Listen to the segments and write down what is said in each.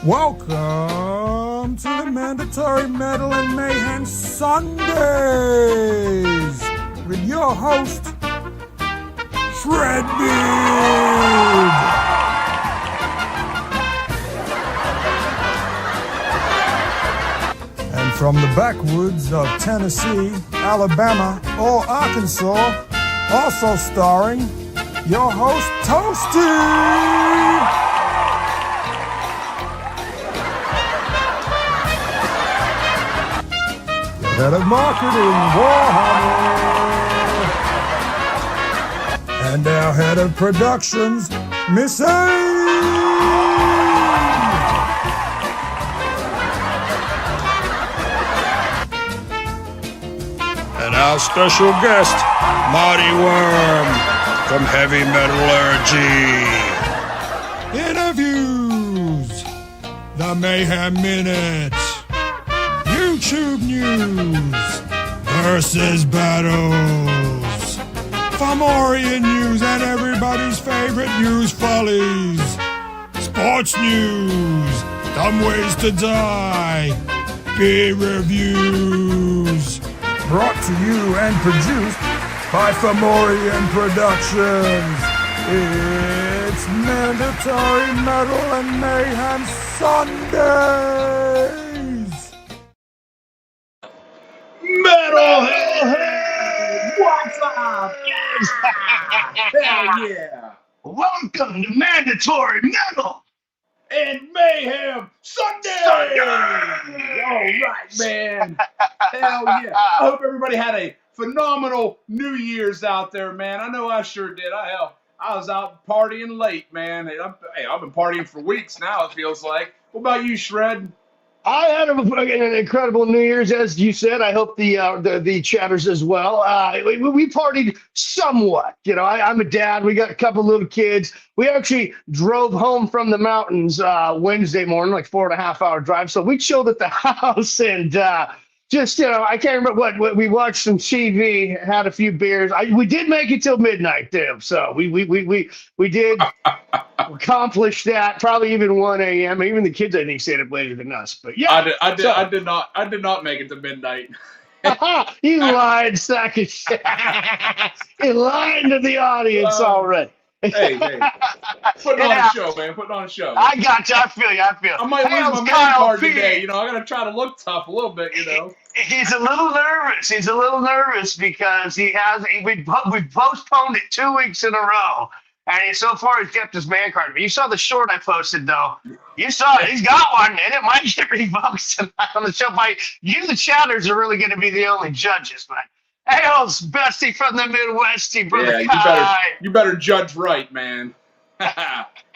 Welcome to the Mandatory Metal and Mayhem Sundays with your host, Shredbeard. And from the backwoods of Tennessee, Alabama, or Arkansas, also starring your host, TOASTY. Head of marketing, Warhammer. And our head of productions, Miss A. And our special guest, Marty Worm from Heavy Metallurgy. Interviews, the Mayhem Minute, YouTube news versus battles, Fomorian news and everybody's favorite news, Follies, sports news, dumb ways to die, beer reviews, brought to you and produced by Fomorian Productions. It's Mandatory Metal and Mayhem Sundays. Metalhead! What's up? Yes! Hell yeah! Welcome to Mandatory Metal and Mayhem Sunday! All right, man. Hell yeah. I hope everybody had a phenomenal New Year's out there, man. I know I sure did. I was out partying late, man. I've been partying for weeks now, it feels like. What about you, Shred? I had an incredible New Year's, as you said. I hope the chatters as well. We partied somewhat. You know, I'm a dad. We got a couple little kids. We actually drove home from the mountains Wednesday morning, like 4.5 hour drive. So we chilled at the house and just, you know, I can't remember what we watched some TV, had a few beers. We did make it till midnight, Tim. So we did accomplish that. Probably even 1 a.m. Even the kids, I think, stayed up later than us. But yeah, I did not make it to midnight. You lied, sack of shit. You lied to the audience already. Hey, putting on a show, man. Putting on a show. I got you. I feel you. I might lose my main card today. You know, I gotta try to look tough a little bit. You know. He's a little nervous. He's a little nervous because we postponed it 2 weeks in a row, and so far he's kept his man card. But you saw the short I posted, though. You saw it. He's got one, and it might get revoked tonight on the show. You, the chatters, are really going to be the only judges, but. Hails, bestie from the Midwesty, brother. Yeah, you better judge right, man.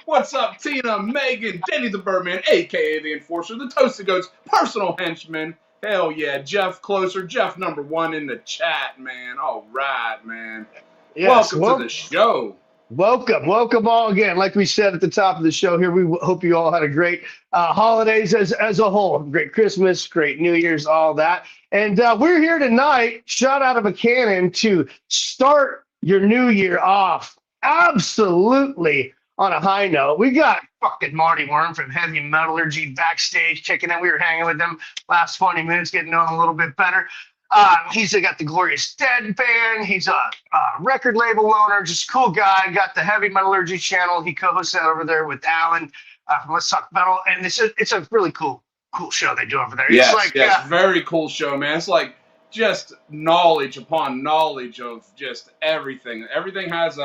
What's up, Tina, Megan, Danny the Birdman, a.k.a. the Enforcer, the Toasty Goat's personal henchman. Hell yeah, Jeff Closer, Jeff #1 in the chat, man. All right, man. Yes, welcome to the show. Welcome all again. Like we said at the top of the show here, we hope you all had a great holidays as a whole. Great Christmas, great New Year's, all that. And we're here tonight, shot out of a cannon, to start your new year off absolutely on a high note. We got fucking Marty Worm from Heavy Metallurgy backstage kicking in. We were hanging with him last 20 minutes, getting to know him a little bit better. He's got the Glorious Dead band. He's a record label owner, just a cool guy. Got the Heavy Metallurgy channel. He co-hosts that over there with Alan from Let's Talk Metal. And it's a really cool show they do over there. Yes, very cool show, man. It's like just knowledge upon knowledge of just everything. Everything has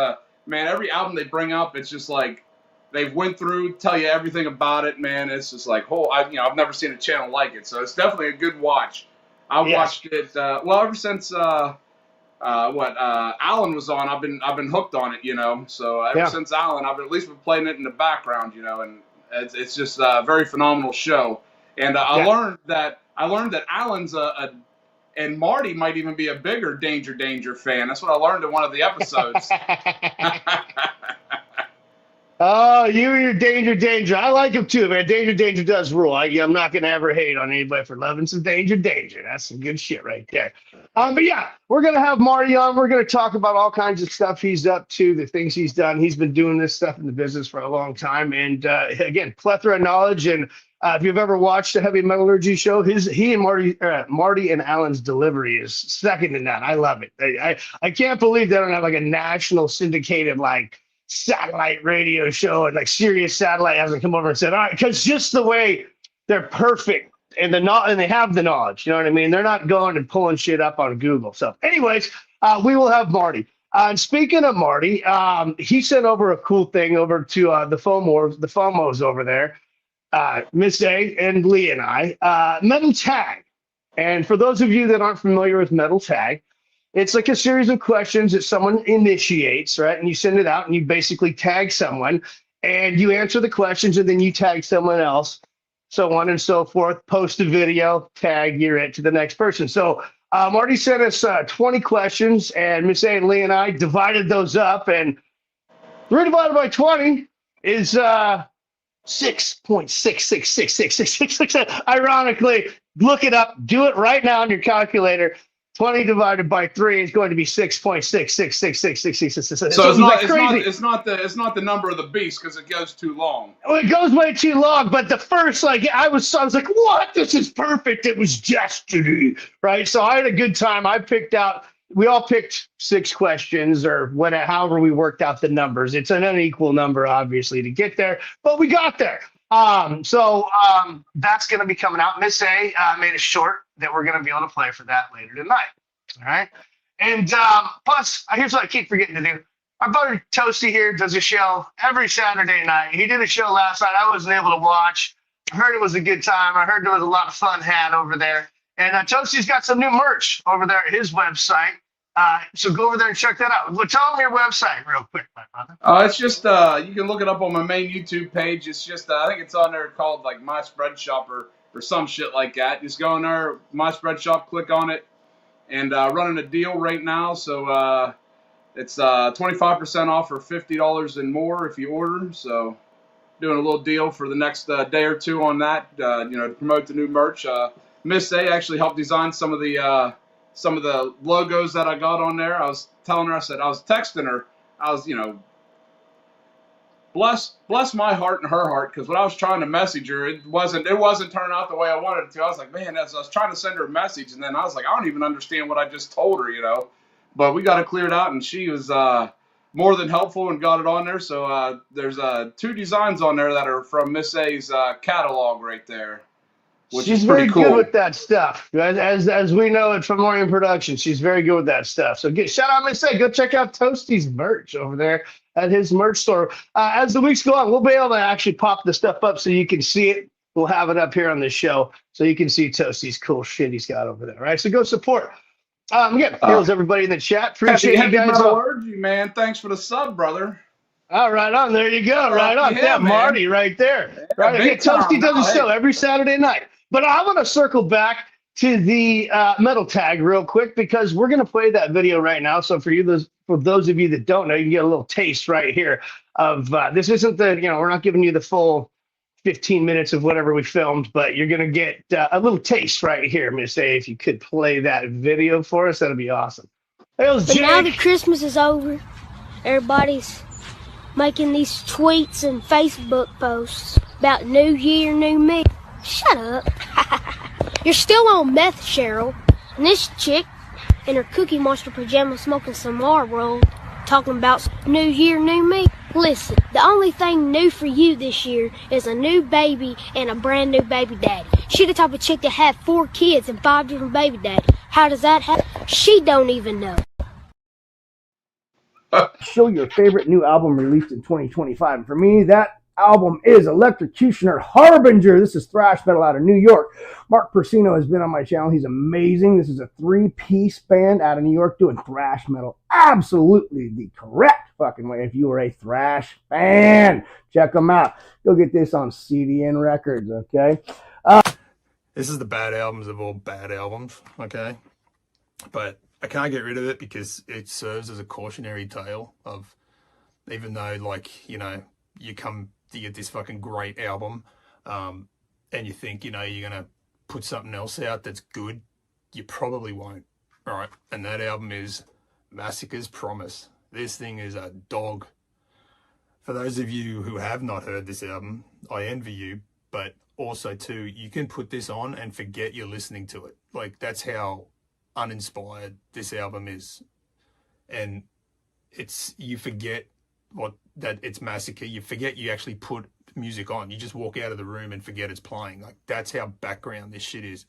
every album they bring up, it's just like they've went through, tell you everything about it, man. It's just like, I've never seen a channel like it, so it's definitely a good watch. I watched it ever since Alan was on. I've been hooked on it, So ever since Alan, I've at least been playing it in the background, and it's just a very phenomenal show. And I learned that Alan's and Marty might even be a bigger Danger fan. That's what I learned in one of the episodes. Oh, you and your Danger. I like him too, man. Danger does rule. I'm not going to ever hate on anybody for loving some Danger. That's some good shit right there. But yeah, we're going to have Marty on. We're going to talk about all kinds of stuff he's up to, the things he's done. He's been doing this stuff in the business for a long time. And again, plethora of knowledge. And if you've ever watched a Heavy Metallurgy show, he and Marty and Alan's delivery is second to none. I love it. I can't believe they don't have like a national syndicated satellite radio show, and Sirius Satellite hasn't come over and said, all right, because just the way they're perfect and they have the knowledge, you know what I mean? They're not going and pulling shit up on Google. So anyways, we will have Marty. And speaking of Marty, he sent over a cool thing over to the FOMOs over there, Miss A and Lee and I, Metal Tag. And for those of you that aren't familiar with Metal Tag, it's like a series of questions that someone initiates, right? And you send it out and you basically tag someone and you answer the questions and then you tag someone else, so on and so forth. Post a video, tag, you're it to the next person. So Marty sent us 20 questions and Miss A and Lee and I divided those up, and 3 divided by 20 is 6.66666. Ironically, look it up, do it right now on your calculator. 20 divided by 3 is going to be 6.6666666. So it's not the number of the beast because it goes too long. Well, it goes way too long. But the first, I was like, what? This is perfect. It was destiny, right? So I had a good time. We all picked 6 questions or however we worked out the numbers. It's an unequal number, obviously, to get there, but we got there. So that's going to be coming out. Miss A made a short that we're going to be able to play for that later tonight. All right. And plus, here's what I keep forgetting to do. Our buddy Toasty here does a show every Saturday night. He did a show last night. I wasn't able to watch. I heard it was a good time. I heard there was a lot of fun had over there. And Toasty's got some new merch over there at his website. So go over there and check that out. Well, tell them your website real quick, my brother. It's just you can look it up on my main YouTube page. It's just I think it's on there called My Spread Shop or some shit like that. Just go in there, My Spread Shop, click on it, and running a deal right now. So it's 25% off for $50 and more if you order. So doing a little deal for the next day or two on that. To promote the new merch. Miss A actually helped design some of the logos that I got on there. I was telling her, I was texting her, bless my heart and her heart, because when I was trying to message her, it wasn't turning out the way I wanted it to. I was like, man, as I was trying to send her a message, and then I was like, I don't even understand what I just told her, But we got it cleared out, and she was more than helpful and got it on there. So there's 2 designs on there that are from Miss A's catalog right there. She's very good with that stuff. As we know it from Morning Production, she's very good with that stuff. So shout out, Miss A. Go check out Toasty's merch over there at his merch store. As the weeks go on, we'll be able to actually pop the stuff up so you can see it. We'll have it up here on the show so you can see Toasty's cool shit he's got over there. All right, so go support. Again, hails everybody in the chat. Appreciate you guys. Man, thanks for the sub, brother. All right on. There you go. Right on. Yeah, Marty right there. Right. Okay, Toasty does a show every Saturday night. But I want to circle back to the Metal Tag real quick because we're going to play that video right now. So for those of you that don't know, you can get a little taste right here of this. Isn't we're not giving you the full 15 minutes of whatever we filmed, but you're going to get a little taste right here, Miss A. If you could play that video for us, that'd be awesome. But now that Christmas is over, everybody's making these tweets and Facebook posts about New Year, New Me. Shut up. You're still on meth, Cheryl. And this chick in her Cookie Monster pajamas smoking some Marlboro talking about New Year, New Me. Listen, the only thing new for you this year is a new baby and a brand new baby daddy. She the type of chick that had 4 kids and 5 different baby daddies. How does that happen? She don't even know. Show your favorite new album released in 2025. And for me, that album is Electrocutioner Harbinger. This is thrash metal out of New York. Mark Persino has been on my channel. He's amazing. This is a 3-piece band out of New York doing thrash metal absolutely the correct fucking way. If you are a thrash fan, check them out. Go get this on CDN Records, okay? This is the bad albums of all bad albums, okay? But I can't get rid of it because it serves as a cautionary tale of, even though, like, you know, you get this fucking great album, and you think, you know, you're going to put something else out that's good, you probably won't, all right? And that album is Massacre's Promise. This thing is a dog. For those of you who have not heard this album, I envy you, but also, too, you can put this on and forget you're listening to it. Like, that's how uninspired this album is. And you forget that it's Massacre. You forget you actually put music on. You just walk out of the room and forget it's playing. Like, that's how background this shit is.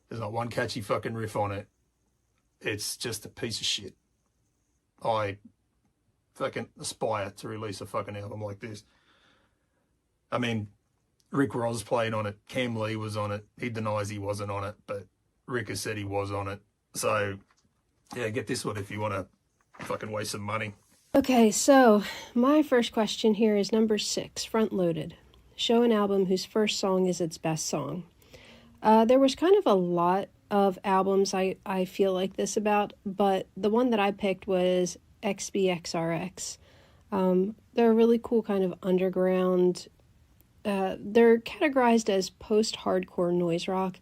There's not one catchy fucking riff on it. It's just a piece of shit. I fucking aspire to release a fucking album like this. I mean, Rick Ross played on it. Cam Lee was on it. He denies he wasn't on it, but Rick has said he was on it. So, yeah, get this one if you want to fucking waste some money. Okay, so my first question here is number 6, Front Loaded. Show an album whose first song is its best song. There was kind of a lot of albums I feel like this about, but the one that I picked was XBXRX. They're a really cool kind of underground. They're categorized as post-hardcore noise rock.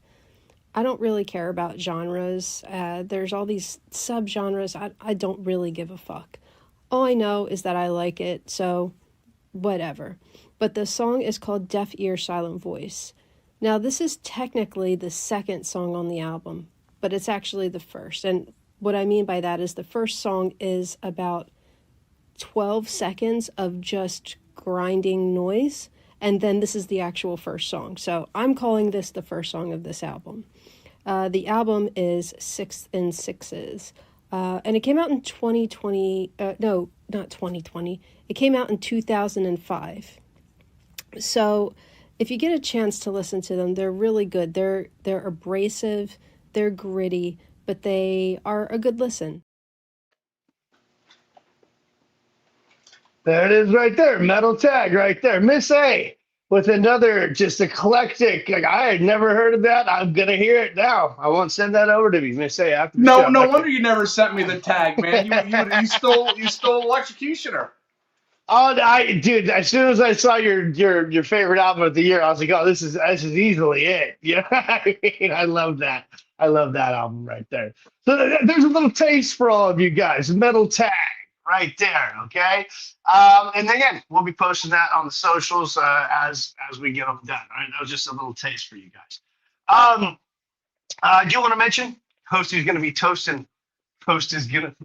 I don't really care about genres. There's all these sub-genres. I don't really give a fuck. All I know is that I like it, so whatever. But the song is called Deaf Ear, Silent Voice. Now, this is technically the second song on the album, but it's actually the first. And what I mean by that is the first song is about 12 seconds of just grinding noise, and then this is the actual first song. So I'm calling this the first song of this album. The album is 6 in 6s. And it came out in 2020. No, not 2020. It came out in 2005. So if you get a chance to listen to them, they're really good. They're abrasive, they're gritty, but they are a good listen. There it is right there. Metal Tag right there. Miss A with another just eclectic. Like, I had never heard of that. I'm going to hear it now. I won't send that over to me, Miss A. After the show. No wonder you never sent me the tag, man. You stole Electrocutioner. Oh, dude! As soon as I saw your favorite album of the year, I was like, "Oh, this is easily it." You know what I mean? I love that. I love that album right there. So there's a little taste for all of you guys. Metal Tag right there. Okay. And again, we'll be posting that on the socials as we get them done. All right. That was just a little taste for you guys. Do you want to mention Toasty's going to be toasting? Toasty's going to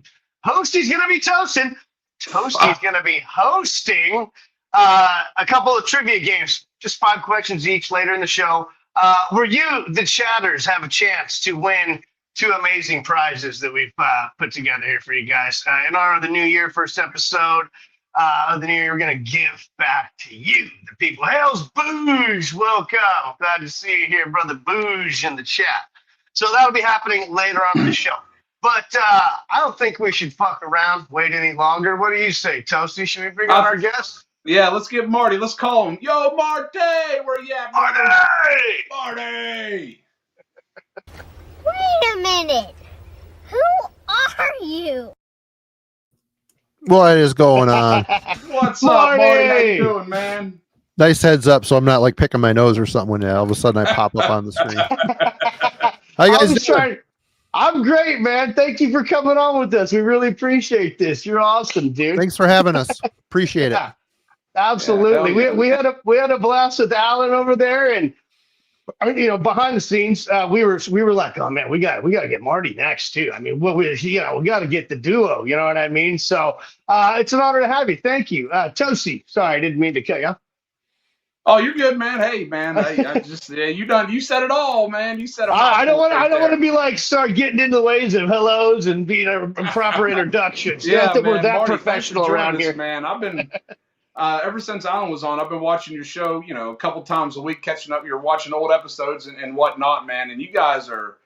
be toasting. Toasty's going to be hosting a couple of trivia games, just 5 questions each later in the show, where you, the chatters, have a chance to win 2 amazing prizes that we've put together here for you guys. In honor of the new year, first episode of the new year, we're going to give back to you, the people. Hails Booge, welcome. Glad to see you here, brother Booge, in the chat. So that'll be happening later on in the show. But I don't think we should fuck around, wait any longer. What do you say, Toasty? Should we bring on our guest? Yeah, let's get Marty. Let's call him. Yo, Marty! Where you at, Marty? Marty! Wait a minute. Who are you? What is going on? What's up, Marty? How you doing, man? Nice heads up, so I'm not like picking my nose or something when all of a sudden I pop up on the screen. How you guys doing? I'm great, man. Thank you for coming on with us. We really appreciate this. You're awesome, dude. Thanks for having us. Appreciate it. Yeah, absolutely. Yeah, we had a blast with Alan over there, and behind the scenes, we were like, oh man, we got to get Marty next too. I mean, we got to get the duo. You know what I mean? So it's an honor to have you. Thank you, Toasty. Sorry, I didn't mean to cut you. Oh, you're good, man. Hey, man. I just you said it all, man. You said a I don't mouthful want. right I don't want there. to be like start getting into the ways of hellos and being a proper introductions. I don't Yeah, think we're man. that Marty, thanks for professional joining around us, here. man. I've been ever since Alan was on. I've been watching your show, a couple times a week, catching up. You're watching old episodes and whatnot, man. And you guys are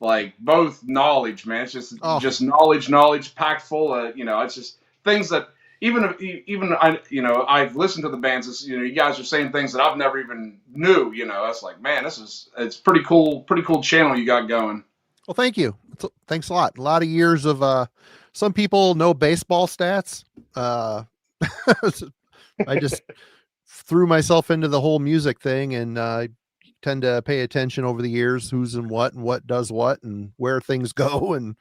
like both knowledge, man. It's Oh, just knowledge packed full of, it's just things that even I, I've listened to the bands. It's, you guys are saying things that I've never even knew. That's like, man, it's pretty cool channel you got going. well, thank you. Thanks a lot. A lot of years of, some people know baseball stats. I just threw myself into the whole music thing, and I tend to pay attention over the years, who's and what does what and where things go. And,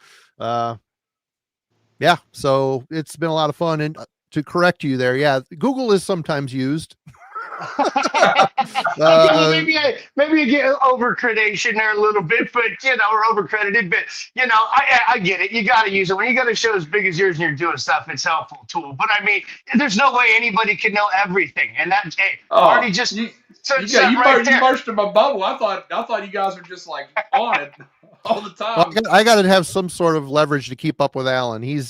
yeah, so it's been a lot of fun. And to correct you there, yeah, Google is sometimes used. Well, maybe you get overcreditation there a little bit, but or overcredited. But I get it. You got to use it when you got a show as big as yours and you're doing stuff. It's a helpful tool. But I mean, there's no way anybody can know everything. And that, hey, Marty just you there. burst in my bubble. I thought you guys were just like on it all the Well, time. I got to have some sort of leverage to keep up with Alan. He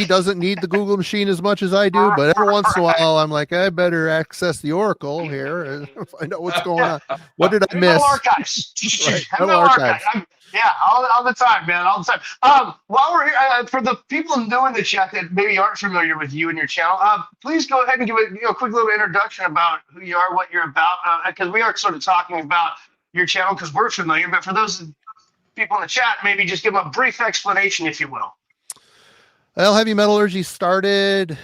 doesn't need the Google machine as much as I do, but every once in a while I'm like, I better access the Oracle here and find out what's going on. What did I miss? Metal archives. Right, Metal archives. Yeah, all the time, man, all the time. While we're here, for the people new in the chat that maybe aren't familiar with you and your channel, please go ahead and give a quick little introduction about who you are, what you're about, because we are sort of talking about your channel because we're familiar, but for those people in the chat, maybe just give them a brief explanation, if you will. Well, Heavy Metallurgy started.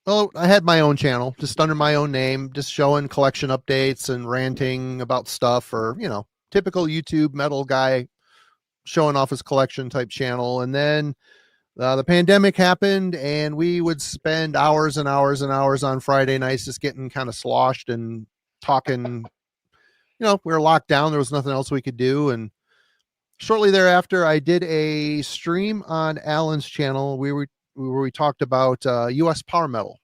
Well, I had my own channel just under my own name, just showing collection updates and ranting about stuff, or typical YouTube metal guy showing off his collection type channel. And then the pandemic happened, and we would spend hours and hours and hours on Friday nights just getting kind of sloshed and talking. We were locked down. There was nothing else we could do. And shortly thereafter, I did a stream on Alan's channel where we talked about U.S. power metal.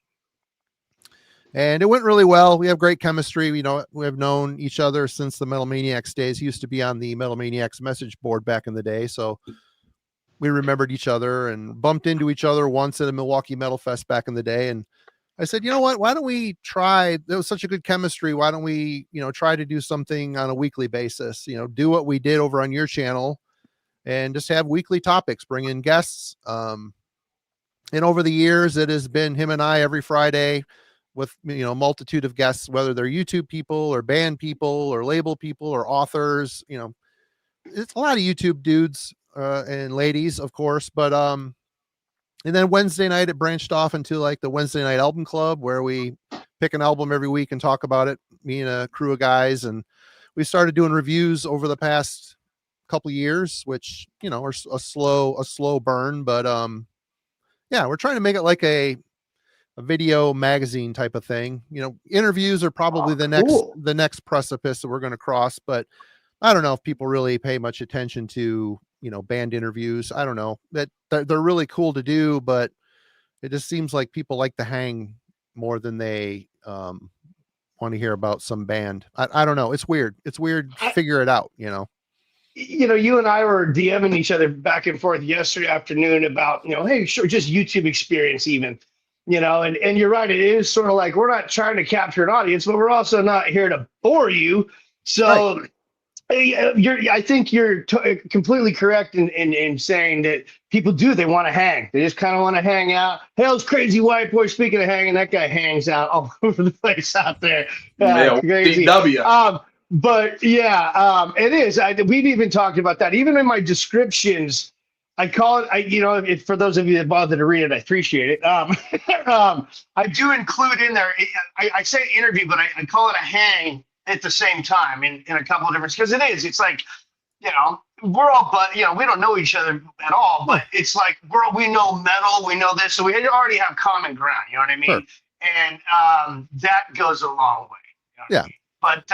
And it went really well. We have great chemistry. We have known each other since the Metal Maniacs days. He used to be on the Metal Maniacs message board back in the day. So we remembered each other and bumped into each other once at a Milwaukee Metal Fest back in the day. And I said, you know what, why don't we try, there was such a good chemistry. Why don't we, try to do something on a weekly basis, do what we did over on your channel and just have weekly topics, bring in guests. And over the years, it has been him and I every Friday with, a multitude of guests, whether they're YouTube people or band people or label people or authors. It's a lot of YouTube dudes and ladies, of course, but and then Wednesday night it branched off into like the Wednesday night album club, where we pick an album every week and talk about it, me and a crew of guys. And we started doing reviews over the past couple of years, which are a slow burn, but yeah, we're trying to make it like a video magazine type of thing. Interviews are probably the next precipice that we're going to cross, but I don't know if people really pay much attention to band interviews. I don't know, that they're really cool to do, but it just seems like people like to hang more than they want to hear about some band. I don't know. It's weird. Figure it out. You and I were DMing each other back and forth yesterday afternoon about, hey, sure, just YouTube experience even, and you're right. It is sort of like, we're not trying to capture an audience, but we're also not here to bore you. So right. I think you're completely correct in saying that people they want to hang. They just kind of want to hang out. Hell's crazy white boy. Speaking of hanging, that guy hangs out all over the place out there. Crazy. DW. But yeah, it is. We've even talked about that. Even in my descriptions, I call it. For those of you that bothered to read it, I appreciate it. I do include in there. I say interview, but I call it a hang at the same time in a couple of different, because it's like, we're all, but we don't know each other at all, but it's like we know metal, we know this, so we already have common ground, you know what I mean? Sure. And that goes a long way. Yeah. I mean? But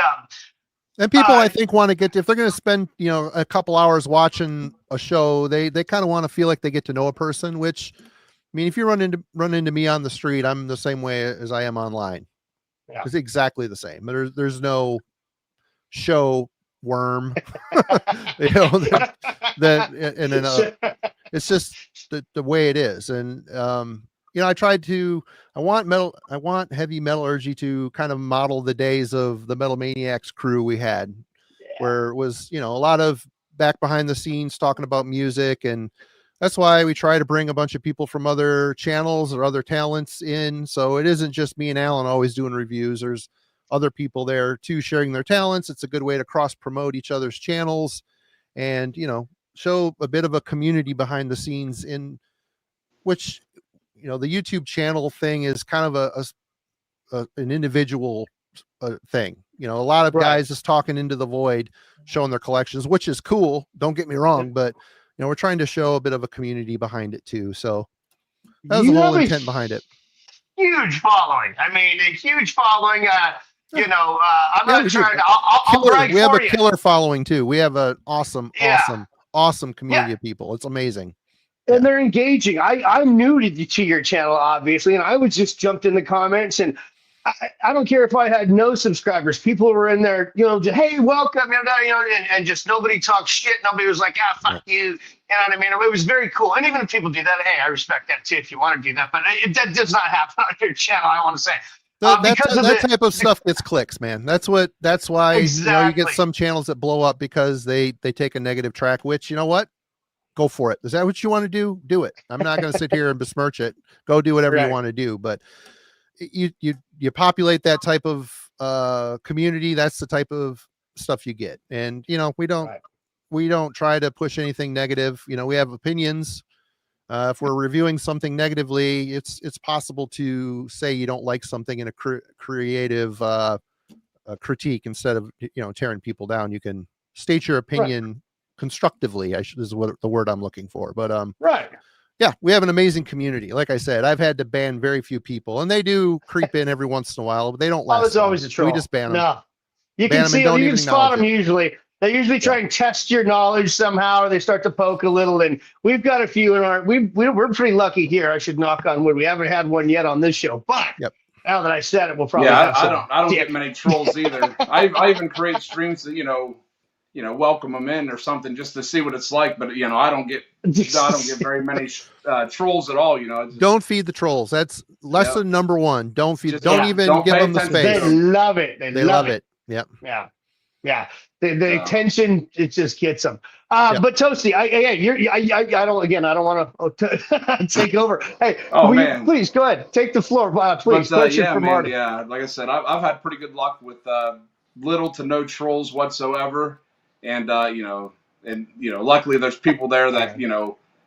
and people I think want to get if they're going to spend a couple hours watching a show, they kind of want to feel like they get to know a person, which, I mean, if you run into me on the street, I'm the same way as I am online. Yeah. It's exactly the same. There's no show worm. You know, it's just the way it is. And you know, I want Heavy Metallurgy to kind of model the days of the Metal Maniacs crew we had, where it was, you know, a lot of back behind the scenes talking about music. And that's why we try to bring a bunch of people from other channels or other talents in. So it isn't just me and Alan always doing reviews. There's other people there too, sharing their talents. It's a good way to cross promote each other's channels and, you know, show a bit of a community behind the scenes, in which, you know, the YouTube channel thing is kind of an individual thing. You know, a lot of guys just talking into the void, showing their collections, which is cool. Don't get me wrong, but you know, we're trying to show a bit of a community behind it too. So that was the whole intent behind it. Huge following. I mean, a huge following. You know, I'm not trying to. I'll brag we have for a you. killer following too. We have an awesome community of people. It's amazing. And they're engaging. I'm new to your channel, obviously, and I was just jumped in the comments, and I don't care if I had no subscribers. People were in there, you know, just, hey, welcome, you know, and just nobody talked shit. Nobody was like, fuck you. You know what I mean? It was very cool. And even if people do that, hey, I respect that too if you want to do that. But that does not happen on your channel, I want to say. That type of stuff gets clicks, man. That's why exactly. You know, you get some channels that blow up because they take a negative track, which, you know what? Go for it. Is that what you want to do? Do it. I'm not going to sit here and besmirch it. Go do whatever you want to do. But you populate that type of community. That's the type of stuff you get. And, you know, we don't try to push anything negative. You know, we have opinions. If we're reviewing something negatively, it's possible to say you don't like something in a creative critique instead of, you know, tearing people down. You can state your opinion constructively. Is what the word I'm looking for. But yeah, we have an amazing community. Like I said, I've had to ban very few people, and they do creep in every once in a while, but they don't last. It's always a troll. We just ban them. No, you can see them. You can spot them usually. They usually try and test your knowledge somehow, or they start to poke a little. And we've got a few in our. We're pretty lucky here. I should knock on wood. We haven't had one yet on this show, but now that I said it, we'll probably. Have I don't get many trolls either. I even create streams that you know, welcome them in or something just to see what it's like. But you know, I don't get very many trolls at all. You know, don't feed the trolls. That's lesson number one. Don't feed. Don't even give them the space. They love it. They love it. Yep. Yeah. The attention, it just gets them. But Toasty, I don't want to take over. Hey, man, please go ahead, take the floor, please. Marty. Yeah, like I said, I've had pretty good luck with little to no trolls whatsoever, and luckily there's people there that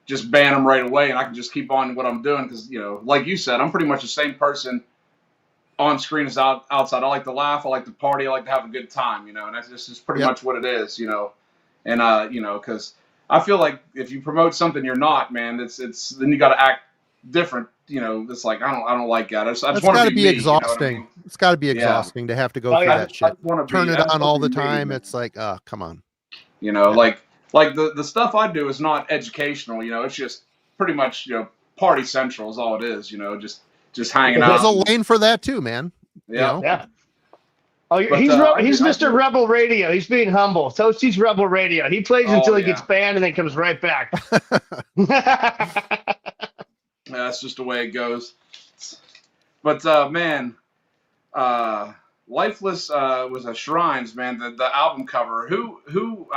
just ban them right away, and I can just keep on what I'm doing because like you said, I'm pretty much the same person on screen as outside. I like to laugh, I like to party, I like to have a good time, and that's just pretty much what it is, and because I feel like if you promote something you're not, man, it's then you got to act different, it's like I don't like that. I just want to be me, exhausting. You know what I mean? It's got to be exhausting to have to go through that shit. Turn it on all the time. It's like, come on, like the stuff I do is not educational, it's just pretty much party central is all it is, just hanging out. There's a lane for that too, man. Yeah. Oh, he's Mr. Rebel Radio. He's being humble. Toasty's Rebel Radio. He plays until he gets banned and then comes right back. That's just the way it goes. But man, Lifeless was a Shrines, man. The album cover. Who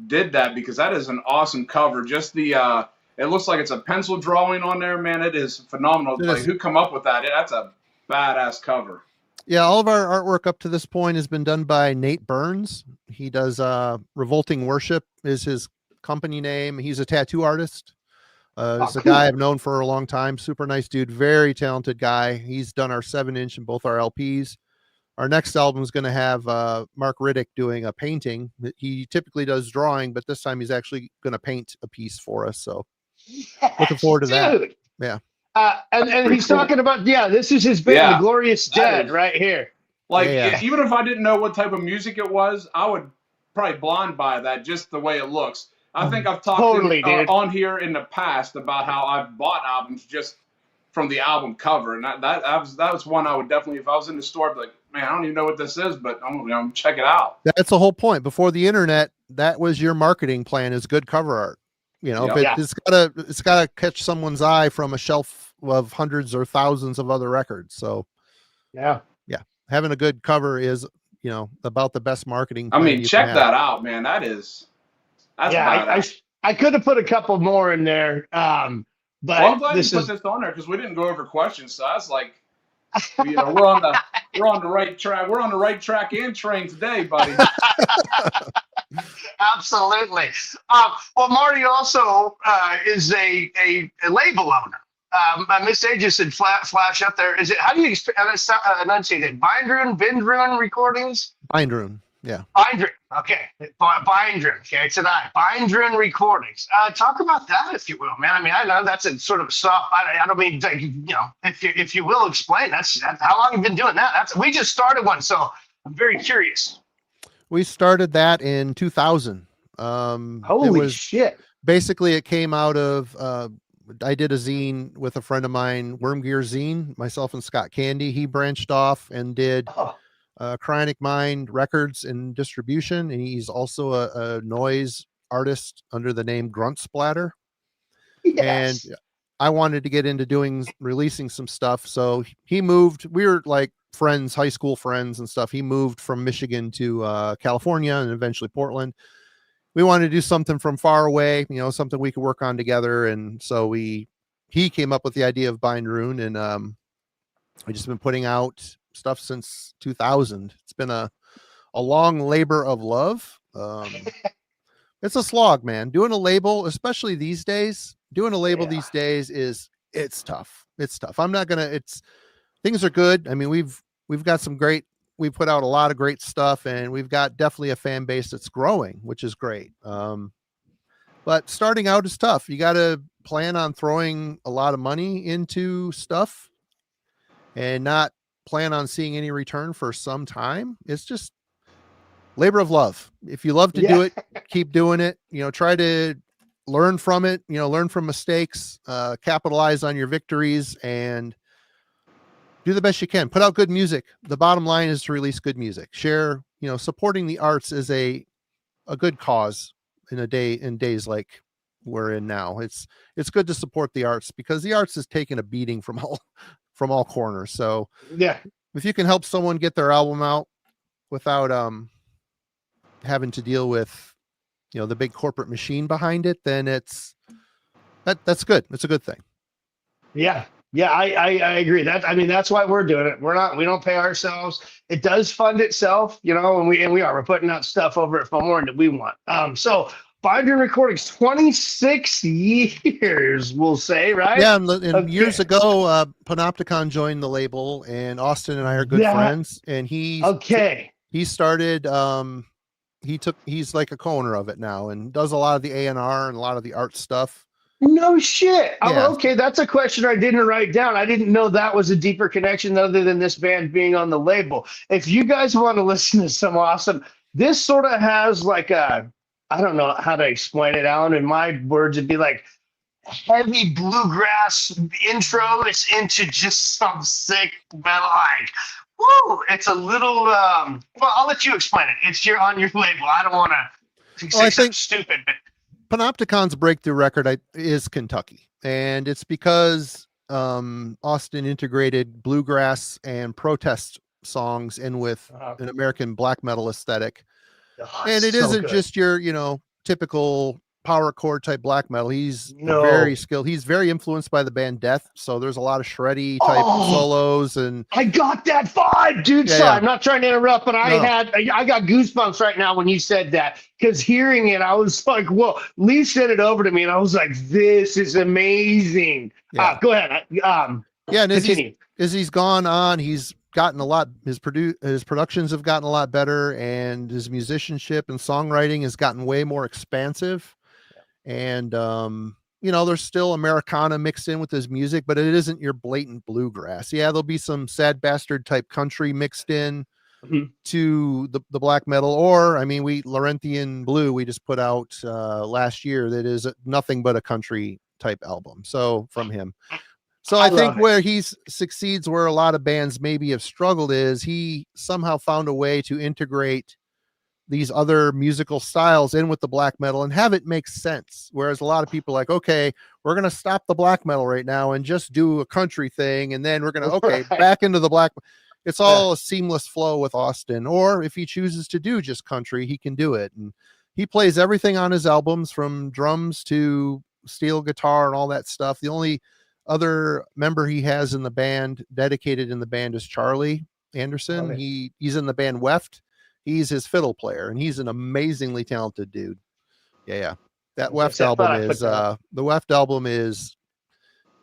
did that? Because that is an awesome cover. Just the it looks like it's a pencil drawing on there, man. It is phenomenal. Like, who come up with that? That's a badass cover. Yeah, all of our artwork up to this point has been done by Nate Burns. He does Revolting Worship is his company name. He's a tattoo artist. He's a guy I've known for a long time. Super nice dude. Very talented guy. He's done our 7-inch and both our LPs. Our next album is going to have Mark Riddick doing a painting. He typically does drawing, but this time he's actually going to paint a piece for us. So looking forward to that. Yeah. And he's talking about, this is his band, The Glorious Dead, right here. Like, even if I didn't know what type of music it was, I would probably blind buy that just the way it looks. I think I've talked on here in the past about how I've bought albums just from the album cover, and that was one I would definitely, if I was in the store, I'd be like, man, I don't even know what this is, but I'm gonna check it out. That's the whole point. Before the internet, that was your marketing plan, is good cover art. You know, Yep. if it's gotta catch someone's eye from a shelf of hundreds or thousands of other records. So Yeah. having a good cover is, you know, about the best marketing I plan mean, you check can that out, man. That's Yeah, badass. I could have put a couple more in there, but Well, I'm glad this you is put this on there because we didn't go over questions. So I was like, you know, we're on the right track. We're on the right track and train today, buddy. absolutely. Well, Marty also is a label owner. Miss A just said flash up there. Is it, how do you enunciate it? Bindrun Recordings? Bindrun. Yeah. Bindrun. Okay. Bindrun. Okay, tonight. Bindrun Recordings. Talk about that, if you will, man. I mean, I know that's a sort of soft. I don't mean, you know, if you will explain. That's how long have you been doing that? We just started one, so I'm very curious. We started that in 2000. Holy shit. Basically, it came out of, I did a zine with a friend of mine, Wormgear Zine, myself and Scott Candy. He branched off and did Cryonic Mind Records and distribution. And he's also a noise artist under the name Grunt Splatter. Yes. And I wanted to get into releasing some stuff. So he moved, we were like friends, high school friends and stuff. He moved from Michigan to California and eventually Portland. We wanted to do something from far away, you know, something we could work on together. And so he came up with the idea of Bindrun, and I've just been putting out stuff since 2000. It's been a long labor of love. It's a slog, man. Doing a label, especially these days, these days it's tough. It's tough. Things are good. I mean, we've got some great, we put out a lot of great stuff, and we've got definitely a fan base that's growing, which is great. But starting out is tough. You got to plan on throwing a lot of money into stuff and not plan on seeing any return for some time. It's just labor of love. If you love to do it, keep doing it. You know, try to learn from it, you know, learn from mistakes, capitalize on your victories, and do the best you can. Put out good music. The bottom line is to release good music. Share, you know, supporting the arts is a good cause in days like we're in now. It's good to support the arts, because the arts is taking a beating from all corners. So yeah, if you can help someone get their album out without having to deal with, you know, the big corporate machine behind it, then that's good. It's a good thing. Yeah. Yeah, I agree. That's why we're doing it. We don't pay ourselves. It does fund itself, you know, and we're putting out stuff over at Fomorn that we want. So Bindrun Recordings, 26 years, we'll say, right? Yeah, and years ago, Panopticon joined the label, and Austin and I are good friends, and he started, he's like a co-owner of it now and does a lot of the A&R and a lot of the art stuff. No shit. Yeah. Oh, okay. That's a question I didn't write down. I didn't know that was a deeper connection other than this band being on the label. If you guys want to listen to some awesome, this sort of has like I don't know how to explain it, Alan. In my words, it'd be like heavy bluegrass intro. It's into just some sick metal. Like, woo! It's a little, well, I'll let you explain it. It's on your label. I don't want to say something stupid, but Panopticon's breakthrough record is Kentucky, and it's because Austin integrated bluegrass and protest songs in with an American black metal aesthetic. And it isn't just your, you know, typical power chord type black metal. He's very skilled. He's very influenced by the band Death, so there's a lot of shreddy type solos, and I got that vibe, dude. Sorry, I'm not trying to interrupt, but I got goosebumps right now when you said that, because hearing it, I was like, whoa. Lee sent it over to me, and I was like, this is amazing. Go ahead. And as he's gone on, he's gotten a lot. His productions have gotten a lot better, and his musicianship and songwriting has gotten way more expansive. And, you know, there's still Americana mixed in with his music, but it isn't your blatant bluegrass. Yeah, there'll be some Sad Bastard type country mixed in to the black metal. Or, I mean, Laurentian Blue, we just put out last year, that is nothing but a country type album. So from him. So I think love it. where he succeeds, where a lot of bands maybe have struggled, is he somehow found a way to integrate these other musical styles in with the black metal and have it make sense. Whereas a lot of people are like, okay, we're going to stop the black metal right now and just do a country thing. And then we're going to, okay, Right. back into the black. It's all a seamless flow with Austin. Or if he chooses to do just country, he can do it. And he plays everything on his albums, from drums to steel guitar and all that stuff. The only other member he has in the band, dedicated in the band, is Charlie Anderson. Okay. He's in the band Weft. He's his fiddle player, and he's an amazingly talented dude. Yeah. That Weft album is the Weft album is,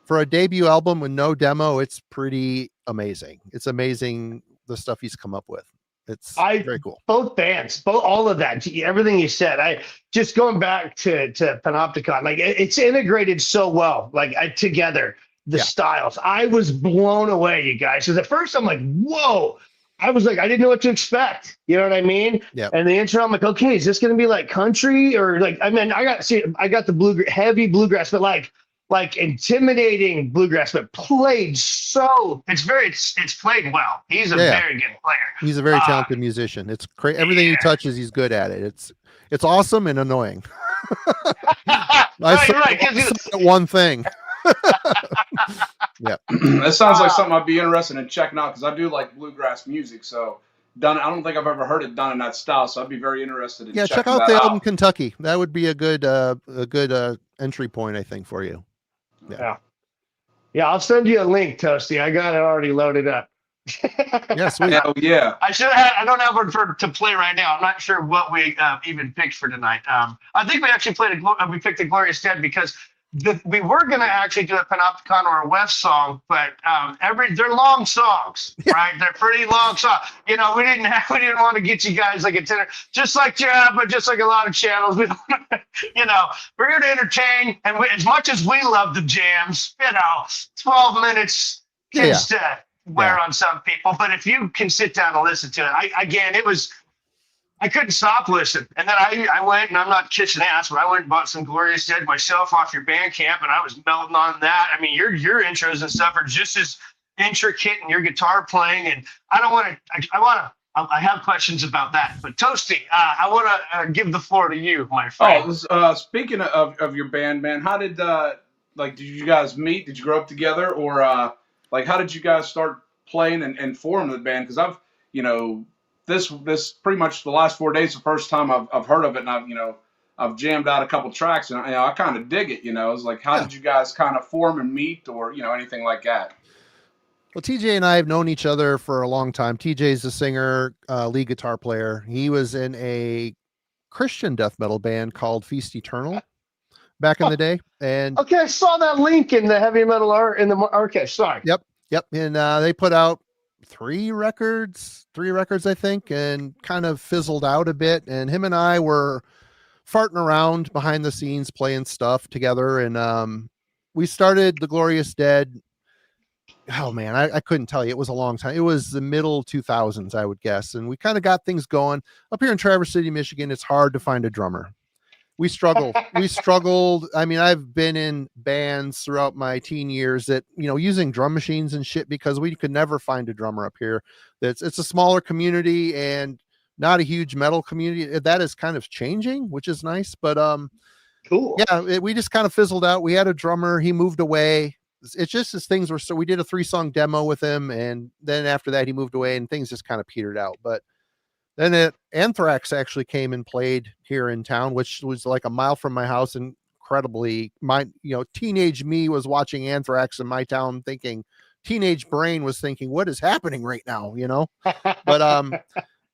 for a debut album with no demo, it's pretty amazing. It's amazing the stuff he's come up with. It's very cool. Both bands, all of that, everything you said. I just going back to Panopticon, like it's integrated so well, like together, the styles. I was blown away, you guys. Because at first I'm like, whoa. I was like, I didn't know what to expect. You know what I mean? Yeah. And the intro, I'm like, okay, is this going to be like country or like? I mean, I got the heavy bluegrass, but like intimidating bluegrass, but played so it's played well. He's a very good player. He's a very talented musician. It's crazy. Everything he touches, he's good at it. It's awesome and annoying. I saw one thing. Yeah, that sounds like something I'd be interested in checking out, because I do like bluegrass music. So done. I don't think I've ever heard it done in that style. So I'd be very interested in. Check out the album Kentucky. That would be a good entry point, I think, for you. Yeah. I'll send you a link, Toasty. I got it already loaded up. Yeah, sweet. Yeah. I should have. I don't have one to play right now. I'm not sure what we even picked for tonight. I think we actually we picked a Glorious Dead because we were going to actually do a Panopticon or a West song, but they're long songs, right? They're pretty long songs. You know, we didn't want to get you guys like a tenor, just like but just like a lot of channels. We, you know, we're here to entertain, and as much as we love the jams, 12 minutes tends to wear on some people. But if you can sit down and listen to it, I couldn't stop listening. And then I went, and I'm not kissing ass, but I went and bought some Glorious Dead myself off your Bandcamp, and I was melting on that. I mean, your intros and stuff are just as intricate, and your guitar playing. And I have questions about that. But Toasty, I want to give the floor to you, my friend. Speaking of your band, man, how did did you guys meet? Did you grow up together, or how did you guys start playing and form the band? Because I've this pretty much the last 4 days, the first time I've heard of it, and I've jammed out a couple tracks, and I kind of dig it. It's like, how did you guys kind of form and meet, or anything like that? Well, TJ and I have known each other for a long time. TJ's a singer, lead guitar player. He was in a Christian death metal band called Feast Eternal back in the day. And okay, I saw that link in the heavy metal art in the archive. Sorry. Yep. And they put out three records, I think, and kind of fizzled out a bit. And him and I were farting around behind the scenes, playing stuff together. And we started the Glorious Dead. Oh man, I couldn't tell you. It was a long time. It was the middle 2000s, I would guess. And we kind of got things going up here in Traverse City, Michigan. It's hard to find a drummer. We struggled. I mean, I've been in bands throughout my teen years that, using drum machines and shit, because we could never find a drummer up here. It's a smaller community and not a huge metal community. That is kind of changing, which is nice. But cool. Yeah, we just kind of fizzled out. We had a drummer. He moved away. It's just as things were. So we did a 3-song demo with him, and then after that he moved away, and things just kind of petered out. But then Anthrax actually came and played here in town, which was like a mile from my house. And incredibly, teenage me was watching Anthrax in my town, teenage brain was thinking, what is happening right now? But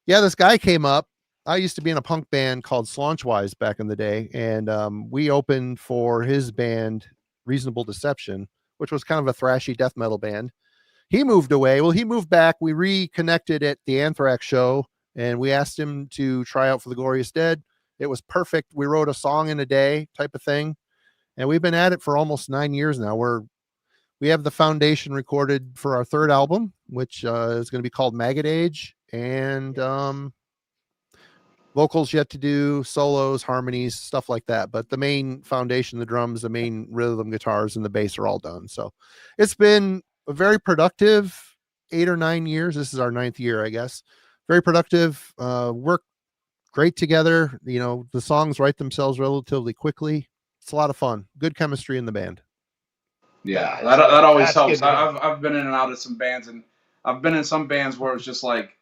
this guy came up. I used to be in a punk band called Slaunchwise back in the day, and we opened for his band Reasonable Deception, which was kind of a thrashy death metal band. He moved away. Well, he moved back. We reconnected at the Anthrax show, and we asked him to try out for the Glorious Dead. It was perfect. We wrote a song in a day type of thing. And we've been at it for almost 9 years now. We have the foundation recorded for our third album, which is going to be called Maggot Age. And vocals yet to do, solos, harmonies, stuff like that. But the main foundation, the drums, the main rhythm guitars, and the bass are all done. So it's been a very productive 8 or 9 years. This is our 9th year, I guess. Very productive. Work great together. You know, the songs write themselves relatively quickly. It's a lot of fun. Good chemistry in the band. Yeah, that always That's helps. good to hear. I've been in and out of some bands, and I've been in some bands where it's just like,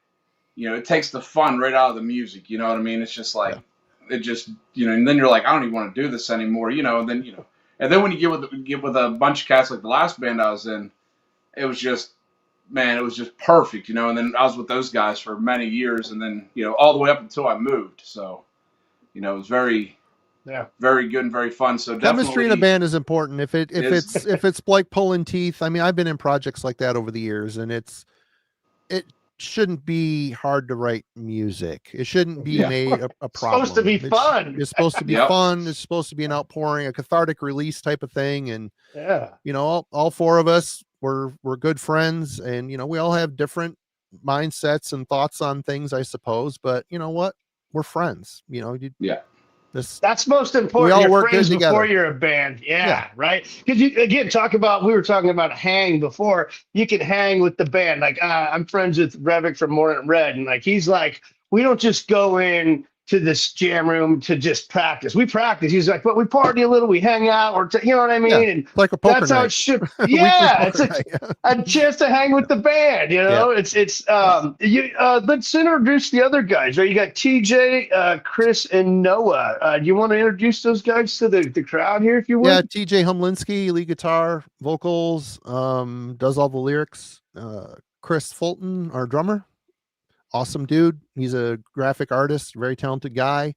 you know, it takes the fun right out of the music. You know what I mean? It's just like, it just, you know, and then you're like, I don't even want to do this anymore. You know, and then, you know, and then when you get with a bunch of cats like the last band I was in, it was just, man, it was just perfect. You know, and then I was with those guys for many years, and then, you know, all the way up until I moved. So, you know, it was very good and very fun. So Chemistry in a band is important. If is. it's like pulling teeth. I mean, I've been in projects like that over the years, and it shouldn't be hard to write music. It shouldn't be made a problem. It's supposed to be fun. It's supposed to be fun. It's supposed to be an outpouring, a cathartic release type of thing. And you know, all 4 of us we're good friends, and you know, we all have different mindsets and thoughts on things, I suppose. But you know what? We're friends. You know, that's most important. We all You're work friends good before together. you're a band. Yeah. Right. Because you again we were talking about hang before. You can hang with the band. Like I'm friends with Revik from Morning Red, and like he's like, we don't just go in to this jam room to just practice. We practice. He's like, but we party a little, we hang out, or you know what I mean? Yeah, and like a poker that's how night. it should. Yeah, it's a chance to hang with the band. You know, it's let's introduce the other guys. Right, you got TJ, Chris, and Noah. Do you want to introduce those guys to the crowd here, if you would? Yeah, TJ Humlinski, lead guitar, vocals, does all the lyrics. Chris Fulton, our drummer. Awesome dude. He's a graphic artist, very talented guy.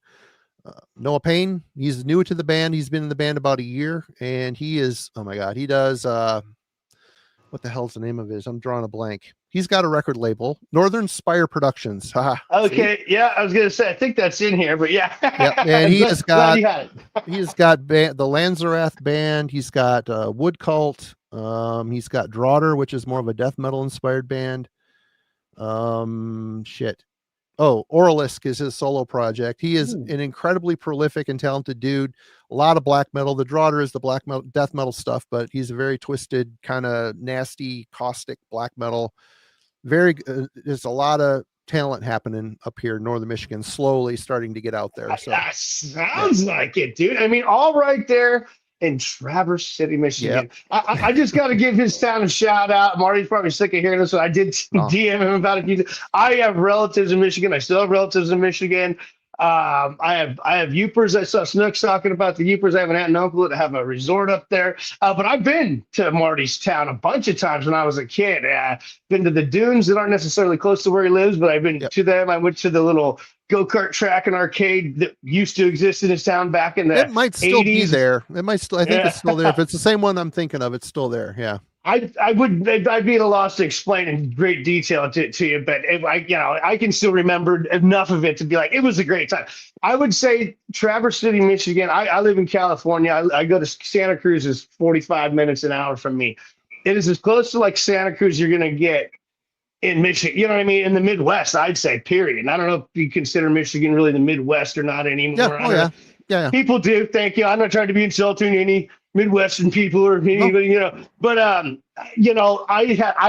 Noah Payne, he's new to the band. He's been in the band about a year, and he is, oh my God, he does, what the hell's the name of his? I'm drawing a blank. He's got a record label, Northern Spire Productions. Okay, yeah, I was gonna say, I think that's in here, but yeah. And he has got, he's got the Lanzarath band. He's got Wood Cult. He's got Draughter, which is more of a death metal inspired band. Oralisk is his solo project. He is an incredibly prolific and talented dude. A lot of black metal. The Draughter is the black metal, death metal stuff, but he's a very twisted, kind of nasty, caustic black metal. There's a lot of talent happening up here in northern Michigan, slowly starting to get out there. So that sounds like it, dude. I mean, all right there in Traverse City, Michigan. I just got to give his town a shout out. Marty's probably sick of hearing this, so I did DM him about it. I have relatives in Michigan. I still have relatives in Michigan. I have Upers. I saw Snooks talking about the Upers. I have an aunt and uncle that have a resort up there. But I've been to Marty's town a bunch of times when I was a kid. Been to the dunes that aren't necessarily close to where he lives, but I've been to them. I went to the little go-kart track and arcade that used to exist in his town back in the 80s. It might still be there. It might still, I think it's still there. If it's the same one I'm thinking of, it's still there. Yeah. I'd be at a loss to explain in great detail to you, but I can still remember enough of it to be like, it was a great time. I would say Traverse City, Michigan. I live in California. I go to Santa Cruz is 45 minutes an hour from me. It is as close to like Santa Cruz you're going to get in Michigan. You know what I mean? In the Midwest, I'd say, period. And I don't know if you consider Michigan really the Midwest or not anymore. Yeah. People do. Thank you. I'm not trying to be insulting any Midwestern people or anybody, but I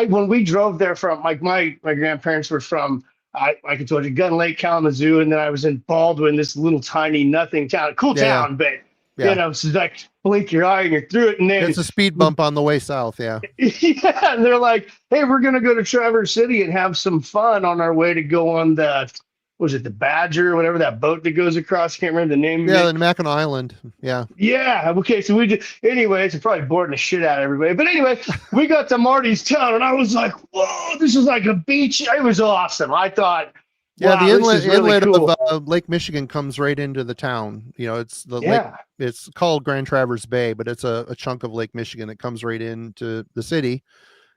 when we drove there from my grandparents were from I told you Gun Lake, Kalamazoo, and then I was in Baldwin, this little tiny nothing town, town, but it's like blink your eye and you're through it, and then it's a speed bump on the way south. Yeah, and they're like, hey, we're gonna go to Traverse City and have some fun on our way to go on the. Was it the Badger or whatever, that boat that goes across? I can't remember the name. Yeah, the Mackinac Island. Yeah. Yeah. Okay. So anyways, it's probably boring the shit out of everybody. But anyway, we got to Marty's town, and I was like, whoa, this is like a beach. It was awesome. I thought, yeah, wow, the inlet, really cool. of Lake Michigan comes right into the town. It's the lake. It's called Grand Traverse Bay, but it's a chunk of Lake Michigan that comes right into the city,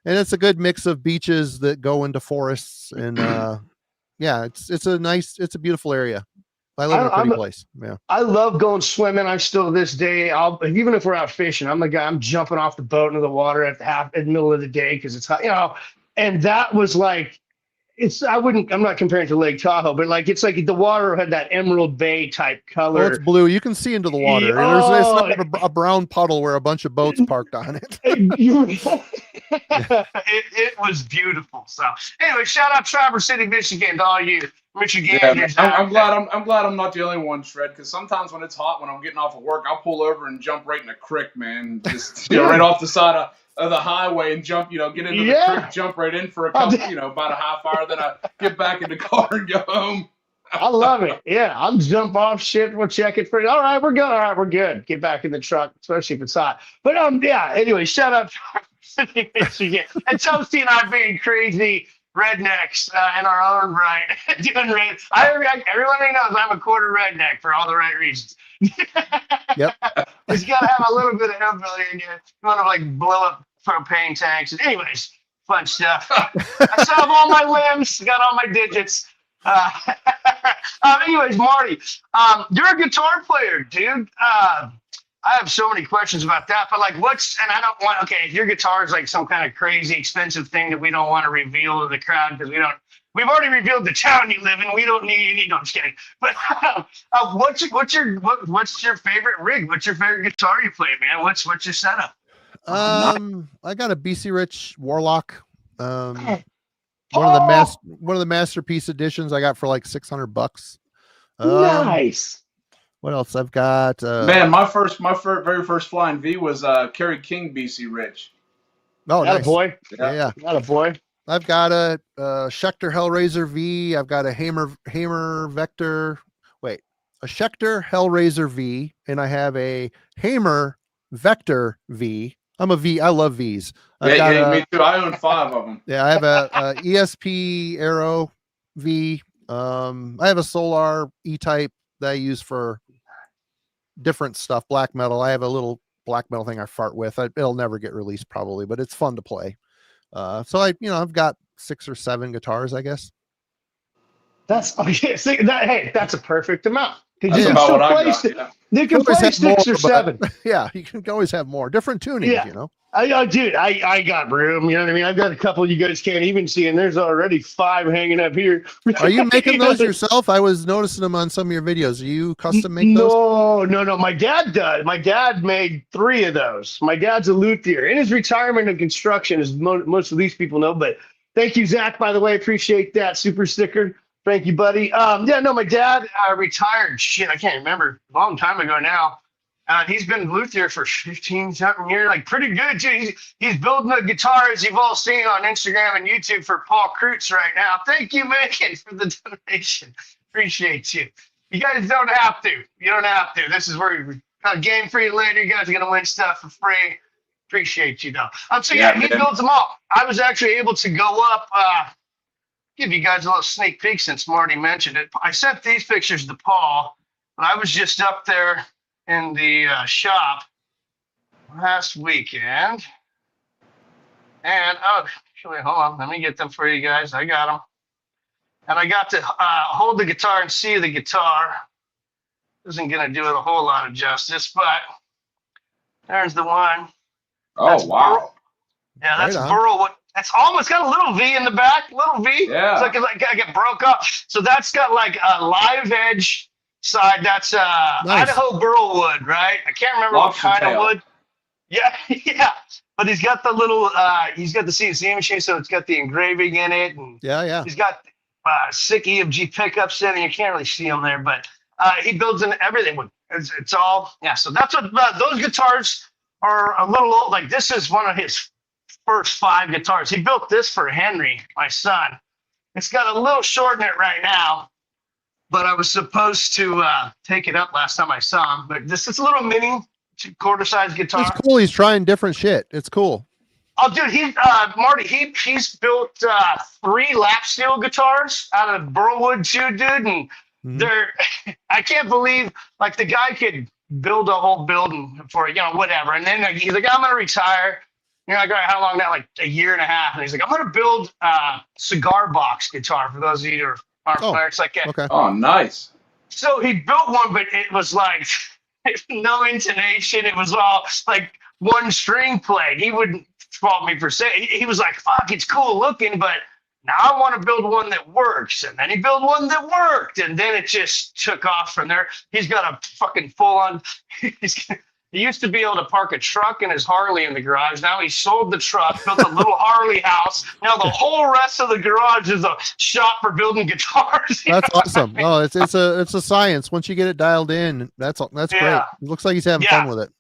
and it's a good mix of beaches that go into forests and. Yeah, it's a beautiful area. I live in a pretty place. Yeah, I love going swimming. I'm still to this day. Even if we're out fishing, I'm the guy. I'm jumping off the boat into the water at the middle of the day because it's hot. And that was like I'm not comparing to Lake Tahoe, but like it's like the water had that Emerald Bay type color. Oh, it's blue. You can see into the water. It's not a brown puddle where a bunch of boats parked on it. It was beautiful. So anyway, shout out Traverse City, Michigan, to all you Michiganders. Yeah, I'm glad I'm not the only one, Shred, because sometimes when it's hot, when I'm getting off of work, I'll pull over and jump right in a creek, man. Just right off the side of the highway and jump, get into the creek, jump right in for a couple, about a half hour, then I get back in the car and go home. I love it. Yeah, I'll jump off shit. We'll check it for you. All right, we're good. All right, we're good. Get back in the truck, especially if it's hot. But yeah. Anyway, shout out Michigan and Toasty and I being crazy rednecks in our own right. Doing red. Everyone knows I'm a quarter redneck for all the right reasons. Yep. It's got to have a little bit of hillbilly in you. You want to like blow up propane tanks. Anyways, fun stuff. I still have all my limbs. Got all my digits. Anyways, Marty, you're a guitar player, dude. I have so many questions about that, but like, and I don't want, okay, if your guitar is like some kind of crazy expensive thing that we don't want to reveal to the crowd because we've already revealed the town you live in. We don't need, no, I'm just kidding. But what's your favorite rig? What's your favorite guitar you play, man? What's your setup? I got a BC Rich Warlock. One of the masterpiece editions I got for like $600. Nice. What else? I've got man, my very first flying V was Kerry King BC Rich. Oh, nice. Boy. Yeah. Not a boy. I've got a Schecter Hellraiser V. I've got a Hamer Vector. Wait, a Schecter Hellraiser V, and I have a Hamer Vector V. I'm a V. I love Vs. Me too. I own 5 of them. Yeah, I have a ESP Aero V. I have a Solar E-Type that I use for different stuff, black metal. I have a little black metal thing I fart with. It'll never get released probably, but it's fun to play. So I've got 6 or 7 guitars, I guess. That's okay. Hey, that's a perfect amount. That's about what I got. You can play 6 or 7. Yeah, you can always have more different tunings. Dude, I got room. You know what I mean? I've got a couple you guys can't even see, and there's already 5 hanging up here. Are you making those yourself? I was noticing them on some of your videos. Do you custom make those? No. My dad does. My dad made 3 of those. My dad's a luthier. In his retirement in construction, as most of these people know. But thank you, Zach, by the way. Appreciate that super sticker. Thank you, buddy. My dad retired. Shit, I can't remember. A long time ago now. He's been luthier for 15-something years, like pretty good too. He's building a guitar, as you've all seen on Instagram and YouTube, for Paul Kreutz right now. Thank you, Megan, for the donation. Appreciate you. You guys don't have to. You don't have to. This is where we're game free later. You guys are gonna win stuff for free. Appreciate you though. He builds them all. I was actually able to go up. Give you guys a little sneak peek since Marty mentioned it. I sent these pictures to Paul, but I was just up there in the shop last weekend. And, hold on. Let me get them for you guys. I got them. And I got to hold the guitar and see the guitar. Isn't going to do it a whole lot of justice, but there's the one. That's wow. Yeah, that's Burl. It's almost got a little V in the back. Little V. Yeah. It's like I get broke up. So that's got like a live edge side. That's nice. Idaho burl wood, right? I can't remember what kind of wood. Yeah. But he's got the little he's got the CNC machine, so it's got the engraving in it, and he's got sick EFG pickups in it. You can't really see them there, but he builds in everything with it's all so that's what those guitars are a little old. Like this is one of his first 5 guitars. He built this for Henry, my son. It's got a little short in it right now, but I was supposed to take it up last time I saw him. But this is a little mini quarter-size guitar. It's cool. He's trying different shit. It's cool. Oh, dude, Marty, he's built 3 lap steel guitars out of burlwood too, dude. And they're, I can't believe, like, the guy could build a whole building for, whatever. And then he's like, I'm going to retire. You're like, all right, how long now? Like a year and a half. And he's like, I'm going to build a cigar box guitar for those of you who aren't familiar. It's like, okay. Oh, nice. So he built one, but it was like no intonation. It was all like one string played. He wouldn't fault me for saying. He was like, fuck, it's cool looking, but Now I want to build one that works. And then he built one that worked. And then it just took off from there. He's got a fucking full on, he used to be able to park a truck and his Harley in the garage. Now he sold the truck, built a little Harley house. Now the whole rest of the garage is a shop for building guitars. That's awesome. No, it's a science. Once you get it dialed in, that's great. It looks like he's having fun with it.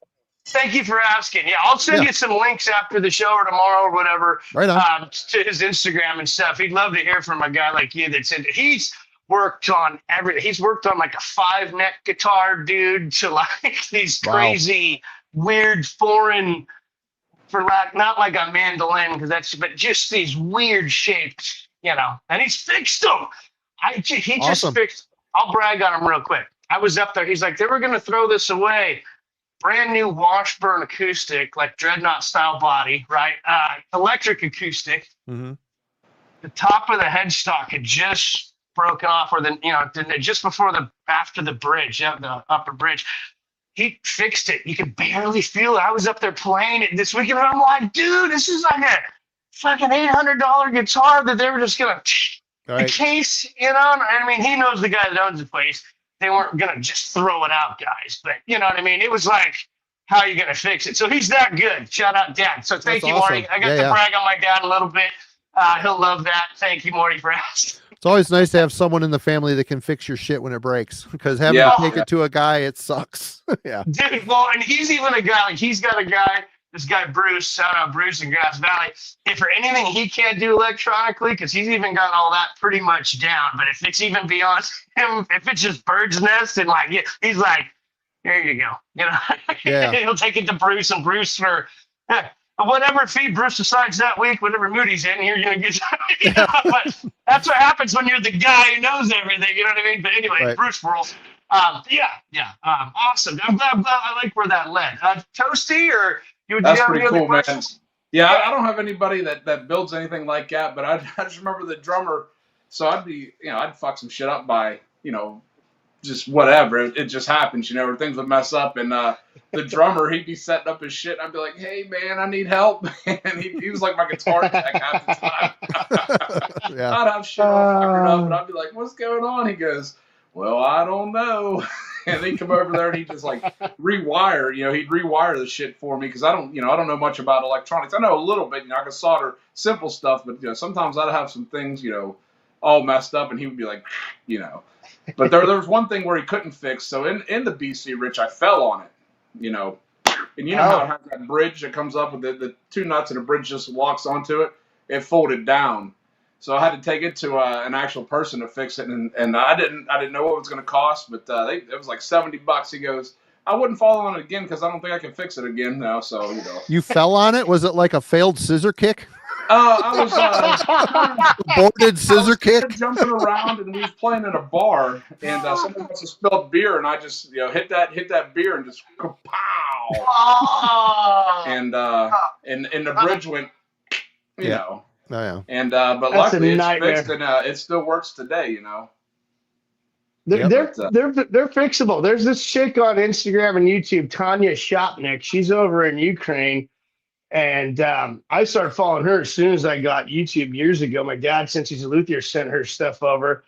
Thank you for asking. Yeah, I'll send you some links after the show or tomorrow or whatever. Right on. To his Instagram and stuff. He'd love to hear from a guy like you that's into. He's worked on everything. He's worked on like a 5-neck guitar, dude, to like these crazy, weird, foreign, not like a mandolin, but just these weird shapes, and he's fixed them. Just fixed. I'll brag on him real quick. I was up there. He's like, they were going to throw this away. Brand new Washburn acoustic, like Dreadnought style body, right? Electric acoustic. Mm-hmm. The top of the headstock had just broken off, or just after the bridge, the upper bridge. He fixed it. You could barely feel it. I was up there playing it this weekend, and I'm like, dude, this is like a fucking $800 guitar that they were just gonna case, I mean, he knows the guy that owns the place. They weren't gonna just throw it out, guys. But you know what I mean? It was like, how are you gonna fix it? So he's that good. Shout out, Dad. So thank you, awesome. Marty. I got to brag on my dad a little bit. He'll love that. Thank you, Marty, for asking. It's always nice to have someone in the family that can fix your shit when it breaks, because having to take it to a guy, it sucks. Yeah. Dude, well, and he's even a guy, like he's got a guy, this guy Bruce, shout out Bruce in Grass Valley. If for anything he can't do electronically, because he's even got all that pretty much down, but if it's even beyond him, if it's just bird's nest and like, he's like, there you go. He'll take it to Bruce, and Bruce for whatever fee Bruce decides that week, whatever mood he's in, you're going to get. But that's what happens when you're the guy who knows everything. You know what I mean? But anyway, Bruce rules. Awesome. I'm glad I like where that led. Toasty, or you have any other questions? Man. Yeah, I don't have anybody that builds anything like that, but I just remember the drummer. So I'd fuck some shit up by, just whatever. It just happens, things would mess up. And the drummer, he'd be setting up his shit. And I'd be like, hey, man, I need help. And he was like my guitar tech half the time. I'd have shit all fuckered up, and I'd be like, what's going on? He goes, well, I don't know. And he'd come over there and he'd just like rewire, he'd rewire the shit for me, because I don't know much about electronics. I know a little bit, I can solder simple stuff, but sometimes I'd have some things, all messed up, and he would be like, But there was one thing where he couldn't fix. So in the BC, Rich, I fell on it, and how it has that bridge that comes up with the two nuts, and the bridge just locks onto it. It folded down. So I had to take it to an actual person to fix it, and I didn't know what it was going to cost, but it was like $70. He goes, I wouldn't fall on it again because I don't think I can fix it again now. So You fell on it? Was it like a failed scissor kick? I was boarded scissor kick, jumping around, and we was playing in a bar, and someone must have spilled beer, and I just hit that beer and just pow, and the bridge went, Oh, yeah. And but That's luckily it's nightmare. fixed, and it still works today. They're fixable. There's this chick on Instagram and YouTube, Tanya Shopnik. She's over in Ukraine. And I started following her as soon as I got YouTube years ago. My dad, since he's a luthier, sent her stuff over.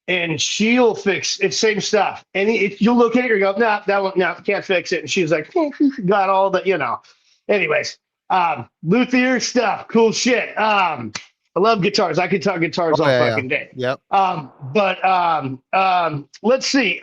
And she'll fix it, same stuff. And if you look at it, you go, nah, that one, no, can't fix it. And she's like, got all the, Anyways, luthier stuff, cool shit. I love guitars. I could talk guitars all fucking day. Yep. Let's see.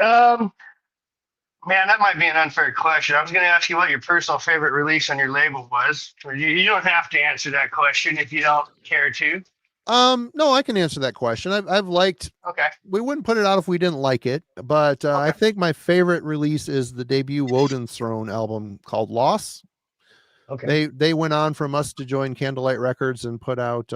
Man, that might be an unfair question. I was going to ask you what your personal favorite release on your label was. You don't have to answer that question if you don't care to. No, I can answer that question. I've liked. Okay. We wouldn't put it out if we didn't like it, but I think my favorite release is the debut Woden's Throne album called Loss. Okay. They went on from us to join Candlelight Records and put out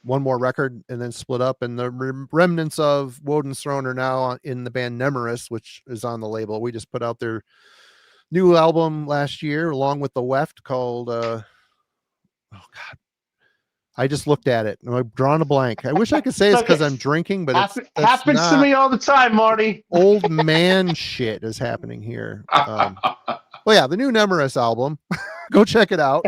one more record and then split up, and the remnants of Woden's Throne are now in the band Nemeris, which is on the label. We just put out their new album last year along with the Weft called I just looked at it and I've drawn a blank. I wish I could say it's because I'm drinking, but it happens to me all the time, Marty. Old man shit is happening here. Well, yeah, the new Nemeris album. Go check it out.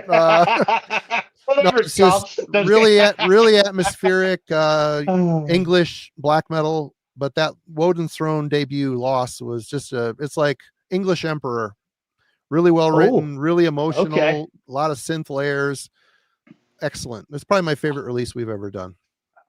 Whatever it's just counts. really atmospheric English black metal. But that Woden's Throne debut loss was just it's like English Emperor. Really well written, really emotional, okay. a lot of synth layers. Excellent. That's probably my favorite release we've ever done.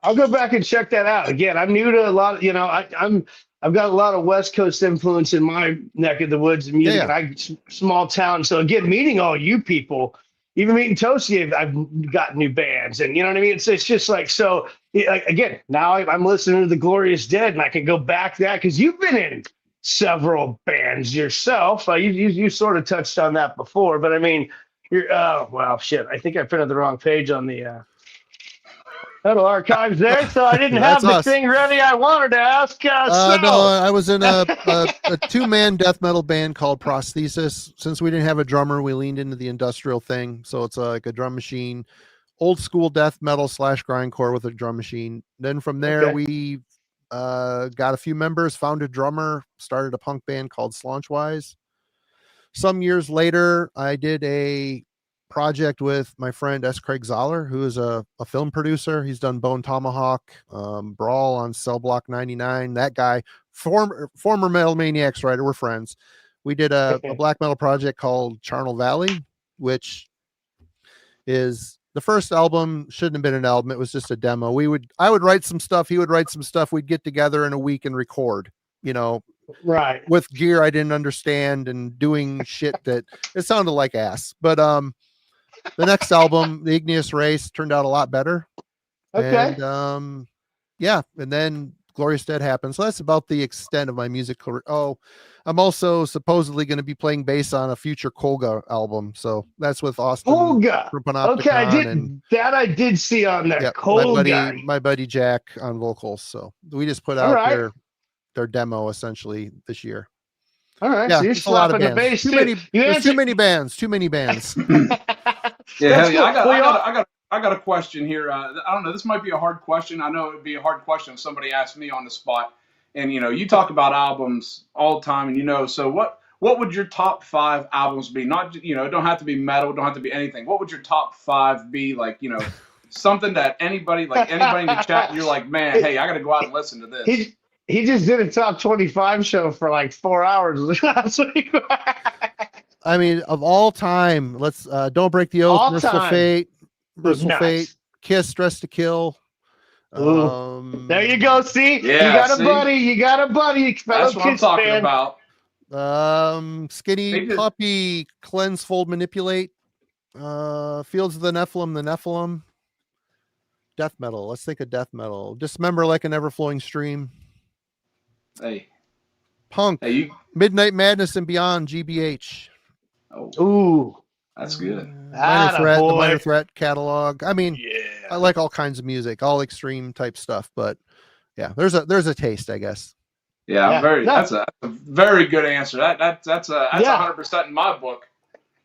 I'll go back and check that out. Again, I'm new to a lot of, I've got a lot of West Coast influence in my neck of the woods and music. Yeah. And small town. So again, meeting all you people, even meeting Toasty, I've got new bands, and you know what I mean? It's just like, so like, again, now I'm listening to the Glorious Dead, and I can go back to that because you've been in several bands yourself. You sort of touched on that before, but I mean, you're, well, shit. I think I printed the wrong page on the Metal Archives there, so I didn't have the thing ready I wanted to ask. No, I was in a two-man death metal band called Prosthesis. Since we didn't have a drummer, we leaned into the industrial thing. So it's like a drum machine, old school death metal / grindcore with a drum machine. Then from there, we got a few members, found a drummer, started a punk band called Slaunchwise. Some years later, I did a project with my friend S. Craig Zoller, who is a film producer. He's done Bone Tomahawk, Brawl on Cell Block 99. That guy, former Metal Maniacs writer. We're friends. We did a black metal project called Charnel Valley, which is the first album. Shouldn't have been an album. It was just a demo. I would write some stuff. He would write some stuff. We'd get together in a week and record, right, with gear I didn't understand and doing shit that it sounded like ass. But the next album, The Igneous Race, turned out a lot better. Okay. And and then Glorious Dead happened. So that's about the extent of my music career. Oh, I'm also supposedly going to be playing bass on a future Kolga album. So that's with Austin. Kolga. Okay, I did see on there. Yeah, Kolga. my buddy Jack on vocals. So we just put out their demo essentially this year. All right, yeah, so you're slapping the bass too. There's too many bands. Yeah, I got a question here. I don't know. This might be a hard question. I know it would be a hard question if somebody asked me on the spot. And you talk about albums all the time, and so what would your top 5 albums be? Not it don't have to be metal, it don't have to be anything. What would your top 5 be? Like something that anybody in the chat, you're like, man, hey, I got to go out and listen to this. He just did a top 25 show for like 4 hours last week. I mean, of all time, let's Don't Break the Oath, Merciful Fate, Kiss, Dress to Kill. There you go. See, yeah, you got a buddy. That's what I'm talking about. Skinny Puppy, Cleanse, Fold, Manipulate, Fields of the Nephilim, death metal. Let's think of death metal. Dismember Like an Ever-Flowing Stream. Hey, punk. Midnight Madness and Beyond, GBH. Ooh, that's good. The Minor Threat catalog. I mean, I like all kinds of music, all extreme type stuff, but yeah, there's a taste, I guess. Yeah, that's a very good answer. That's 100% in my book.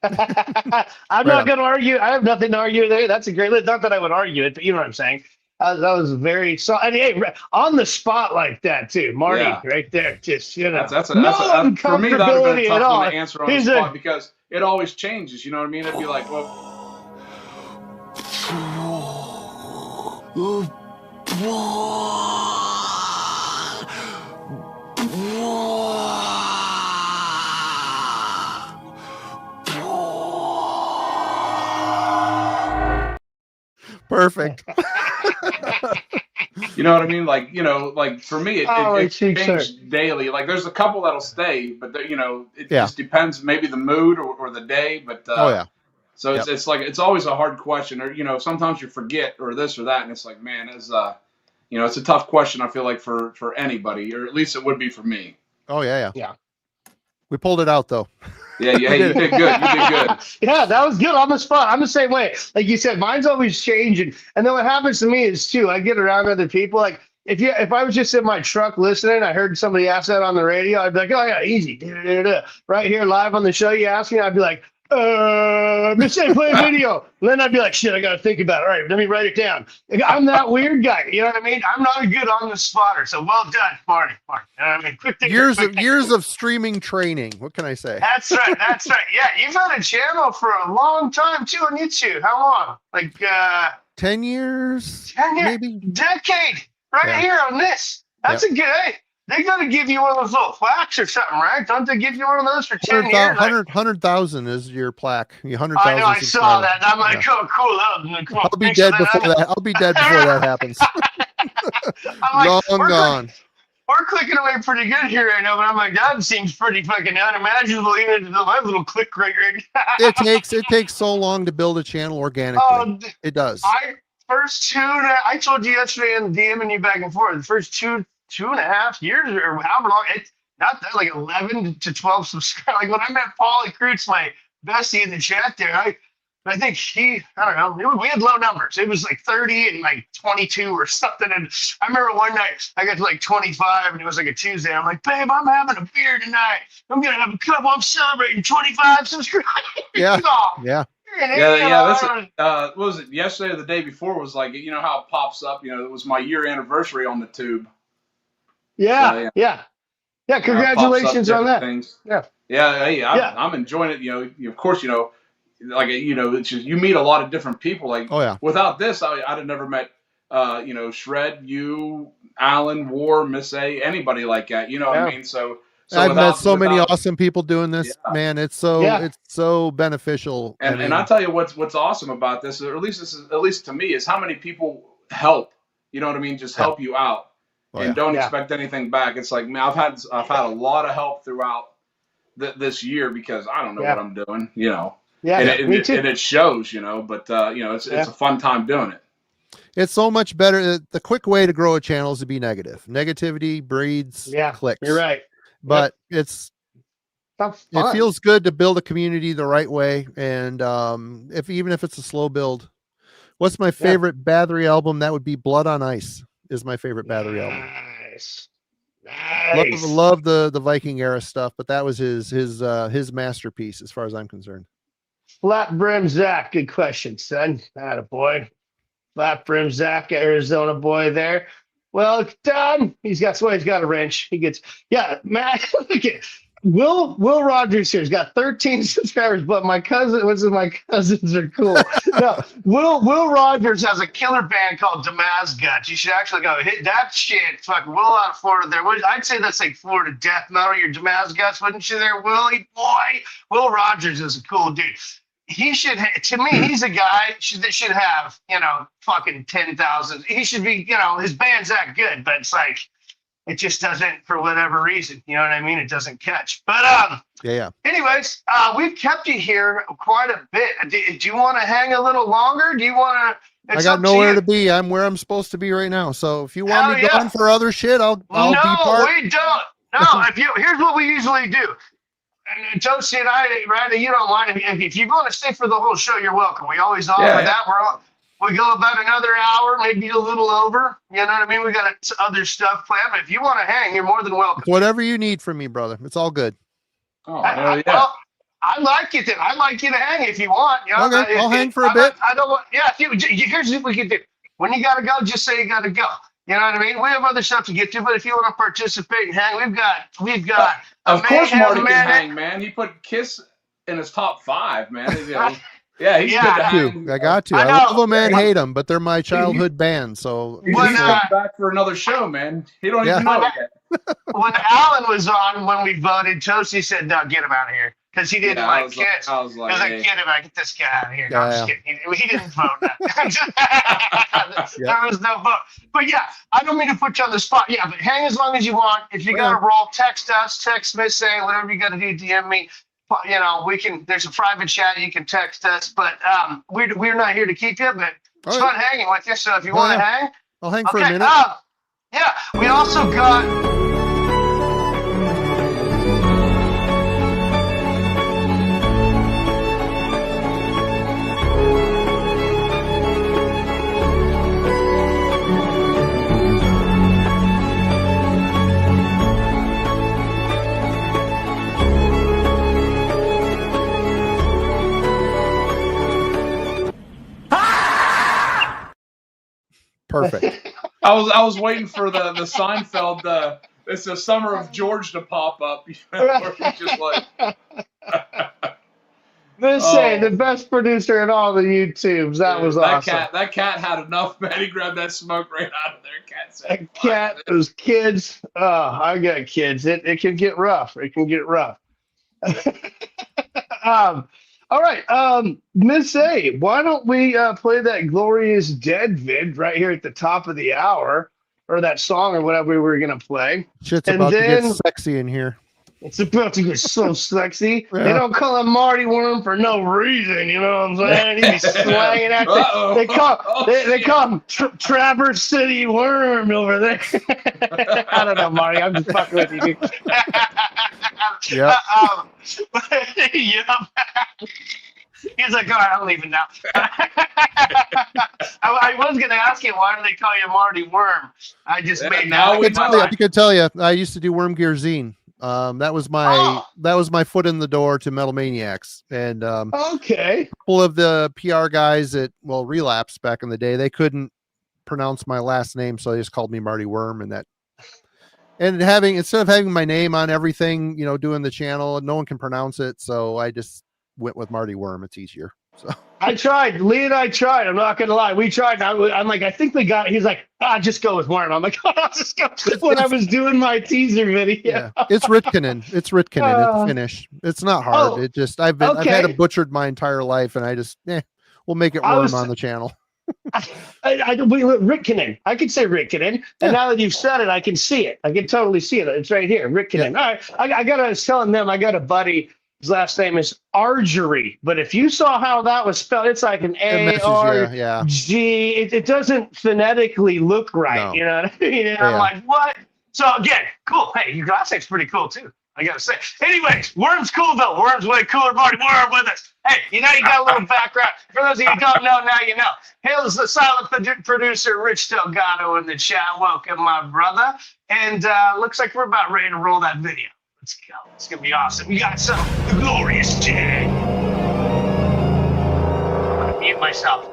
I'm not going to argue. I have nothing to argue there. That's a great list. Not that I would argue it, but you know what I'm saying. That was very so. And hey, on the spot like that too, Marty, right there. Just that's for me that would have been a tough one to answer on the spot because it always changes. You know what I mean? It'd be like, perfect. You know what I mean? Like for me, it changes daily. Like there's a couple that'll stay, but it just depends. Maybe the mood or the day. But so it's like it's always a hard question, or sometimes you forget or this or that, and it's like, man, it's a tough question. I feel like for anybody, or at least it would be for me. Oh yeah. We pulled it out though. Yeah, you did good. You did good. Yeah, that was good on the spot. I'm the same way. Like you said, mine's always changing. And then what happens to me is too, I get around other people. Like if I was just in my truck listening, I heard somebody ask that on the radio, I'd be like, oh yeah, easy. Right here live on the show, you ask me, I'd be like, Miss A, play a video. And then I'd be like, shit, I got to think about it. All right, let me write it down. I'm that weird guy. You know what I mean? I'm not a good on the spotter. So well done, Marty. You know what I mean? Quick thinker, Years of streaming training. What can I say? That's right. That's right. Yeah, you've had a channel for a long time too on YouTube. How long? Like 10 years? 10 years, maybe? decade. Right here on this. That's a good. Hey, they got to give you one of those little plaques or something, right? Don't they give you one of those for 10 years? 100,000 is your plaque. 100,000. I know. I saw that. And I'm like, oh, cool. I'll be dead before that. I'll be dead before that happens. I'm like, Long gone. We're clicking away pretty good here right now, but I'm like, that seems pretty fucking unimaginable even to my little click rate. It takes so long to build a channel organically. It does. I told you yesterday in DMing you back and forth, the first two and a half years or however long, it's not that, like 11 to 12 subscribers. Like when I met Paulie Kreutz, my bestie in the chat there, I think I don't know, we had low numbers. It was like 30 and like 22 or something. And I remember one night I got to like 25 and it was like a Tuesday. I'm like, babe, I'm having a beer tonight. I'm going to have a couple. I'm celebrating 25 subscribers. Yeah. Yeah. That's what was it? Yesterday or the day before was like, you know how it pops up. You know, it was my year anniversary on the tube. Yeah. Congratulations on that. Things. Yeah. Hey, I'm enjoying it. You know, of course, you know, like, you know, it's just, you meet a lot of different people. Like, without this, I'd have never met, you know, Shred, you, Alan, War, Miss A, anybody like that. You know what I mean? So I've met so many awesome people doing this, man. It's so beneficial. And I tell you what's awesome about this, or at least to me, is how many people help. You know what I mean? Just help you out, and don't expect anything back. It's like, man, I've had a lot of help throughout this year because I don't know what I'm doing. You know, me too. And it shows. You know, but you know, it's a fun time doing it. It's so much better. The quick way to grow a channel is to be negative. Negativity breeds clicks. You're right. But it feels good to build a community the right way. And even if it's a slow build, what's my favorite Bathory album? That would be Blood on Ice is my favorite Bathory album. Nice. Love the Viking era stuff, but that was his masterpiece as far as I'm concerned. Flat Brim Zach, good question, son. Attaboy. Flat Brim Zach, Arizona boy there. Well, done. He's got a wrench. He gets, Matt. Look at Will Rogers here. He's got 13 subscribers, but my cousins are cool. No, Will Rogers has a killer band called Damascus. You should actually go hit that shit. Fuck Will out of Florida there. I'd say that's like Florida death metal. Your Damascus, wouldn't you there, Willie boy? Will Rogers is a cool dude. He should, to me, he's a guy that should have, you know, fucking 10,000. He should be, you know, his band's that good, but it's like, it just doesn't, for whatever reason, you know what I mean? It doesn't catch. But, anyways, we've kept you here quite a bit. Do you want to hang a little longer? Do you want to? I got nowhere to be. I'm where I'm supposed to be right now. So if you want me going for other shit, I'll be part. No, we don't. No, here's what we usually do. And Toasty and I, right? You don't mind if you want to stay for the whole show, you're welcome. We always offer that. We go about another hour, maybe a little over. You know what I mean? We got other stuff planned. But if you want to hang, you're more than welcome. Whatever you need from me, brother. It's all good. Oh, well, I like it. Then I'd like you to hang if you want. You know? Okay, I'll hang for a bit. I don't want. Yeah. Here's what we can do. When you gotta go, just say you gotta go. You know what I mean? We have other stuff to get to, but if you want to participate and hang, we've got. Of course, Marty can hang, man. He put Kiss in his top 5, man. You know, he's good to hang. I got to. I love them and hate them, but they're my childhood band. So he's coming back for another show, man. He don't even know yet. When Alan was on, when we voted, Toasty said, "No, get him out of here." Because he didn't like Kiss. I was like, get him out, get this guy out of here. No, I'm just kidding. He didn't vote. There was no vote. But I don't mean to put you on the spot. Yeah, but hang as long as you want. If you got to roll, text us, text Miss A, whatever you got to do, DM me. You know, we can. There's a private chat. You can text us. But we're not here to keep you. But it's fun hanging with you. So if you want to hang, I'll hang for a minute. We also got. Perfect. I was waiting for the Seinfeld. It's the Summer of George to pop up. Where he's just like, This saying the best producer in all the YouTubes. That was awesome. That cat had enough, man. He grabbed that smoke right out of there. Cat said, That cat, those kids. Oh, I got kids. It can get rough. It can get rough. All right, Miss A, why don't we play that Glorious Dead vid right here at the top of the hour, or that song or whatever we were gonna play. Shit's about to get sexy in here. It's about to get so sexy. Yeah. They don't call him Marty Worm for no reason. You know what I'm saying? He's slanging out. They call him Traverse City Worm over there. I don't know, Marty. I'm just fucking with you, dude. Yeah. He's like, all right, I'm leaving now. I was going to ask you, why do they call you Marty Worm? I just made now that. I could tell you, I used to do Worm Gear Zine. That was my foot in the door to Metal Maniacs. And okay. A couple of the PR guys at Relapse back in the day, they couldn't pronounce my last name, so they just called me Marty Worm. And instead of having my name on everything, doing the channel, no one can pronounce it, so I just went with Marty Worm. It's easier. So I tried. Lee and I tried. I'm not gonna lie. We tried. I'm like, I think we got it. He's like, just go with Worm. I'm like, I'll just go. When I was doing my teaser video. Yeah. It's Ritkinen. It's Finnish. It's not hard. It just I've had it butchered my entire life, and I just we'll make it Worm on the channel. Ritkinen. I can say Ritkinen, and now that you've said it, I can see it. I can totally see it. It's right here, Ritkinen. Yeah. All right, I was telling them I got a buddy. His last name is Argery, but if you saw how that was spelled, it's like an A-R-G. It doesn't phonetically look right. No. You know what I mean? And I'm like, what? So again, cool. Hey, your last name's pretty cool too, I gotta say. Anyways, Worm's cool though. Worm's way cooler. Marty Worm with us. Hey, you got a little background. For those of you who don't know, now you know. Hails the silent producer, Rich Delgado, in the chat. Welcome, my brother. And looks like we're about ready to roll that video. Let's go. It's going to be awesome. We got some Glorious Dead. I'm going to mute myself.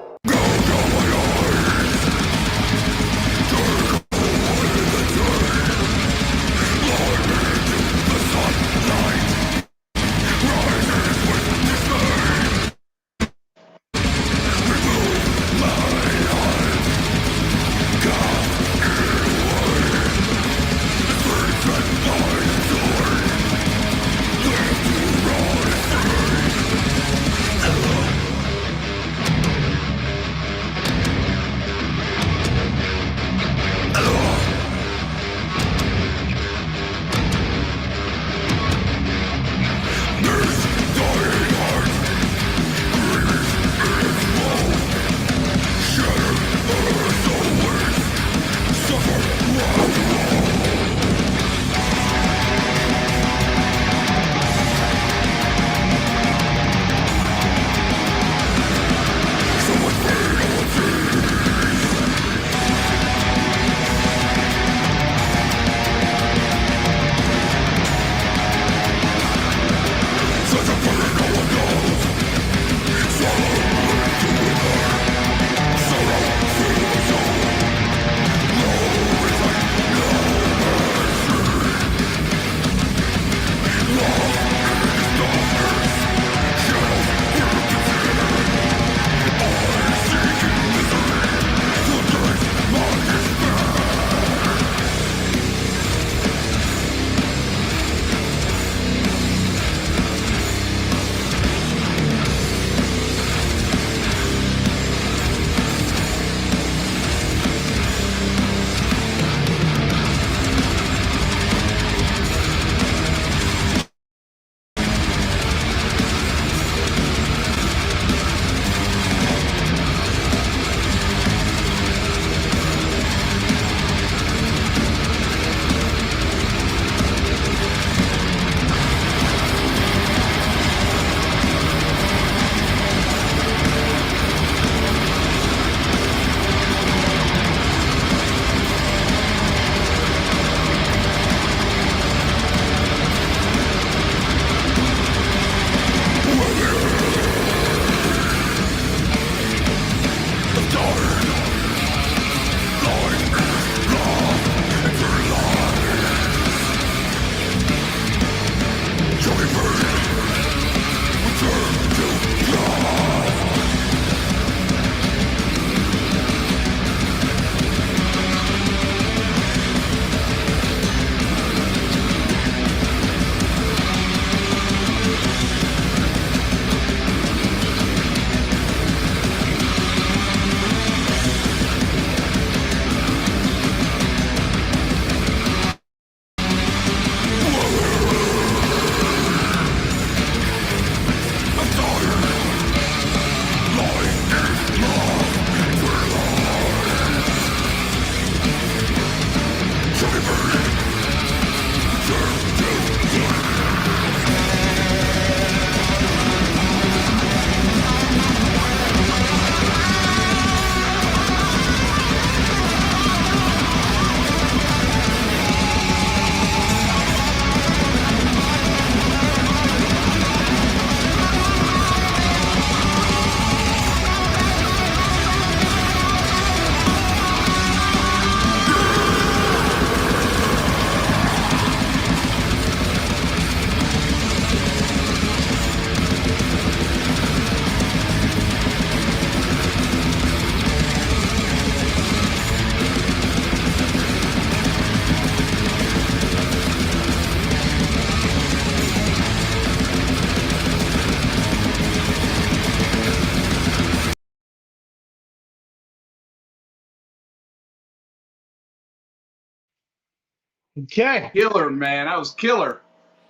Okay. Killer, man. That was killer.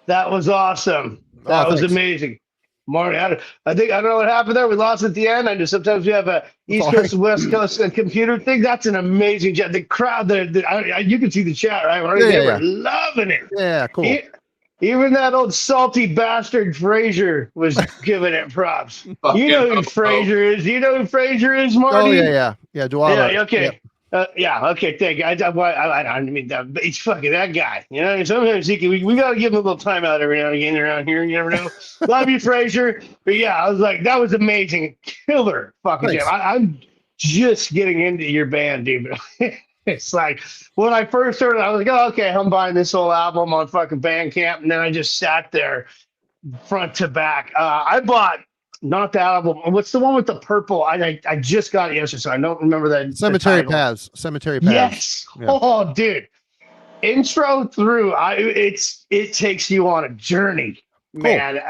That was awesome. That was thanks. amazing. Marty, I think I don't know what happened there. We lost at the end. I know sometimes we have a East Sorry. Coast and West Coast computer thing. That's an amazing chat. The crowd, you can see the chat, right? Marty? They were loving it. Yeah, cool. Even that old salty bastard Frazier was giving it props. You know who Frazier is. You know who Frazier is, Marty? Oh yeah. Duala. Yeah. Okay. Yep. Okay, thank you. I mean, he's fucking that guy. You know, sometimes we got to give him a little time out every now and again around here. You never know. Love you, Frazier. But yeah, I was like, that was amazing. Killer fucking jam. I'm just getting into your band, dude. It's like when I first heard it, I was like, oh, okay, I'm buying this whole album on fucking Bandcamp. And then I just sat there front to back. I bought not the album. What's the one with the purple? I just got it yesterday, so I don't remember that. Cemetery Paths. Cemetery Paths. Yes. Yeah. Oh, dude. Intro through. It takes you on a journey, man.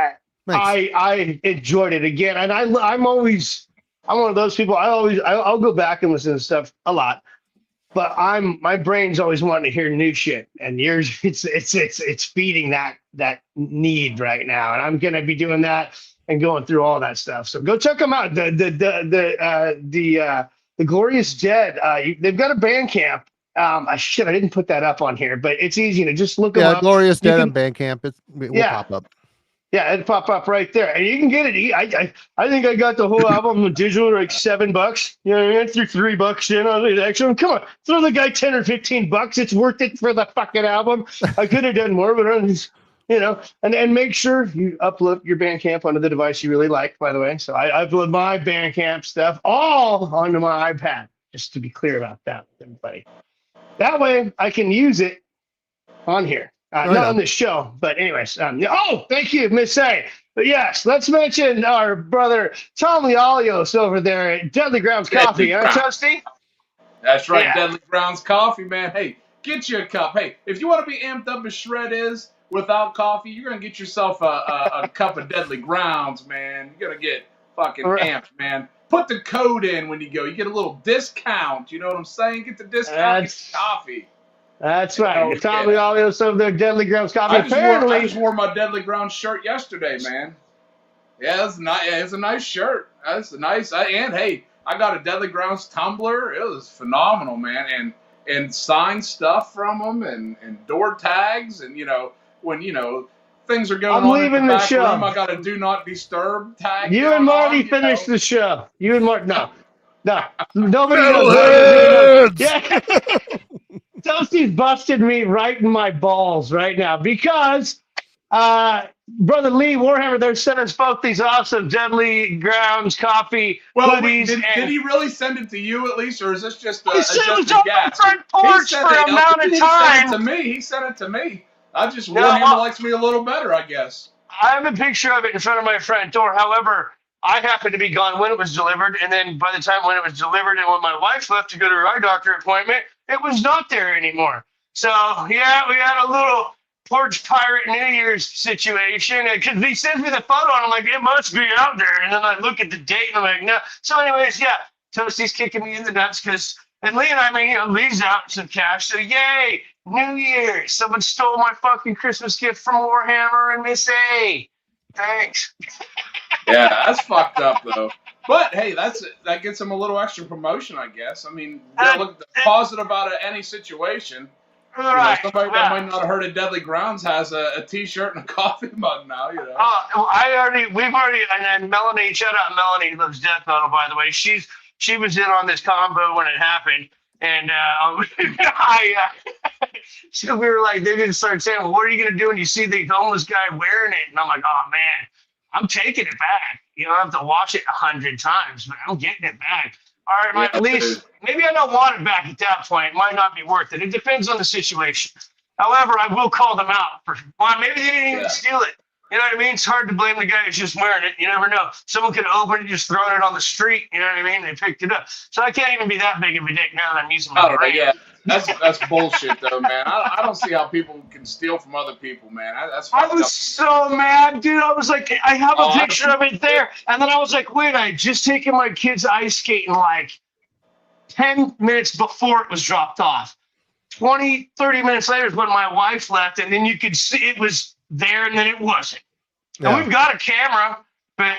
Cool. I enjoyed it again, and I'm one of those people. I'll go back and listen to stuff a lot, but my brain's always wanting to hear new shit, and yours it's feeding that need right now, and I'm gonna be doing that and going through all that stuff. So go check them out. The Glorious Dead. They've got a Bandcamp. I didn't put that up on here, but it's easy to just look them up. Glorious Dead on Bandcamp. It will pop up. Yeah, it'd pop up right there, and you can get it. I think I got the whole album digital like $7. You know, I threw $3 in on the extra. Come on, throw the guy $10 or $15. It's worth it for the fucking album. I could have done more, but you know, and make sure you upload your Bandcamp onto the device you really like, by the way. So I upload my Bandcamp stuff all onto my iPad, just to be clear about that, everybody. That way I can use it on here. Not on the show, but anyways. Thank you, Miss A. But yes, let's mention our brother Tommy Alios over there at Deadly Grounds Coffee. Huh, Toasty? That's right, yeah. Deadly Grounds Coffee, man. Hey, get you a cup. Hey, if you want to be amped up as Shred is without coffee, you're going to get yourself a cup of Deadly Grounds, man. You're going to get fucking amped, man. Put the code in when you go. You get a little discount. You know what I'm saying? Get the discount. Get coffee. That's right. Tommy Alios over there, Deadly Grounds Coffee. I just wore my Deadly Grounds shirt yesterday, man. Yeah, it's nice. It's a nice shirt. That's a nice. And hey, I got a Deadly Grounds tumbler. It was phenomenal, man. And signed stuff from them and door tags and when things are going on in the back room, I got a do not disturb tag. You and Marty finished the show. You and Marty. No. Nobody knows. Yeah. Toasty's busted me right in my balls right now because Brother Lee Warhammer there sent us both these awesome Deadly Grounds Coffee hoodies. Did he really send it to you at least, or is this just a guess? He sent it on the front porch for an amount of time. He sent it to me. I just Warhammer likes me a little better, I guess. I have a picture of it in front of my front door. However, I happened to be gone when it was delivered, and then by the time when it was delivered and when my wife left to go to her eye doctor appointment, it was not there anymore. So, yeah, we had a little porch pirate New Year's situation, because he sends me the photo, and I'm like, it must be out there. And then I look at the date, and I'm like, no. So anyways, yeah, Toasty's kicking me in the nuts, and Lee and I, Lee's out some cash, so yay, New Year. Someone stole my fucking Christmas gift from Warhammer and Miss A. Thanks. Yeah, that's fucked up, though. But, hey, that gets him a little extra promotion, I guess. I mean, look positive out of any situation. Right. Somebody that might not have heard of Deadly Grounds has a T-shirt and a coffee mug now, we've already, and Melanie, shout out Melanie, who loves death metal, by the way. She was in on this combo when it happened. And so we were like, they just started saying, well, what are you going to do when you see the homeless guy wearing it? And I'm like, oh, man, I'm taking it back. I have to wash it 100 times, but I'm getting it back. All right, at least maybe I don't want it back at that point. It might not be worth it. It depends on the situation. However, I will call them out. Maybe they didn't even steal it. You know what I mean? It's hard to blame the guy who's just wearing it. You never know. Someone could open it, just throwing it on the street. You know what I mean? They picked it up. So I can't even be that big of a dick now that I'm using my brain. Yeah. That's bullshit, though, man. I don't see how people can steal from other people, man. I was so mad, dude. I was like, I have a picture of it there. And then I was like, wait, I had just taken my kids ice skating like 10 minutes before it was dropped off. 20, 30 minutes later is when my wife left, and then you could see it was there and then it wasn't. And Yeah. we've got a camera, but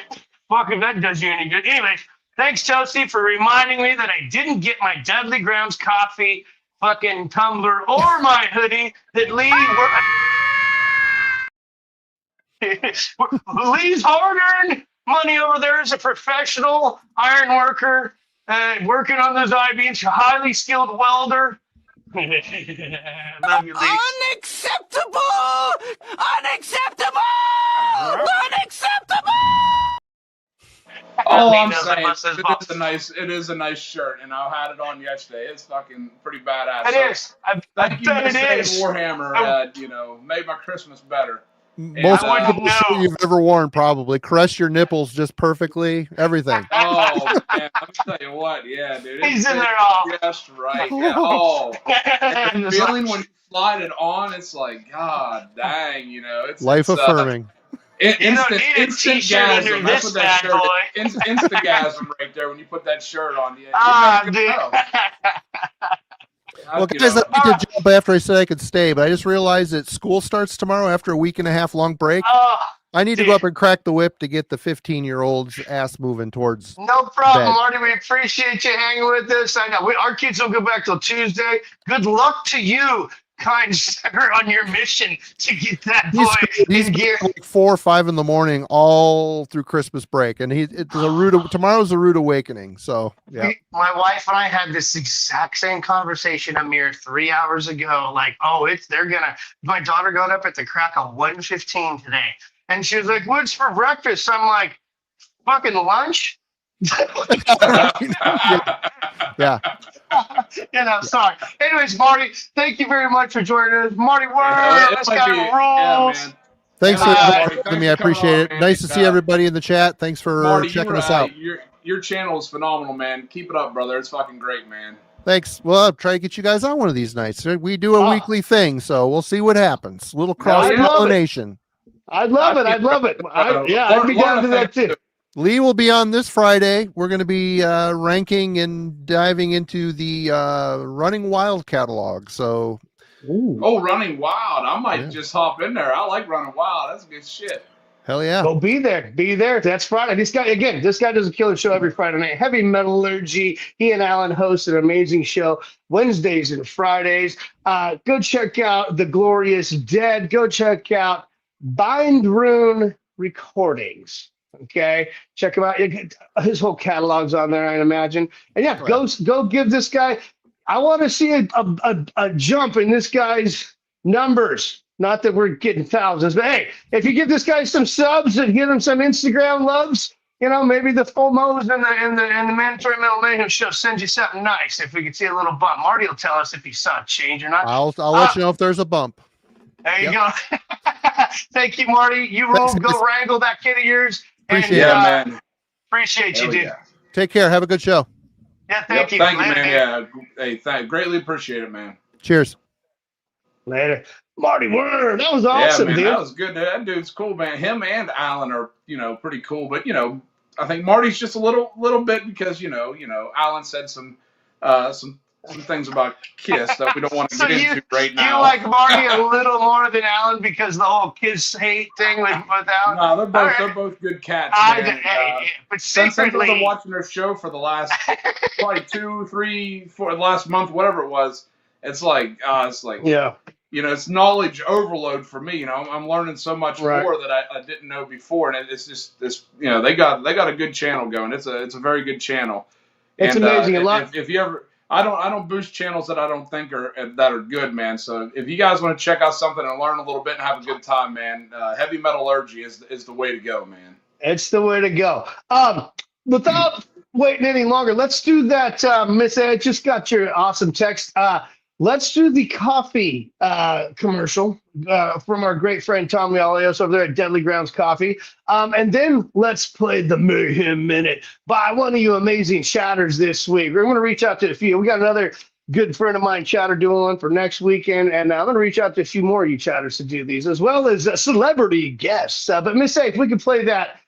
fuck if that does you any good. Anyways, thanks, Chelsea, for reminding me that I didn't get my Dudley Grounds coffee fucking tumbler or my hoodie that Lee's hard-earned money over there as a professional iron worker, working on those I-beams, highly skilled welder. Love you, Lee. Unacceptable! Unacceptable! Unacceptable! All Lee I'm knows saying I is must have it is a nice shirt, and I had it on yesterday. It's fucking pretty badass. It is. I Thank you, bet it Mr. is. Warhammer. Made my Christmas better. Most I wouldn't comfortable shirt know. you've ever worn, probably. Caress your nipples just perfectly. Everything. Oh man, I'm tell you what, yeah, dude. He's in there all. Just right. Yeah. Oh, and the Just feeling when you slide it on, it's like, God dang, it's Life it's, affirming. You don't Instant, need a instant t-shirt under gasm. That's this what that bad shirt boy. is. Instagasm right there when you put that shirt on. Yeah, Ah, you're dude. good to go. Well, guys, I need to jump after I said I could stay, but I just realized that school starts tomorrow after a week and a half long break. Oh, I need to go up and crack the whip to get the 15-year-old's ass moving towards. no problem, Bed. Marty. We appreciate you hanging with us. I know our kids will go back till Tuesday. Good luck to you, kind sir, on your mission to get that boy He's in gear. like 4 or 5 in the morning all through Christmas break, and tomorrow's a rude awakening. So yeah, My wife and I had this exact same conversation a mere 3 hours ago. Like, my daughter got up at the crack of 1:15 today. And she was like, "What's for breakfast?" I'm like, "Fucking lunch." yeah. Sorry. Anyways, Marty, thank you very much for joining us. Marty Word, this guy rules. man. Thanks Yeah, for Marty, having thanks me. I for coming appreciate on, it. man. Nice to see everybody in the chat. Thanks for Marty, checking us out. Your channel is phenomenal, man. Keep it up, brother. It's fucking great, man. Thanks. Well, I'll try to get you guys on one of these nights. We do a weekly thing, so we'll see what happens. A little cross-pollination. I'd love it. I'd be down to that too. Lee will be on this Friday. We're going to be ranking and diving into the Running Wild catalog. So, Oh, Running Wild. I might just hop in there. I like Running Wild. That's good shit. hell yeah. Go be there. Be there. That's Friday. This guy does a killer show every Friday night. Heavy Metallurgy. He and Alan host an amazing show Wednesdays and Fridays. Go check out The Glorious Dead. Go check out Bind Rune Recordings. Okay, check him out. His whole catalog's on there, I imagine. And yeah, go give this guy. I want to see a jump in this guy's numbers. Not that we're getting thousands, but hey, if you give this guy some subs and give him some Instagram loves, maybe the full mows and the Mandatory Metal Mayhem show sends you something nice. If we could see a little bump, Marty will tell us if he saw a change or not. I'll let you know if there's a bump. There you go. Thank you, Marty. You rule. Go wrangle that kid of yours. Appreciate it, man. Appreciate you, dude. Yeah. Take care. Have a good show. Yeah, thank you. Thank you, Later, man. Yeah. Hey, greatly appreciate it, man. Cheers. Later. Marty Word. That was awesome, man, dude. That was good. That dude's cool, man. Him and Alan are, pretty cool. But, I think Marty's just a little bit because, Alan said some things about Kiss that we don't want to get into right now. You like Marty a little more than Alan because the whole Kiss hate thing with Alan? No, they're both good cats, man. But Since I've secretly, been watching their show for the last probably 2, 3, 4, the last month, whatever it was, it's like yeah. It's knowledge overload for me. I'm learning so much more that I didn't know before, and it's just this. They got a good channel going. It's a very good channel. It's amazing. A lot. If you ever, I don't boost channels that I don't think are good, man. So if you guys want to check out something and learn a little bit and have a good time, man, Heavy Metallurgy is the way to go, man. It's the way to go. Without waiting any longer, let's do that. Miss Ed, just got your awesome text. Let's do the coffee commercial from our great friend Tom Lealios over there at Deadly Grounds Coffee. And then let's play the Mayhem Minute by one of you amazing chatters this week. We're going to reach out to a few. We got another good friend of mine, chatter, doing one for next weekend. And I'm going to reach out to a few more of you chatters to do these, as well as celebrity guests. But Miss A, if we could play that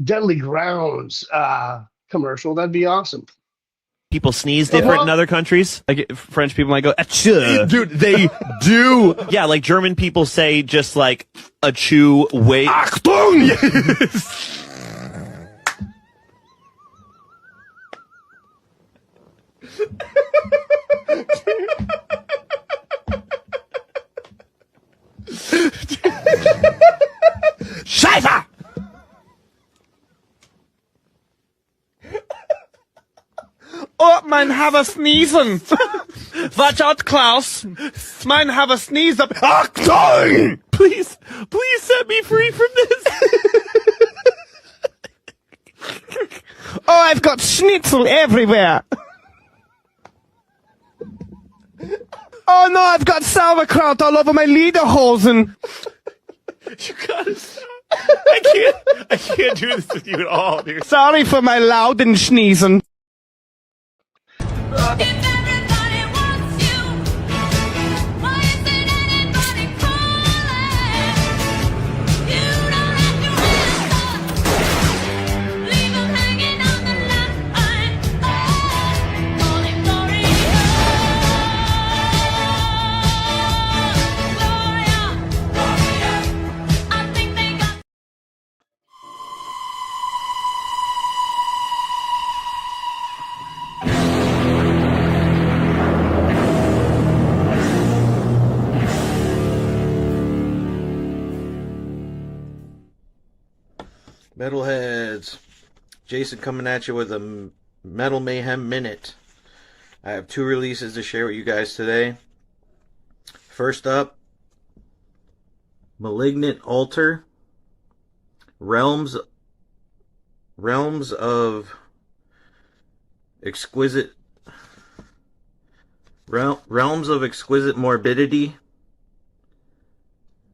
Deadly Grounds commercial, that'd be awesome. People sneeze different in other countries. Like French people might go, achoo. Dude, they do. Yeah, like German people say just like achoo, wait. Achtung! Scheiße! Oh, mein Haver sneezen. Watch out, Klaus. Mein Haver sneeze up. Achtung! Please set me free from this. Oh, I've got schnitzel everywhere. Oh no, I've got sauerkraut all over my lederhosen. You gotta stop. I can't do this with you at all, dude. Sorry for my loud and sneezing. Metalheads, Jason coming at you with a Metal Mayhem Minute. I have 2 releases to share with you guys today. First up, Malignant Altar, Realms of Exquisite Morbidity.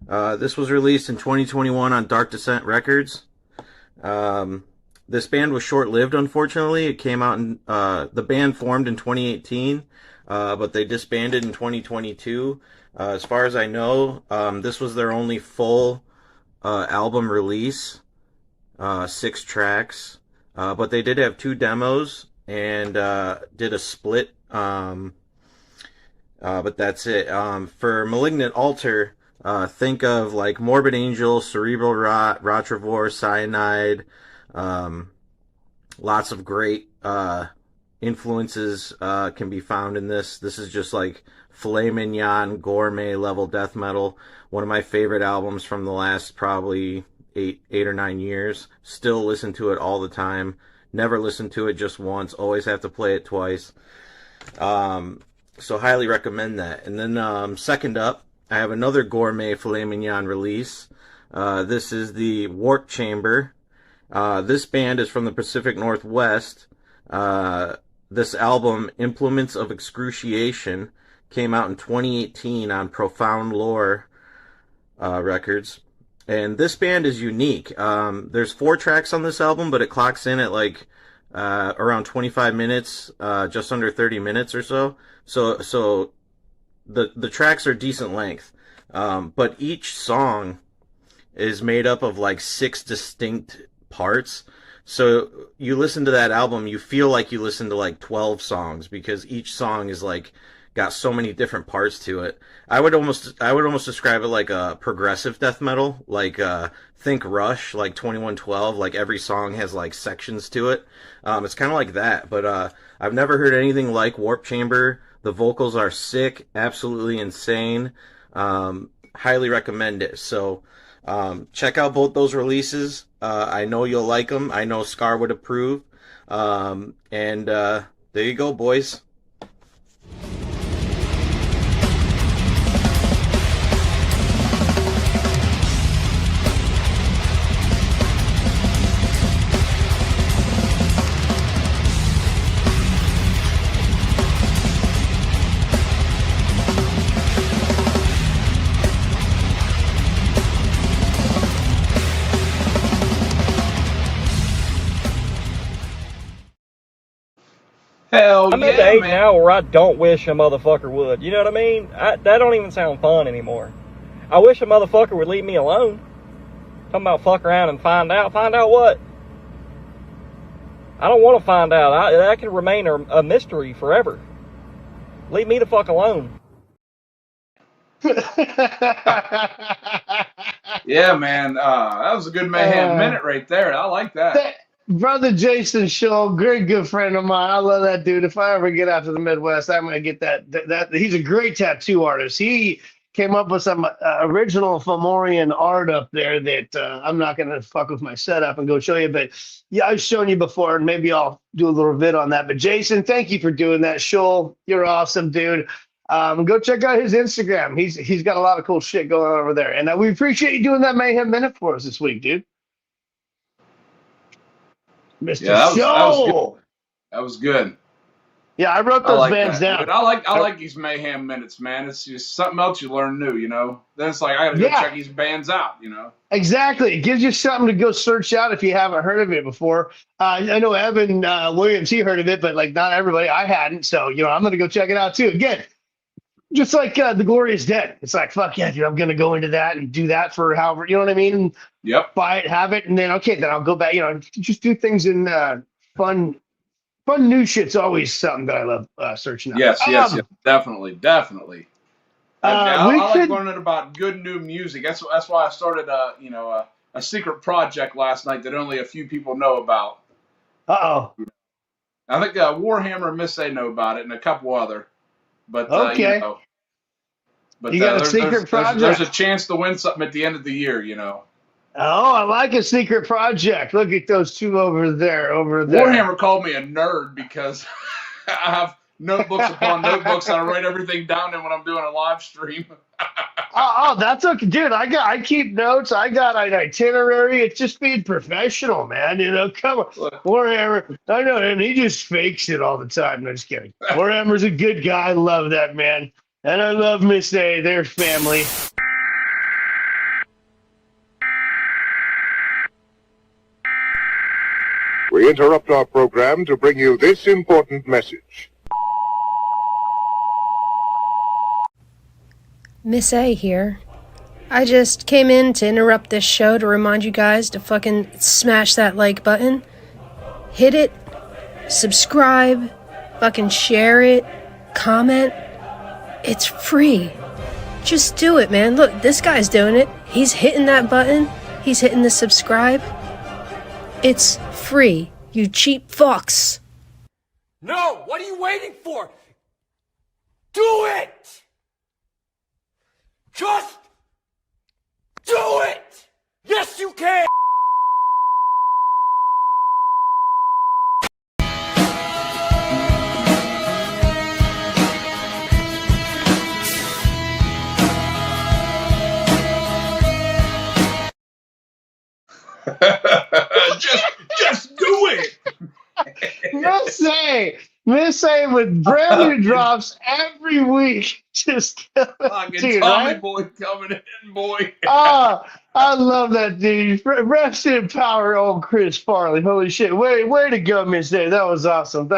This was released in 2021 on Dark Descent Records. This band was short-lived, unfortunately. It came out in, the band formed in 2018, but they disbanded in 2022. As far as I know, this was their only full, album release, 6 tracks, but they did have 2 demos and, did a split, but that's it. For Malignant Altar, think of like Morbid Angel, Cerebral Rot, Rotravore, Cyanide, lots of great influences can be found in this. This is just like filet mignon, gourmet level death metal. One of my favorite albums from the last probably 8 or 9 years. Still listen to it all the time. Never listen to it just once. Always have to play it twice. So highly recommend that. And then second up, I have another gourmet filet mignon release. This is the Warp Chamber. This band is from the Pacific Northwest. This album, Implements of Excruciation, came out in 2018 on Profound Lore Records. And this band is unique. There's 4 tracks on this album, but it clocks in at like around 25 minutes, just under 30 minutes or so. So the tracks are decent length, but each song is made up of like 6 distinct parts. So you listen to that album, you feel like you listen to like 12 songs because each song is like got so many different parts to it. I would almost describe it like a progressive death metal, like think Rush, like 2112, like every song has like sections to it. It's kind of like that, but I've never heard anything like Warp Chamber. The vocals are sick, absolutely insane. Highly recommend it. So check out both those releases. I know you'll like them. I know Scar would approve. And there you go, boys. Hell I'm yeah, at the age man. now where I don't wish a motherfucker would. You know what I mean? That don't even sound fun anymore. I wish a motherfucker would leave me alone. Talking about fuck around and find out. Find out what? I don't want to find out. That can remain a mystery forever. Leave me the fuck alone. Yeah, man. That was a good Mayhem minute right there. I like that. Brother Jason Shaw, great good friend of mine. I love that dude. If I ever get out to the Midwest, I'm gonna get that. He's a great tattoo artist. He came up with some original Fomorian art up there that I'm not gonna fuck with my setup and go show you. But yeah, I've shown you before, and maybe I'll do a little vid on that. But Jason, thank you for doing that. Shaw, you're awesome, dude. Go check out his Instagram. He's got a lot of cool shit going on over there, and we appreciate you doing that Mayhem minute for us this week, dude. Mr. Show. That was good. Yeah, I wrote those bands down. But I like these Mayhem minutes, man. It's just something else you learn new, you know. Then it's like I gotta go check these bands out, you know. Exactly. It gives you something to go search out if you haven't heard of it before. I know Evan Williams, he heard of it, but like not everybody. I hadn't, so you know I'm gonna go check it out too. Again, just like The Glorious Dead. It's like, fuck yeah, dude, I'm going to go into that and do that for however, you know what I mean? Yep. Buy it, have it, and then, okay, then I'll go back, you know, just do things in fun new shit's always something that I love searching out. Yes, definitely. I like learning about good new music. That's why I started, a secret project last night that only a few people know about. Uh-oh. I think Warhammer and Miss A know about it and a couple other. But okay. But you got a secret project. There's a chance to win something at the end of the year, you know. Oh, I like a secret project. Look at those two over there. Warhammer called me a nerd because I have notebooks upon notebooks and I write everything down in when I'm doing a live stream. Oh, that's okay, dude. I keep notes. I got an itinerary. It's just being professional, man. You know, come on, Warhammer. I know, and he just fakes it all the time. No, just kidding. Warhammer's a good guy. I love that man, and I love Miss A. Their family. We interrupt our program to bring you this important message. Miss A here. I just came in to interrupt this show to remind you guys to fucking smash that like button. Hit it. Subscribe. Fucking share it. Comment. It's free. Just do it, man. Look, this guy's doing it. He's hitting that button. He's hitting the subscribe. It's free, you cheap fucks. No! What are you waiting for? Do it! Just do it! Yes, you can! just do it. Miss A with brand new drops every week. Just fucking Tommy boy coming in, boy. I love that dude. Rest in power, old Chris Farley. Holy shit. Way to go, Miss A. That was awesome.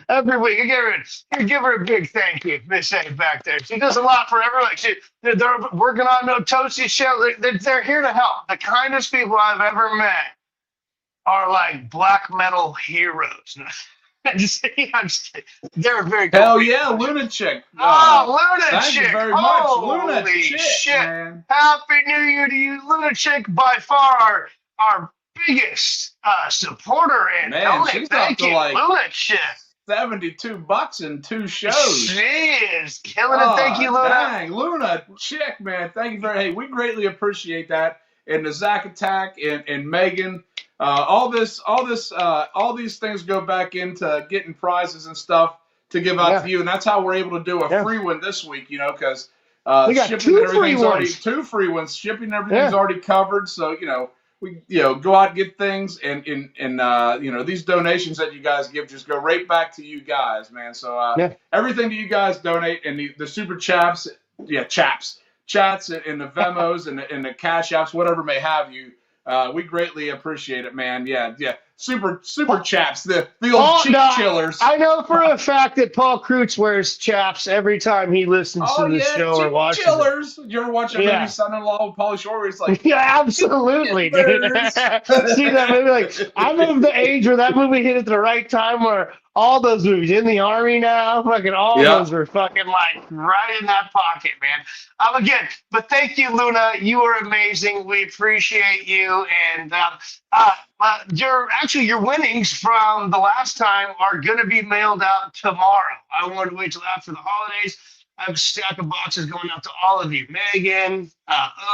Every week, I give her a big thank you, Miss A back there. She does a lot for everyone. They're working on no Toasty show. They're here to help. The kindest people I've ever met are like black metal heroes. They're very cool. Hell yeah, Lunachick. Lunachick. Thank you very much. Holy shit. Man. Happy New Year to you, Lunachick. By far our biggest supporter and man, she's thank you, like Lunachick. $72 in 2 shows. She is killing it. Thank you, Luna. Dang, Lunachick, man. Thank you very much. We greatly appreciate that. And the Zack Attack and Megan. All these things go back into getting prizes and stuff to give out to you, and that's how we're able to do a free one this week. You know, because we got two free ones. Shipping and everything's already covered. So we go out and get things, and these donations that you guys give just go right back to you guys, man. So everything that you guys donate and the super chats and the Venmos and the cash apps, whatever may have you. We greatly appreciate it, man. Yeah. super chaps, the old cheek chillers. I know for a fact that Paul Kreutz wears chaps every time he listens to the show or watches chillers. You ever watch that movie Son-in-Law with Pauly Shore? Where he's like, yeah, absolutely, dude. See that movie? Like, I'm of the age where that movie hit at the right time, where all those movies, In the Army Now, fucking all those were fucking like right in that pocket, man. Again, but thank you, Luna. You are amazing. We appreciate you. And your winnings from the last time are going to be mailed out tomorrow. I wanted to wait till after the holidays. I have a stack of boxes going out to all of you. Megan,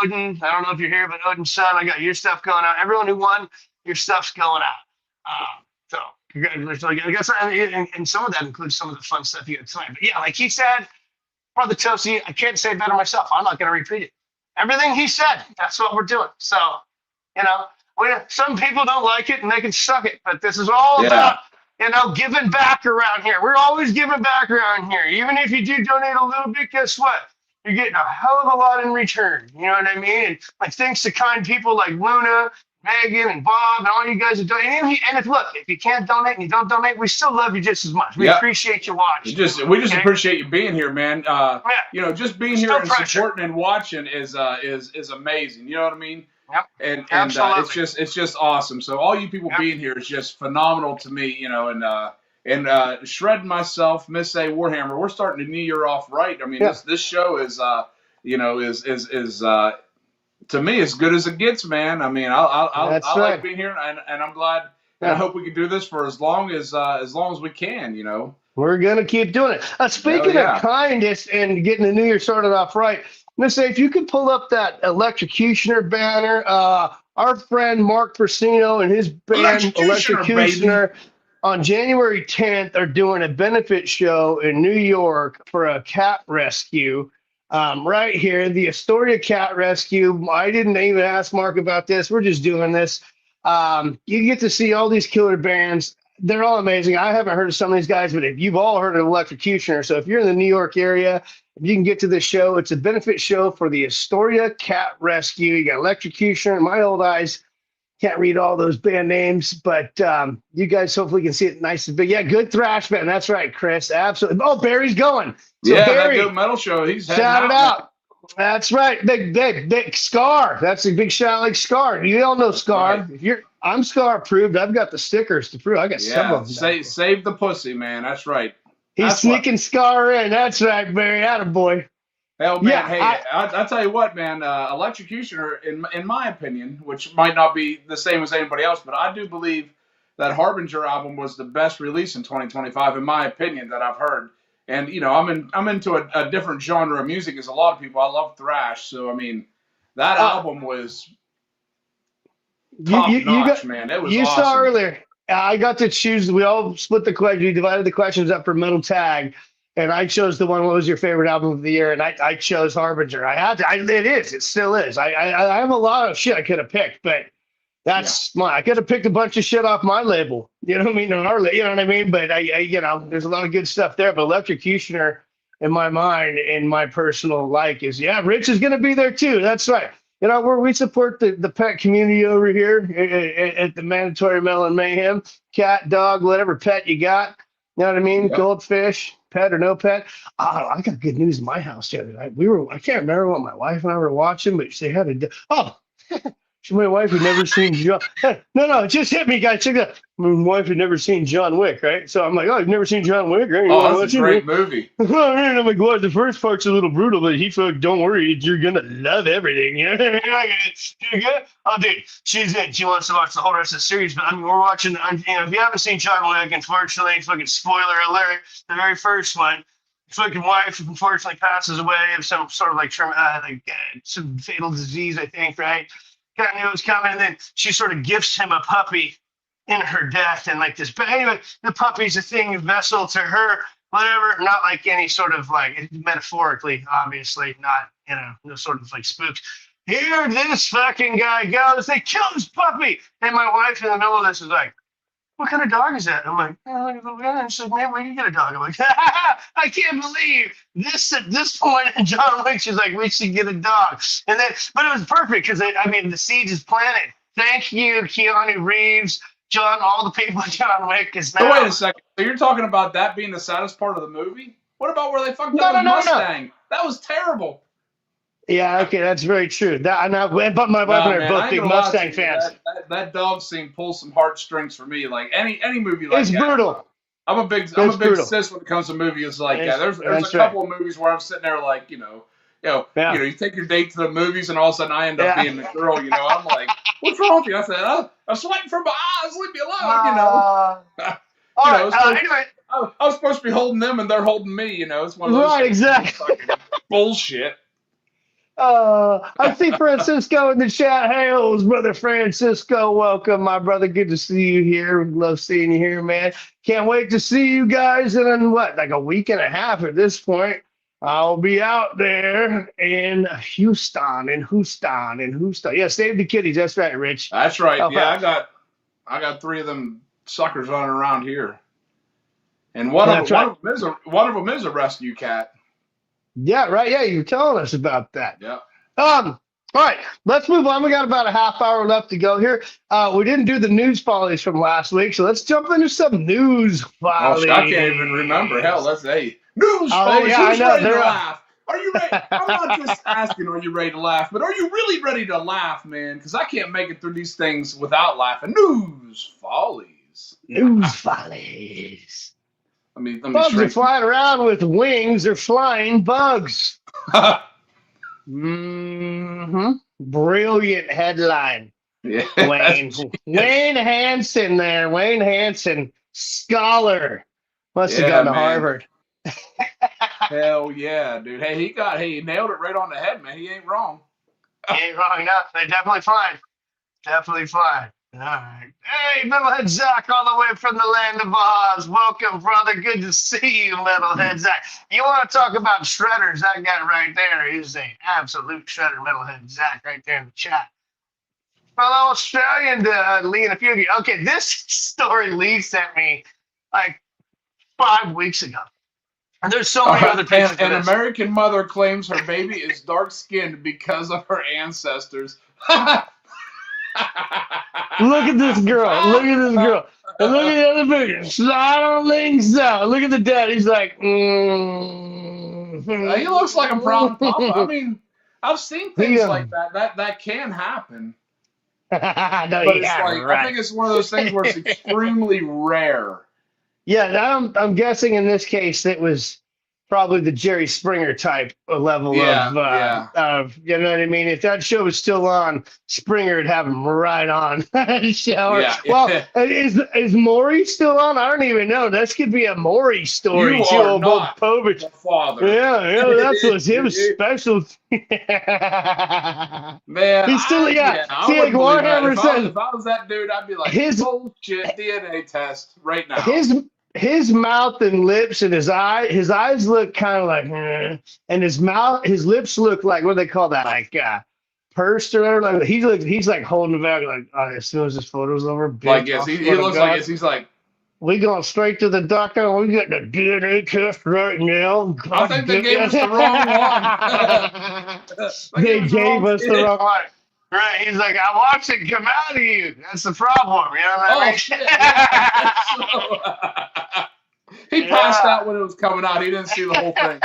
Odin, I don't know if you're here, but Odin's son, I got your stuff going out. Everyone who won, your stuff's going out. So congratulations. I guess, and some of that includes some of the fun stuff you had tonight. But yeah, like he said, Brother Toasty, I can't say it better myself. I'm not going to repeat it. Everything he said, that's what we're doing. So, some people don't like it and they can suck it, but this is all about, giving back around here. We're always giving back around here. Even if you do donate a little bit, guess what? You're getting a hell of a lot in return. You know what I mean? And like, thanks to kind people like Luna, Megan, and Bob, and all you guys are donating. And if you can't donate and you don't donate, we still love you just as much. We appreciate you watching. We just appreciate you being here, man. Just being here and supporting and watching is amazing. You know what I mean? Yep. And it's just awesome. So all you people being here is just phenomenal to me. And Shred and myself, Miss A Warhammer, we're starting the new year off right. I mean, this show is to me as good as it gets, man. I mean, I like being here, and I'm glad. And I hope we can do this for as long as we can. We're gonna keep doing it. Speaking of kindness and getting the new year started off right, let's say if you could pull up that Electrocutioner banner, our friend Mark Persino and his band Electrocutioner on January 10th are doing a benefit show in New York for a cat rescue. Right here, the Astoria Cat Rescue. I didn't even ask Mark about this. We're just doing this. You get to see all these killer bands. They're all amazing. I haven't heard of some of these guys, but if you've all heard of Electrocutioner, so if you're in the New York area, if you can get to this show, it's a benefit show for the Astoria Cat Rescue. You got Electrocutioner. My old eyes can't read all those band names, but you guys hopefully can see it nice and big. Yeah, good thrash band. That's right, Chris. Absolutely. Oh, Barry's going. So Barry, that good metal show. He's shout it out. That's right. Big Scar. That's a big shout like Scar. You all know Scar. Right. I'm Scar approved. I've got the stickers to prove. I got some of them. Save the pussy, man. That's right. He's sneaking Scar in. That's right, Barry. Attaboy. Hell, man. I'll tell you what, man. Electrocutioner, in my opinion, which might not be the same as anybody else, but I do believe that Harbinger album was the best release in 2025, in my opinion, that I've heard. And I'm into a different genre of music as a lot of people. I love thrash, so I mean, that album was top notch, man. It was awesome. You saw earlier. I got to choose. We all split the question. We divided the questions up for Metal Tag, and I chose the one. What was your favorite album of the year? And I chose Harbinger. I had to. It still is. I have a lot of shit I could have picked, but that's I could have picked a bunch of shit off my label. You know what I mean? You know what I mean? But there's a lot of good stuff there. But Electrocutioner, in my mind, in my personal like, is Rich is going to be there too. That's right. We support the pet community over here at the Mandatory Metal and Mayhem. Cat, dog, whatever pet you got. You know what I mean? Yep. Goldfish, pet or no pet. I got good news in my house the other night. I can't remember what my wife and I were watching, but they had my wife had never seen John. No, it just hit me, guys. Check that. My wife had never seen John Wick, right? So I'm like, you've never seen John Wick, right? That's a great movie. I'm like, well, the first part's a little brutal, but don't worry, you're gonna love everything. You know? Oh, dude, she's in. She wants to watch the whole rest of the series, but we're watching. If you haven't seen John Wick, unfortunately, fucking spoiler alert, the very first one. Fucking wife unfortunately passes away of some sort of some fatal disease, I think, right? Kind of knew it was coming, and then she sort of gifts him a puppy in her death, and like this. But anyway, the puppy's a thing, a vessel to her, whatever. Not like any sort of metaphorically, obviously, not no sort of spooks. Here this fucking guy goes. They kill his puppy, and my wife in the middle of this is like, "What kind of dog is that?" I'm like, and she's like, "Man, where do you get a dog?" I'm like, I can't believe this at this point in John Wick. She's like, "We should get a dog." And then, but it was perfect because the seed is planted. Thank you, Keanu Reeves. John, all the people John Wick is now. So wait a second. So you're talking about that being the saddest part of the movie? What about where they fucked up with Mustang? That was terrible. Yeah, okay, that's very true. But my wife and I are both big Mustang fans. That dog scene pulls some heartstrings for me. Like any movie like that. It's brutal. I'm a big sis when it comes to movies like that. There's a couple of movies where I'm sitting there like, you take your date to the movies and all of a sudden I end up being the girl, I'm like, what's wrong with you? I said, I'm sweating from my eyes, leave me alone, Anyway. I was supposed to be holding them and they're holding me, It's one of those right, exactly. bullshit. I see Francisco in the chat. Hey, brother Francisco, welcome, my brother. Good to see you here. Love seeing you here, man. Can't wait to see you guys in like a week and a half at this point. I'll be out there in Houston. Yeah, save the kitties. That's right, Rich. That's right. I got 3 of them suckers running around here, and one of them is a rescue cat. Yeah, right. Yeah, you were telling us about that. Yeah. All right, let's move on. We got about a half hour left to go here. We didn't do the news follies from last week, so let's jump into some news follies. I can't even remember. Hell, let's say news follies. Yeah, Who's ready to laugh? Are you ready? I'm not just asking, are you ready to laugh, but are you really ready to laugh, man? Because I can't make it through these things without laughing. News follies. News follies. Let me bugs are flying around with wings. They're flying bugs. Brilliant headline. Yeah. Wayne Hansen there. Wayne Hansen, scholar. Must have gone to Harvard. Hell yeah, dude. Hey, he nailed it right on the head, man. He ain't wrong. He ain't wrong enough. They're definitely fine. Definitely fine. All right. Hey, Metalhead Zach, all the way from the land of Oz. Welcome, brother. Good to see you, Metalhead Zach. You want to talk about shredders? That guy right there is an absolute shredder, Metalhead Zach, right there in the chat. Fellow Australian, Lee and a few of you. Okay, this story Lee sent me like 5 weeks ago. And there's so many other pictures. An American mother claims her baby is dark-skinned because of her ancestors. Look at this girl. Look at this girl. And look at the other picture. I don't think so. Look at the dad. He's like, He looks like a brown papa. I mean, I've seen things like that. That can happen. No, but it's I think it's one of those things where it's extremely rare. Yeah, I'm guessing in this case it was probably the Jerry Springer type level of, you know what I mean? If that show was still on, Springer would have him right on shower. Yeah, well, is Maury still on? I don't even know. This could be a Maury story. You are not the father. Yeah, that's what's him special. Man, he's still, See, like Warhammer says, if I was that dude, I'd be like, bullshit DNA test right now. His mouth and lips and his eyes look kind of like, and his lips look like, what do they call that? Like pursed or whatever. Like he's like holding back, like as soon as this photo's over. Like yes, he looks like he's like, we going straight to the doctor. We got the DNA test right now. I think they gave us the wrong one. They gave us the wrong one. Right, he's like, I watched it come out of you. That's the problem, you know what I mean? Shit. He passed out when it was coming out. He didn't see the whole thing.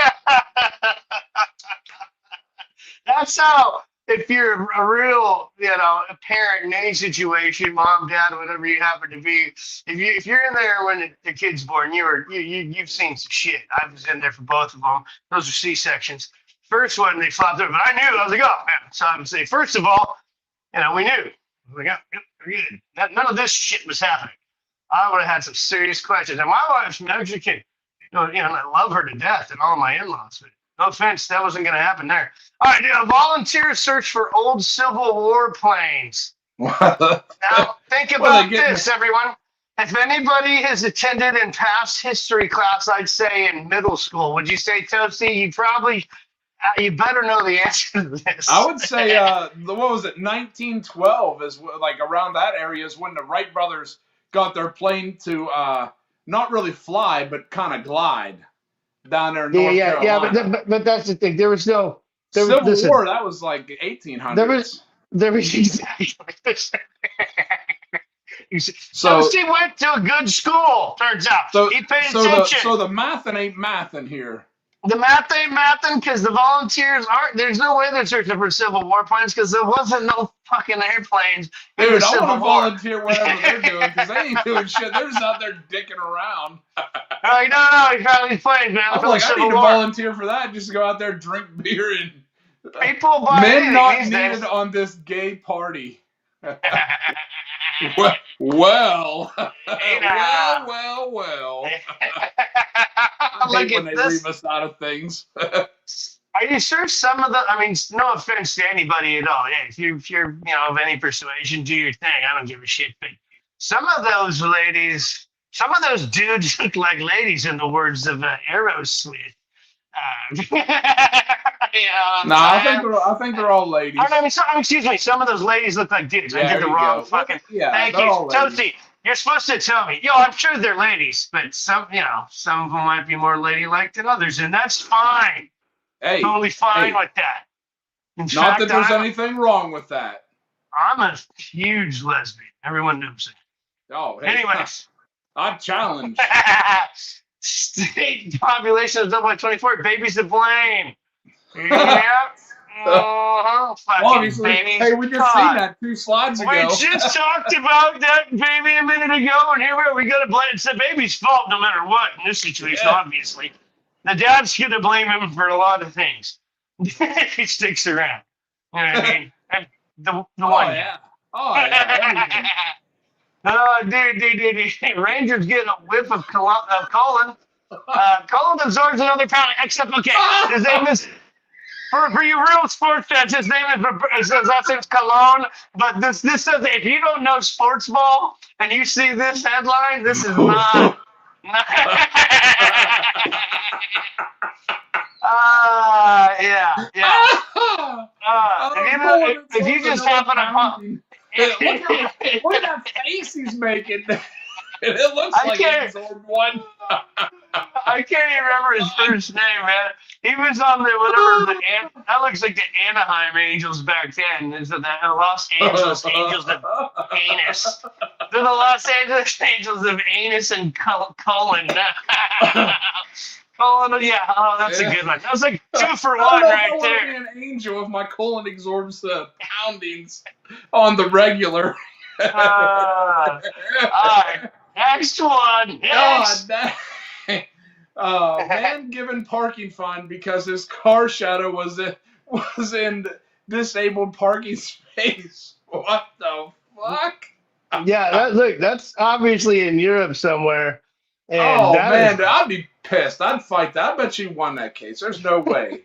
That's how, if you're a real, a parent in any situation, mom, dad, whatever you happen to be, if you're in there when the kid's born, you've seen some shit. I was in there for both of them. Those are C-sections. First one, they flopped through, but I knew. I was like, oh, man. So I would say, first of all, we knew. We got we're good. None of this shit was happening. I would have had some serious questions. And my wife's Mexican. I love her to death and all my in-laws. But no offense, that wasn't going to happen there. All right, volunteers search for old Civil War planes. Now, think about this, everyone. If anybody has attended in past history class, I'd say in middle school, would you say, Toasty, you better know the answer to this. I would say, what was it, 1912 is like around that area is when the Wright brothers got their plane to not really fly, but kind of glide down there in North Carolina. Yeah, but that's the thing. There was no... Civil War, that was like 1800s. There was exactly... Toasty went to a good school, turns out. He paid attention. So the mathin' ain't mathin' here. The math ain't mathin' because the volunteers aren't. There's no way they're searching for Civil War planes because there wasn't no fucking airplanes. Dude, I want to volunteer whatever they're doing because they ain't doing shit. They're just out there dicking around. Like, no, he's got these planes, man. I'm like, I need to volunteer for that just to go out there, drink beer, and people buy men not these needed days. on this gay party. well. I hate when they leave us out of things. Are you sure some of the? I mean, no offense to anybody at all. Yeah, if you're of any persuasion, do your thing. I don't give a shit. But some of those ladies, some of those dudes look like ladies, in the words of Aerosmith. I think they're all ladies. Excuse me. Some of those ladies look like dudes. I did the wrong fucking. Thank you, Toasty. You're supposed to tell me. I'm sure they're ladies, but some of them might be more ladylike than others, and that's fine. Hey, totally fine with that. Not that there's anything wrong with that. I'm a huge lesbian. Everyone knows it. Oh, hey. Anyways, I challenge. State population is up by 24. Babies to blame. Yep. Obviously. Hey, we just seen that 2 slides ago. We just talked about that baby a minute ago, and here we got to blame. It's the baby's fault no matter what in this situation, obviously. The dad's going to blame him for a lot of things if he sticks around. You know what I mean? The one. Yeah. Oh, yeah. Dude. Rangers get a whiff of Colin. Colin absorbs another pound, except, okay, his name is, for you real sports fans, his name is, last name's Cologne, but this says, if you don't know sports ball, and you see this headline, this is not. If you just happen to look at that face he's making. It looks like he absorbed one. I can't even remember his first name, man. He was on that looks like the Anaheim Angels back then. Is it the Los Angeles Angels of Anus? They're the Los Angeles Angels of Anus and Colon. Colon, that's a good one. That was like 2 for 1 right there. I want to be an angel if my colon absorbs the poundings on the regular. All right. Next one. Next. Man given parking fine because his car shadow was in disabled parking space. What the fuck? Yeah, that's obviously in Europe somewhere. And I'd be pissed. I'd fight that. I bet you won that case. There's no way.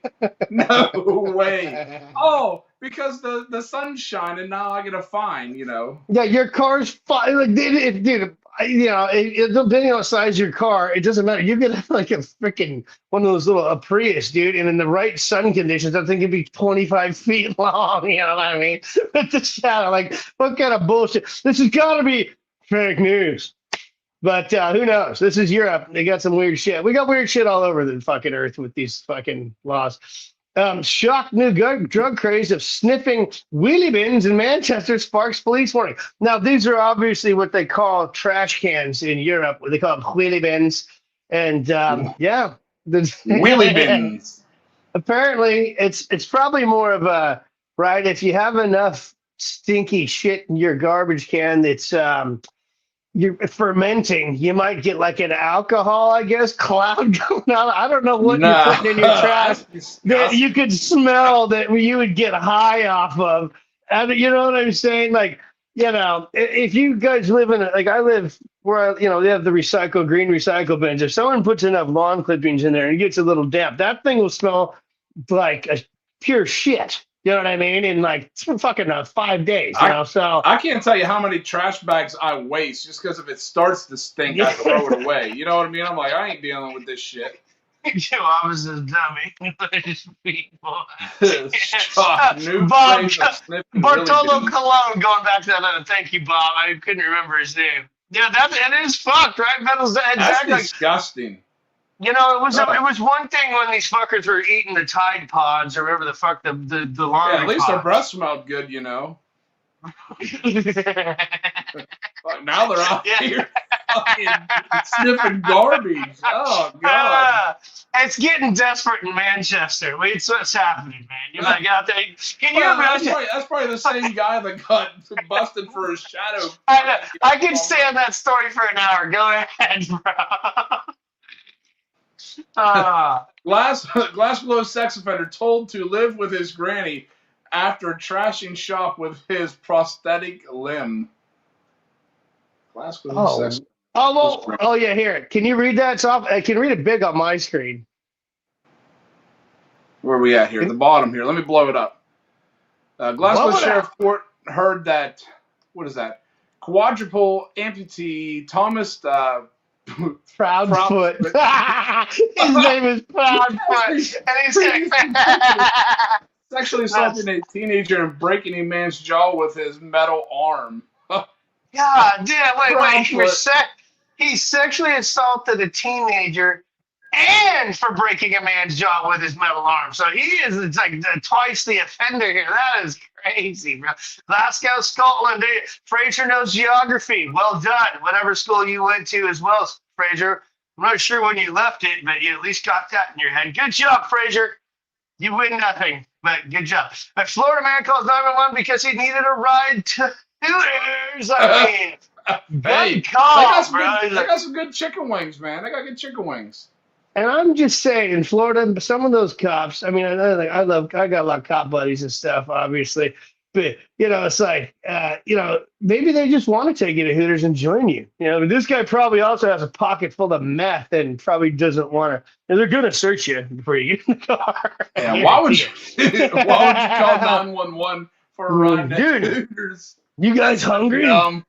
No way. Oh, because the sun's shining, now I get a fine, Yeah, your car's fine. Like, dude, depending on the size of your car, it doesn't matter. You get like a freaking one of those little Prius, dude, and in the right sun conditions, I think it'd be 25 feet long. You know what I mean? With the shadow, like, what kind of bullshit? This has got to be fake news. But who knows? This is Europe. They got some weird shit. We got weird shit all over the fucking earth with these fucking laws. Shocked new drug craze of sniffing wheelie bins in Manchester sparks police warning. Now, these are obviously what they call trash cans in Europe. They call them wheelie bins. And, wheelie bins. Apparently, it's probably more of a, right, if you have enough stinky shit in your garbage can that's you're fermenting, you might get like an alcohol, I guess, cloud going on. I don't know what you're putting in your trash that you could smell that you would get high off of. And you know what I'm saying? Like, if you guys live in like I live where, they have the green recycle bins. If someone puts enough lawn clippings in there and it gets a little damp, that thing will smell like a pure shit. You know what I mean? In like fucking 5 days, So I can't tell you how many trash bags I waste just because if it starts to stink, I throw it away. You know what I mean? I'm like, I ain't dealing with this shit. I was a dummy. People. Bartolo Colon, going back to that. Thank you, Bob. I couldn't remember his name. Yeah, it is fucked, right? That's disgusting. It was one thing when these fuckers were eating the Tide Pods or whatever the fuck the laundry at least pods. their breath smelled good, Now they're out here fucking sniffing garbage. Oh, God. It's getting desperate in Manchester. It's what's happening, man. You're like out there. Can you That's imagine? probably the same guy that got busted for his shadow. I can stay on that story for an hour. Go ahead, bro. Glass below sex offender told to live with his granny after trashing shop with his prosthetic limb. Glass below sex. Oh, yeah, here. Can you read that? I can read it big on my screen. Where are we at here? The bottom here. Let me blow it up. Glasgow Sheriff Court heard that, what is that? Quadruple amputee Thomas Proudfoot. His name is Proudfoot. And he's sexually assaulting a teenager and breaking a man's jaw with his metal arm. God damn, wait. He sexually assaulted a teenager and for breaking a man's jaw with his metal arm. So it's like twice the offender here. That is crazy, bro. Glasgow, Scotland. Fraser knows geography. Well done. Whatever school you went to as well, Fraser. I'm not sure when you left it, but you at least got that in your head. Good job, Fraser. You win nothing, but good job. A Florida man calls 911 because he needed a ride to Hooters. I mean, hey, they got some good chicken wings, man. They got good chicken wings. And I'm just saying, in Florida, some of those cops. I mean, I got a lot of cop buddies and stuff, obviously. But it's like, maybe they just want to take you to Hooters and join you. But this guy probably also has a pocket full of meth and probably doesn't want to. And they're going to search you before you get in the car. Yeah, why would you call 911 for a ride to Hooters? You guys hungry? All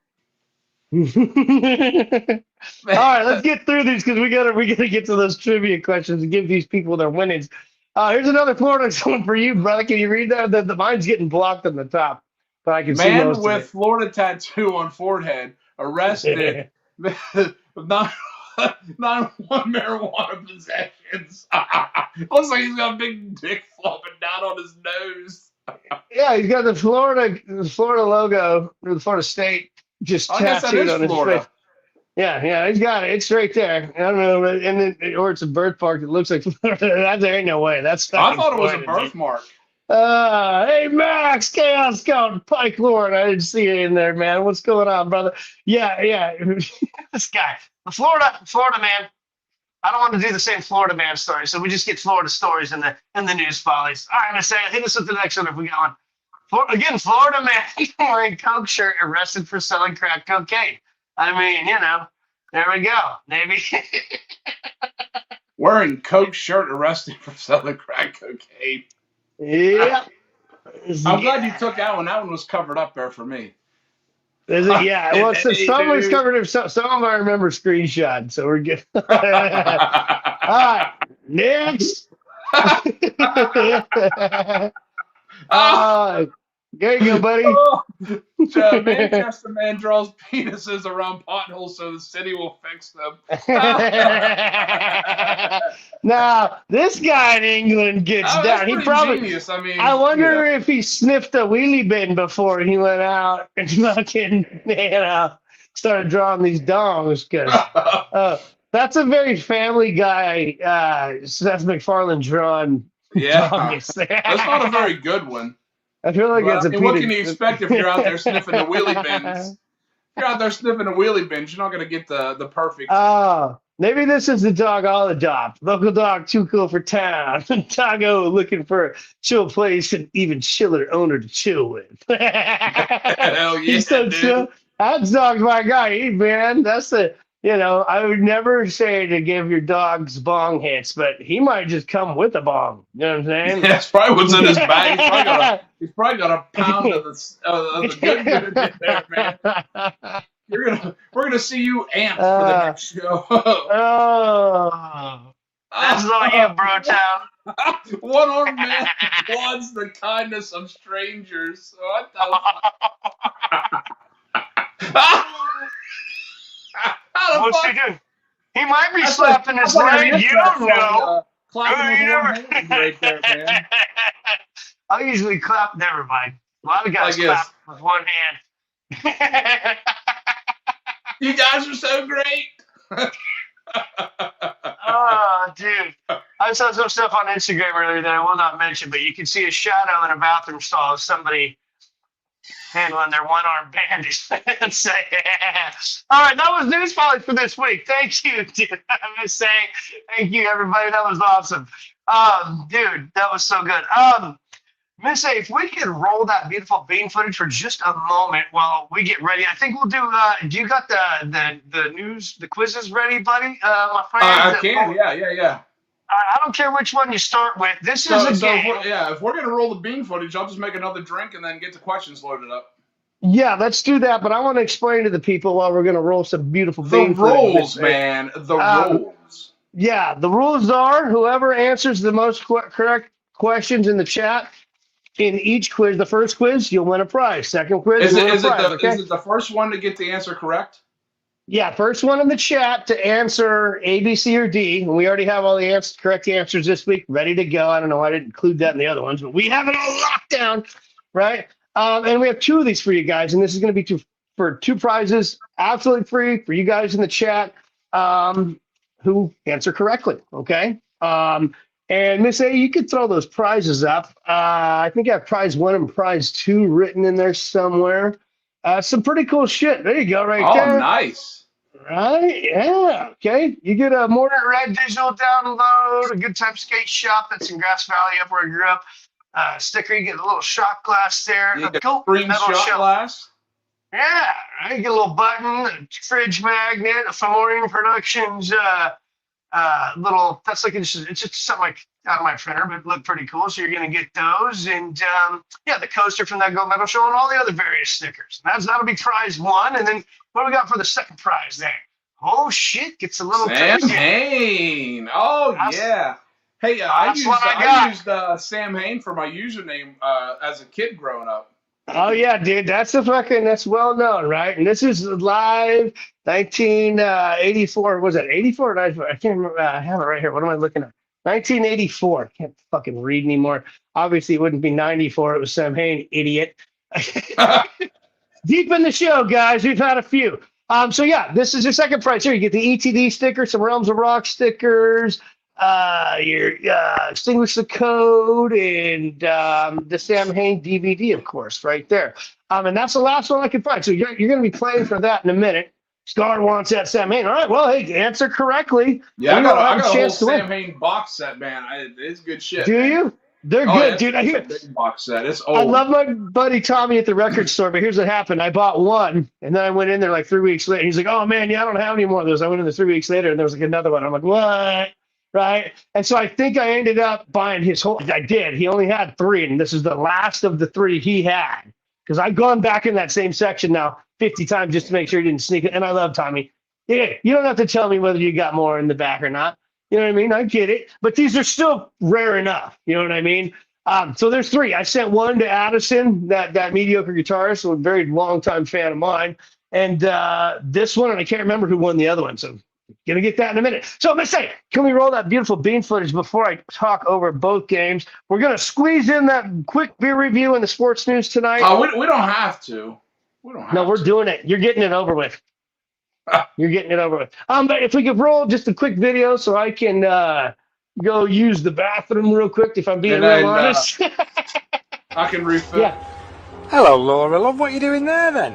right, let's get through these because we gotta get to those trivia questions and give these people their winnings. Here's another Florida one for you, brother. Can you read that? The mine's getting blocked on the top, but I can see most of it. Man with Florida tattoo on forehead arrested with 911 marijuana possessions. Looks like he's got a big dick flopping down on his nose. Yeah, he's got the Florida logo, or the Florida State, just tattooed on his face. Yeah, he's got it. It's right there. I don't know, or it's a birthmark that looks like Florida. There ain't no way. I thought it was a birthmark. Hey, Max, Chaos Scout, Pike Lord. I didn't see you in there, man. What's going on, brother? Yeah. This guy, the Florida man. I don't want to do the same Florida man story, so we just get Florida stories in the news follies. All right, I'm saying, hit us with the next one if we got one. Again, Florida man wearing Coke shirt arrested for selling crack cocaine. I mean, there we go. Maybe. Wearing Coke shirt arrested for selling crack cocaine. Yeah. I'm glad you took that one. That one was covered up there for me. Is it? Yeah. Well, someone's covered it. Some of them I remember screenshot, so we're good. All right. Next. There you go, buddy. Manchester man draws penises around potholes so the city will fix them. Now, this guy in England gets down. He probably. Genius. I wonder if he sniffed a wheelie bin before he went out and fucking, started drawing these dongs. Because that's a very Family Guy, Seth MacFarlane drawn. Yeah, that's not a very good one. I feel like it's a. What can you expect if you're out there sniffing the wheelie bins? If you're out there sniffing the wheelie bins, you're not going to get the perfect. Oh, maybe this is the dog I'll adopt. Local dog, too cool for town. Tago looking for a chill place and even chiller owner to chill with. Hell yeah, He's so chill. That dog's my guy, man. That's the. I would never say to give your dogs bong hits, but he might just come with a bong. You know what I'm saying? Yeah, that's probably what's in his bag. He's probably got a pound of the good in there, man. We're gonna see you amped for the next show. That's all you, bro, town. One-armed man wants the kindness of strangers. What the? What's he doing? He might be slapping his leg. You don't know. Clapping with one hand right there, man. I'll usually clap. Never mind. A lot of guys Like this. clap with one hand. You guys are so great. Oh, dude. I saw some stuff on Instagram earlier that I will not mention, but you can see a shadow in a bathroom stall of somebody handling their one-arm bandage. Say, yeah. All right, that was News Follies for this week. Thank you, dude. I'm just saying, thank you, everybody. That was awesome. Dude, that was so good. Miss A, if we could roll that beautiful bean footage for just a moment while we get ready, I think we'll do. Do you got the news, the quizzes ready, buddy? My friend. I can. Yeah. I don't care which one you start with. This is a game. If we're gonna roll the bean footage, I'll just make another drink and then get the questions loaded up. Yeah, let's do that. But I want to explain to the people while we're gonna roll some beautiful bean footage. The rules, man. The rules. Yeah, the rules are whoever answers the most correct questions in the chat. In each quiz, the first quiz, you'll win a prize. Second quiz, is it the first one to get the answer correct? Yeah, first one in the chat to answer A, B, C, or D. And we already have all the correct answers this week ready to go. I don't know why I didn't include that in the other ones, but we have it all locked down, right? And we have two of these for you guys, and this is going to be for two prizes, absolutely free for you guys in the chat who answer correctly, okay? And Miss A, you could throw those prizes up. I think I have prize 1 and prize 2 written in there somewhere. Some pretty cool shit. There you go, right there. Oh, nice. Right? Yeah. Okay. You get a Mortar Red digital download, a Good Time Skate Shop that's in Grass Valley up where I grew up. Sticker, you get a little shot glass there. You get a green shot glass. Yeah. Right? You get a little button, a fridge magnet, a Fomorian Productions little, that's like, it's just something like out of my printer, but look pretty cool. So you're going to get those. And the coaster from that gold medal show and all the other various stickers. That'll be prize 1. And then what do we got for the second prize there? Oh, shit. Gets a little Sam crazy. Hain. Oh, yeah. Hey, I used Sam Hain for my username as a kid growing up. Oh, yeah, dude. That's well known, right? And this is live 1984. Was it 84 or 94? I can't remember. I have it right here. What am I looking at? 1984. I can't fucking read anymore. Obviously, it wouldn't be 94. It was Sam Hain, idiot. Deep in the show, guys. We've had a few. So, yeah, this is your second prize here. You get the ETD sticker, some Realms of Rock stickers, your Extinguish the Code, and the Sam Hain DVD, of course, right there. And that's the last one I can find. So you're going to be playing for that in a minute. Scar wants that Sam Hain. All right, well, hey, answer correctly. Yeah, I got a whole Sam Hain box set, man. It's good shit. Do you? They're good, dude. It's a big box set. It's old. I love my buddy Tommy at the record store, but here's what happened. I bought one, and then I went in there like 3 weeks later. He's like, oh, man, yeah, I don't have any more of those. I went in there 3 weeks later, and there was like another one. I'm like, what? Right? And so I think I ended up buying his whole. I did. He only had 3, and this is the last of the 3 he had. Because I've gone back in that same section now 50 times just to make sure he didn't sneak it. And I love Tommy. Yeah, you don't have to tell me whether you got more in the back or not. You know what I mean? I get it. But these are still rare enough. You know what I mean? So there's 3. I sent one to Addison, that mediocre guitarist, a very long-time fan of mine. And this one, and I can't remember who won the other one. So gonna get that in a minute. So let's say, can we roll that beautiful bean footage before I talk over both games? We're gonna squeeze in that quick beer review in the sports news tonight. We don't have to. No, we're doing it. You're getting it over with. You're getting it over with. But if we could roll just a quick video so I can go use the bathroom real quick, if I'm being real honest. I can refill. Yeah. Hello, Laura. Love, what are you doing there then?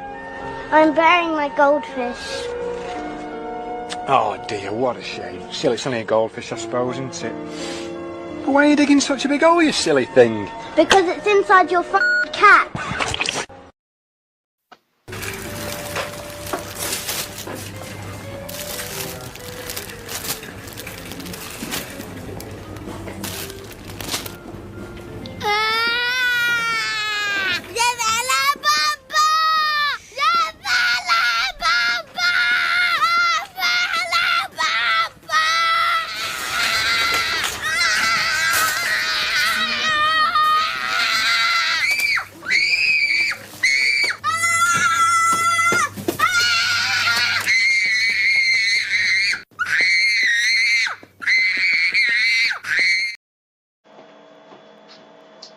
I'm burying my goldfish. Oh dear, what a shame. Still, it's only a goldfish, I suppose, isn't it? But why are you digging such a big hole, you silly thing? Because it's inside your cat.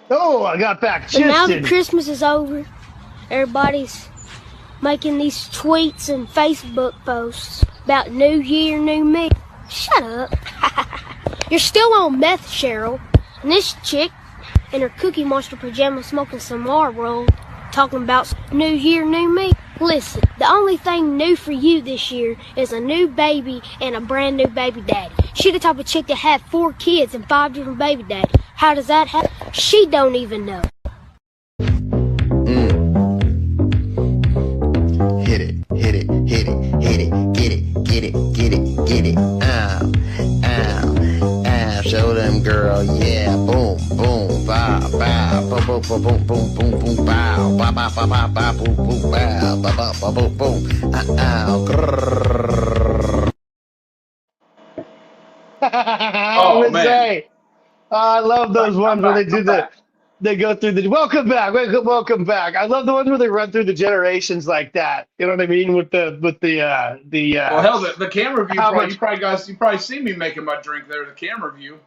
Oh, I got back. But now that Chisted. Christmas is over, everybody's making these tweets and Facebook posts about New Year, New Me. Shut up. You're still on meth, Cheryl. And this chick in her Cookie Monster pajamas smoking some Marlboro talking about New Year, New Me. Listen, the only thing new for you this year is a new baby and a brand new baby daddy. She the type of chick that had 4 kids and 5 different baby daddies. How does that happen? She don't even know. Hit it, hit it, hit it, hit it, get it, get it, get it, get it. Ow, ow, ow, show them girl, yeah, boom, boom, bow, bow, boom, boom, boom, boom, boom, boom, bow, bow, bow, bow, bow, bow, boom, boom, bow, bow, bow, bow, boom, boom, ow, grrrr. Oh, man. I love those ones where they do they go through the welcome back. I love the ones where they run through the generations like that. You know what I mean? With the well, hell, the camera view. You probably see me making my drink there. The camera view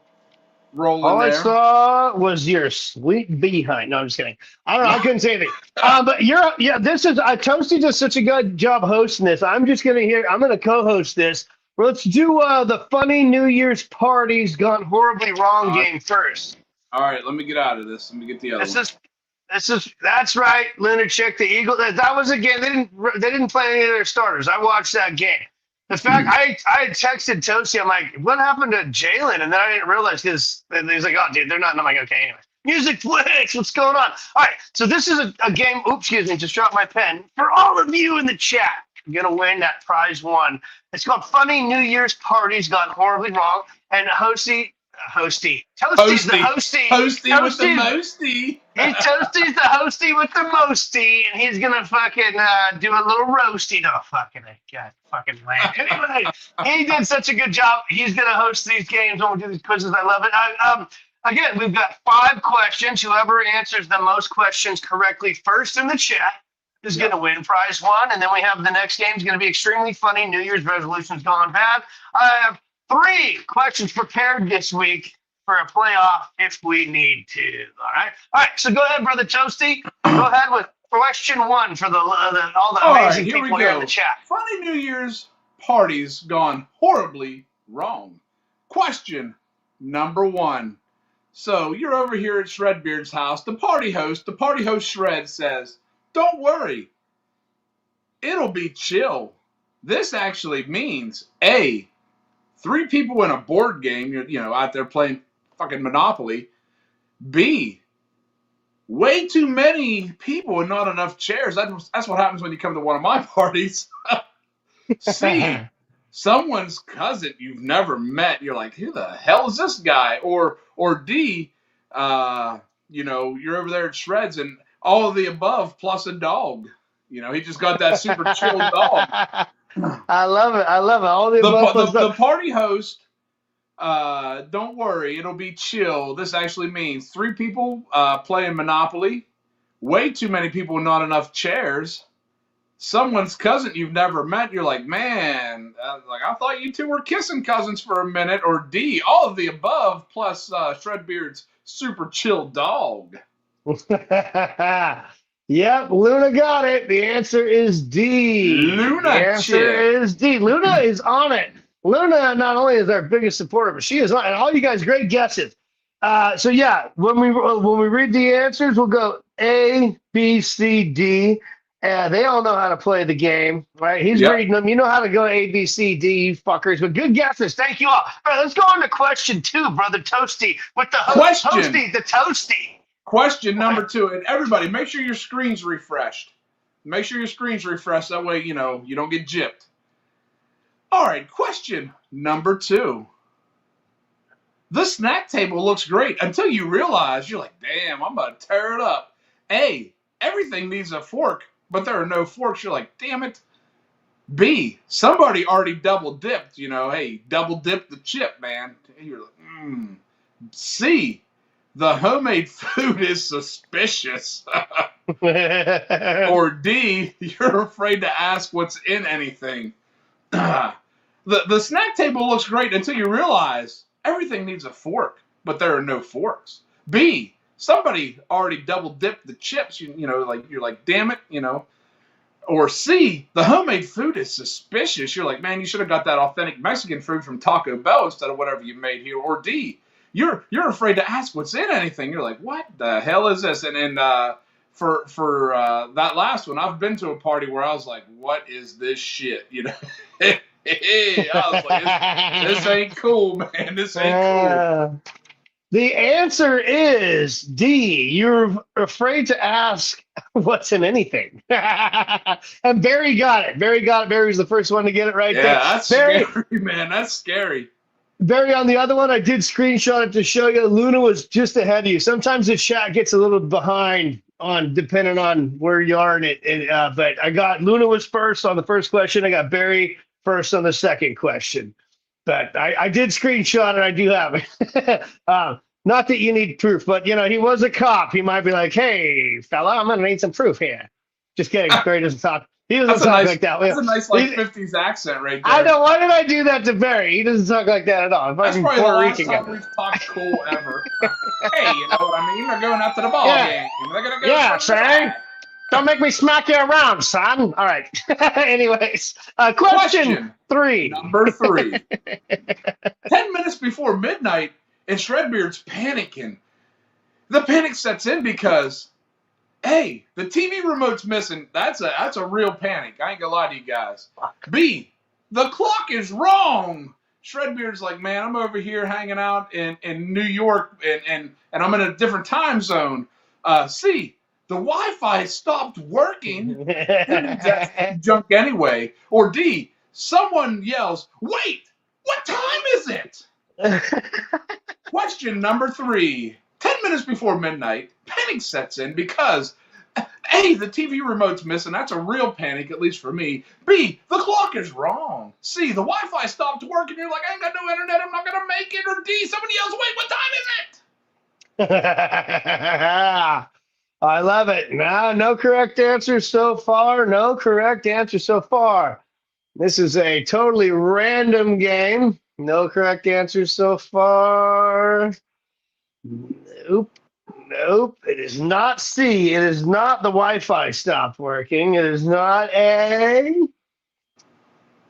rolling all there. I saw was your sweet behind. No, I'm just kidding. I don't know. I couldn't say anything. But this is Toasty does such a good job hosting this. I'm gonna co-host this. Well, let's do the funny New Year's parties gone horribly wrong game first. All right, let me get out of this. Let me get the other one. That's right, Lunatic, the Eagle. That was a game. They didn't play any of their starters. I watched that game. The fact I texted Toasty, I'm like, what happened to Jalen? And then I didn't realize because he's like, oh, dude, they're not. And I'm like, okay, anyway. Music Flicks, what's going on? All right, so this is a game. Oops, excuse me, just dropped my pen. For all of you in the chat, you're gonna win that prize one. It's called Funny New Year's Parties Gone Horribly Wrong, and Toasty's the hosty. Hosty with the mosty. Toasty's the hosty with the mosty, and he's gonna fucking do a little roasty. No, fucking land. Anyway, he did such a good job. He's gonna host these games when we do these quizzes. I love it. Again, we've got 5 questions. Whoever answers the most questions correctly first in the chat is going to win prize one. And then we have the next game is going to be extremely funny. New Year's resolutions gone bad. I have 3 questions prepared this week for a playoff if we need to. All right. So go ahead, Brother Toasty. Go ahead with question 1 for all the amazing people here in the chat. Funny New Year's parties gone horribly wrong. Question number 1. So you're over here at Shredbeard's house. The party host Shred says, don't worry, it'll be chill. This actually means A, 3 people in a board game, out there playing fucking Monopoly. B, way too many people and not enough chairs. That's what happens when you come to one of my parties. C, someone's cousin you've never met. You're like, who the hell is this guy? Or D, you're over there at Shreds and all of the above plus a dog. He just got that super chill dog. I love it. All the above. The party host, don't worry, it'll be chill. This actually means 3 people playing Monopoly, way too many people, not enough chairs. Someone's cousin you've never met. You're like, man, I thought you two were kissing cousins for a minute. Or D, all of the above plus Shredbeard's super chill dog. Yep, Luna got it. The answer is D. Luna is D. Luna is on it. Luna not only is our biggest supporter, but she is on it. And all you guys, great guesses. So yeah, when we read the answers, we'll go A, B, C, D. They all know how to play the game, right? He's reading them. You know how to go A, B, C, D, you fuckers. But good guesses. Thank you all. All right, let's go on to question 2, Brother Toasty, with the Toasty, the Toasty. Question number 2. And everybody, make sure your screen's refreshed. That way, you don't get gypped. All right, question number 2. The snack table looks great until you realize you're like, damn, I'm about to tear it up. A, everything needs a fork, but there are no forks. You're like, damn it. B, somebody already double dipped, hey, double dip the chip, man. You're like, C, the homemade food is suspicious. Or D, you're afraid to ask what's in anything. The snack table looks great until you realize everything needs a fork, but there are no forks. B, somebody already double dipped the chips. You know, like you're like, damn it, you know. Or C, the homemade food is suspicious. You're like, man, you should have got that authentic Mexican food from Taco Bell instead of whatever you made here. Or D, you're afraid to ask what's in anything. You're like, what the hell is this? And for that last one, I've been to a party where I was like, what is this shit? You know, I was like, this ain't cool, man. This ain't cool. The answer is D. You're afraid to ask what's in anything. And Barry got it. Barry was the first one to get it right there. Yeah, that's scary, man. That's scary. Barry, on the other one, I did screenshot it to show you. Luna was just ahead of you. Sometimes the chat gets a little behind on depending on where you are in it. But I got Luna was first on the first question. I got Barry first on the second question. But I did screenshot it. I do have it. Not that you need proof, but, you know, he was a cop. He might be like, hey, fella, I'm going to need some proof here. Just kidding. Barry doesn't talk. He doesn't talk like that. That's a nice, like, 50s accent right there. I know. Why did I do that to Barry? He doesn't talk like that at all. That's probably the last time we've talked cool ever. Hey, you know what I mean? They're going out to the ball game. They're going to go son. Don't make me smack you around, son. All right. Anyways, question 3. Number 3. 10 minutes before midnight, and Shredbeard's panicking. The panic sets in because, A, the TV remote's missing. That's a real panic. I ain't gonna lie to you guys. B, the clock is wrong. Shredbeard's like, man, I'm over here hanging out in New York, and I'm in a different time zone. C, the Wi-Fi stopped working. That's junk anyway. Or D, someone yells, wait, what time is it? Question number 3. 10 minutes before midnight, panic sets in because A, the TV remote's missing. That's a real panic, at least for me. B, the clock is wrong. C, the Wi-Fi stopped working. You're like, I ain't got no internet. I'm not going to make it. Or D, somebody else, wait, what time is it? I love it. No correct answers so far. No correct answers so far. This is a totally random game. No correct answers so far. Nope. It is not C. It is not the Wi-Fi stopped working. It is not A.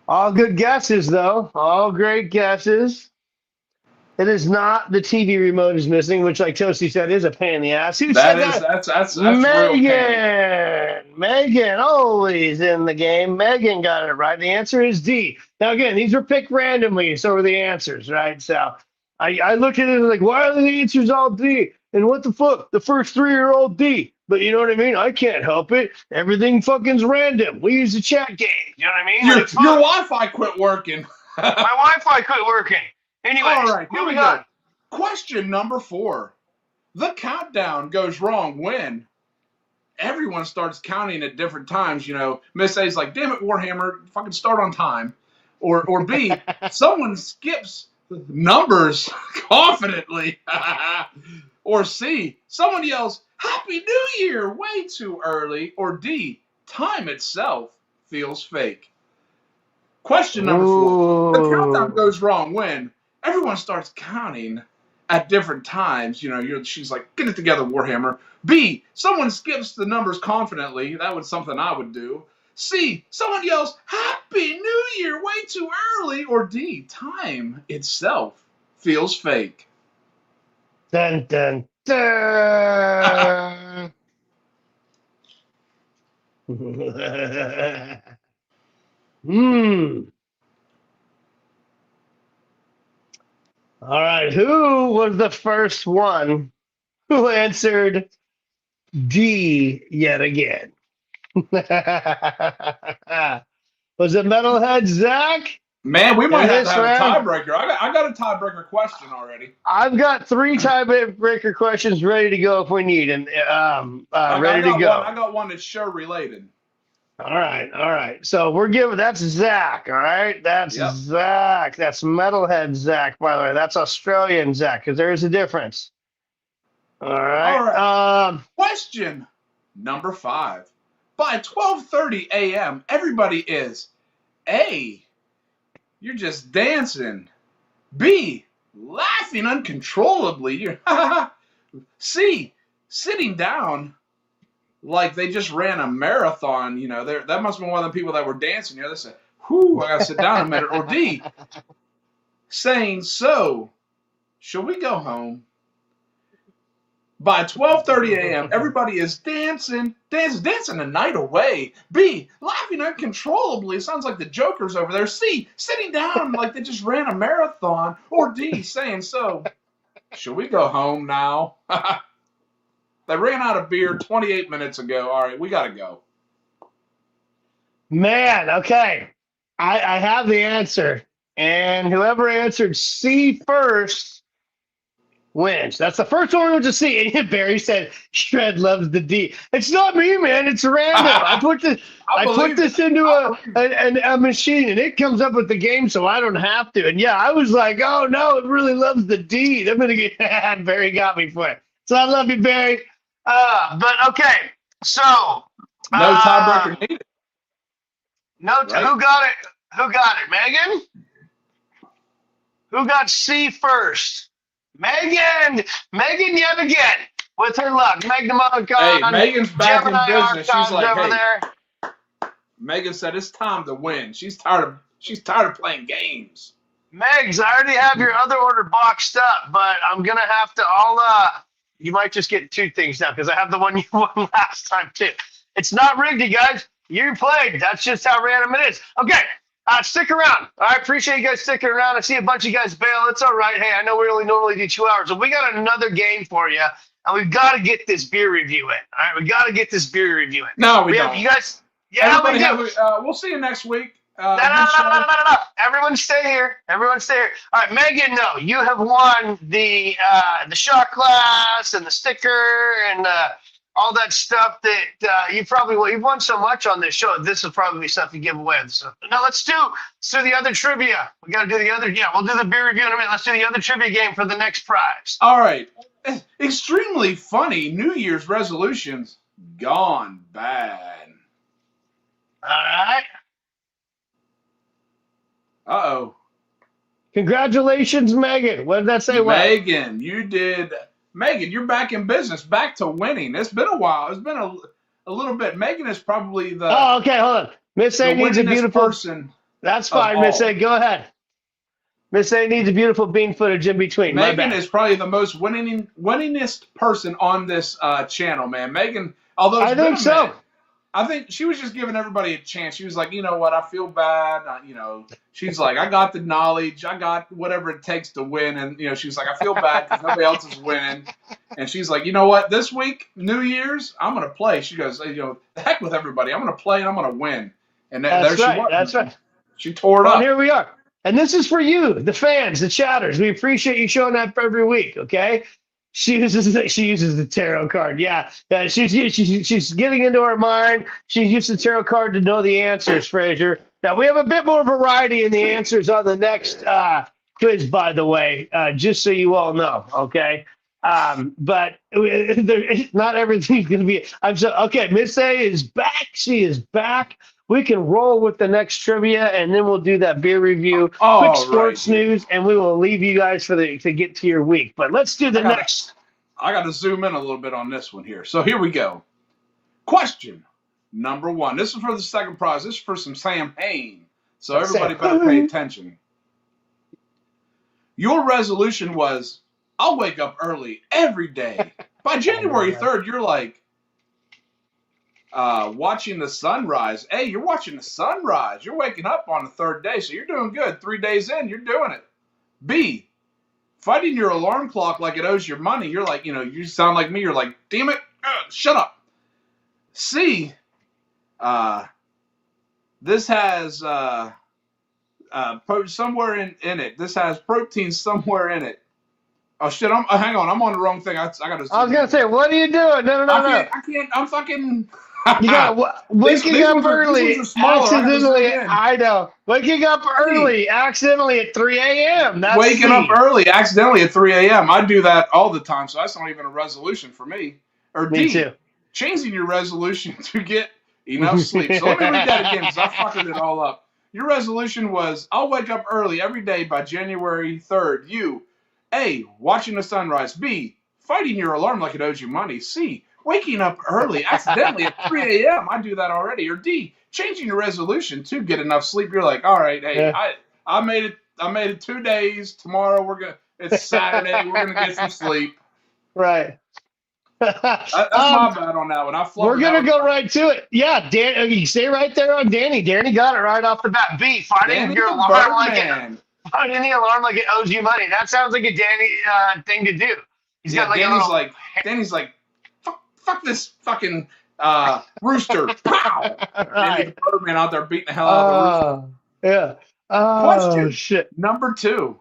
All good guesses, though. All great guesses. It is not the TV remote is missing, which, like Toasty said, is a pain in the ass. Who said that? That's Megan. Megan, always in the game. Megan got it right. The answer is D. Now, again, these were picked randomly, so are the answers, right? So I looked at it like, why are the answers all D? And what the fuck? The first 3 are all D. But you know what I mean? I can't help it. Everything fucking's random. We use the chat game. You know what I mean? Your Wi-Fi quit working. My Wi-Fi quit working. Anyway, all right, here we go. Question number 4. The countdown goes wrong when everyone starts counting at different times. You know, Miss A's like, damn it, Warhammer, fucking start on time. Or B, someone skips numbers confidently. Or C, someone yells, Happy New Year, way too early. Or D, time itself feels fake. Question number 4. The countdown goes wrong when everyone starts counting at different times. You know, she's like, get it together, Warhammer. B, someone skips the numbers confidently. That was something I would do. C, someone yells, Happy New Year, way too early. Or D, time itself feels fake. Dun, dun, dun. All right, who was the first one who answered D yet again? Was it Metalhead Zach? Man, we might have to have a tiebreaker. I got a tiebreaker question already. I've got 3 tiebreaker questions ready to go if we need, and ready to go. I got one that's show related. All right. So we're giving, that's Zach, all right? That's Zach. That's Metalhead Zach, by the way. That's Australian Zach, because there's a difference. All right. Question number 5. By 12:30 a.m., everybody is A, you're just dancing. B, laughing uncontrollably. C, sitting down like they just ran a marathon. You know, that must have been one of the people that were dancing. You know, they said, whew, I got to sit down a minute. Or D, saying, so, shall we go home? By 12:30 a.m., everybody is dancing the night away. B, laughing uncontrollably. It sounds like the Joker's over there. C, sitting down like they just ran a marathon. Or D, saying, so, shall we go home now? They ran out of beer 28 minutes ago. All right, we got to go. Man, okay. I have the answer. And whoever answered C first wins. That's the first one we went to see. And Barry said, Shred loves the D. It's not me, man. It's random. I put this into a machine, and it comes up with the game, so I don't have to. And yeah, I was like, oh, no, it really loves the D. I'm going to get Barry got me for it. So I love you, Barry. But, okay, so. No tiebreaker needed. No, right. Who got it? Who got it? Megan? Who got C first? Megan yet again with her luck. Hey, Megan's back in business. She's like, over hey. There. Megan said it's time to win. She's tired of playing games. Megs, I already have your other order boxed up, but I'm gonna have to you might just get two things now because I have the one you won last time too. It's not rigged, you guys. You played. That's just how random it is. Okay. Stick around. I appreciate you guys sticking around. I see a bunch of you guys bail. It's all right. Hey, I know we only normally do 2 hours, but we got another game for you, and we've got to get this beer review in. All right, we got to get this beer review in. No, we don't. You guys, yeah, we do. We'll see you next week. No. Everyone stay here. All right, Megan, no, you have won the shot glass and the sticker and all that stuff that you've won so much on this show. This will probably be stuff you give away. So now let's do the other trivia. We got to do the other. Yeah, we'll do the beer review in a minute. Let's do the other trivia game for the next prize. All right. Extremely funny New Year's resolutions gone bad. All right. Uh-oh. Congratulations, Megan. What did that say? Megan, Megan, you're back in business, back to winning. It's been a while. It's been a little bit. Megan is probably the. Oh, okay, hold on. Miss A needs a beautiful person. That's fine, Miss A. Go ahead. Miss A needs a beautiful bean footage in between. Megan is probably the most winningest person on this channel, man. Megan, although I think so. I think she was just giving everybody a chance. She was like, you know what, I feel bad. She's like, I got the knowledge. I got whatever it takes to win. And, she's like, I feel bad because nobody else is winning. And she's like, you know what, this week, New Year's, I'm going to play. She goes, the heck with everybody. I'm going to play and I'm going to win. And there she was. That's right. She tore it up. And here we are. And this is for you, the fans, the chatters. We appreciate you showing up every week, okay? She uses the tarot card. Yeah. She's getting into her mind. She used the tarot card to know the answers, Fraser. Now, we have a bit more variety in the answers on the next quiz, by the way, just so you all know, okay? But not everything's going to be. Okay, Miss A is back. She is back. We can roll with the next trivia, and then we'll do that beer review, quick sports news, and we will leave you guys to get to your week. But let's do the next. I got to zoom in a little bit on this one here. So here we go. Question number 1. This is for the second prize. This is for some Sam Hain. So everybody better pay attention. Your resolution was, I'll wake up early every day. By January 3rd, you're like, watching the sunrise. Hey, you're watching the sunrise. You're waking up on the 3rd day, so you're doing good. 3 days in, you're doing it. B, fighting your alarm clock like it owes your money. You're like, you sound like me. You're like, damn it, shut up. C, this has somewhere in it. This has protein somewhere in it. Oh shit! Hang on. I'm on the wrong thing. I got to. I was gonna say, what are you doing? No. I can't. I'm fucking. You got waking up early accidentally. I know. Waking up early accidentally at 3 a.m. That's waking up early accidentally at 3 a.m. I do that all the time, so that's not even a resolution for me. Or D, me too. Changing your resolution to get enough sleep. So let me read that again because I fucked it all up. Your resolution was, I'll wake up early every day by January 3rd. You, A, watching the sunrise. B, fighting your alarm like it owes you money. C, waking up early accidentally at 3 a.m. I do that already. Or D, changing your resolution to get enough sleep. You're like, all right, hey, I made it. I made it 2 days. Tomorrow it's Saturday. We're gonna get some sleep. Right. That's my bad on that one. We're gonna go right to it. Yeah, Dan, you stay right there on Danny. Danny got it right off the bat. B, fighting your alarm fighting the alarm like it owes you money. That sounds like a Danny thing to do. He's got like Danny's like, fuck this fucking rooster. Pow! Right. And the Birdman out there beating the hell out of the rooster. Yeah. Question shit. Number 2.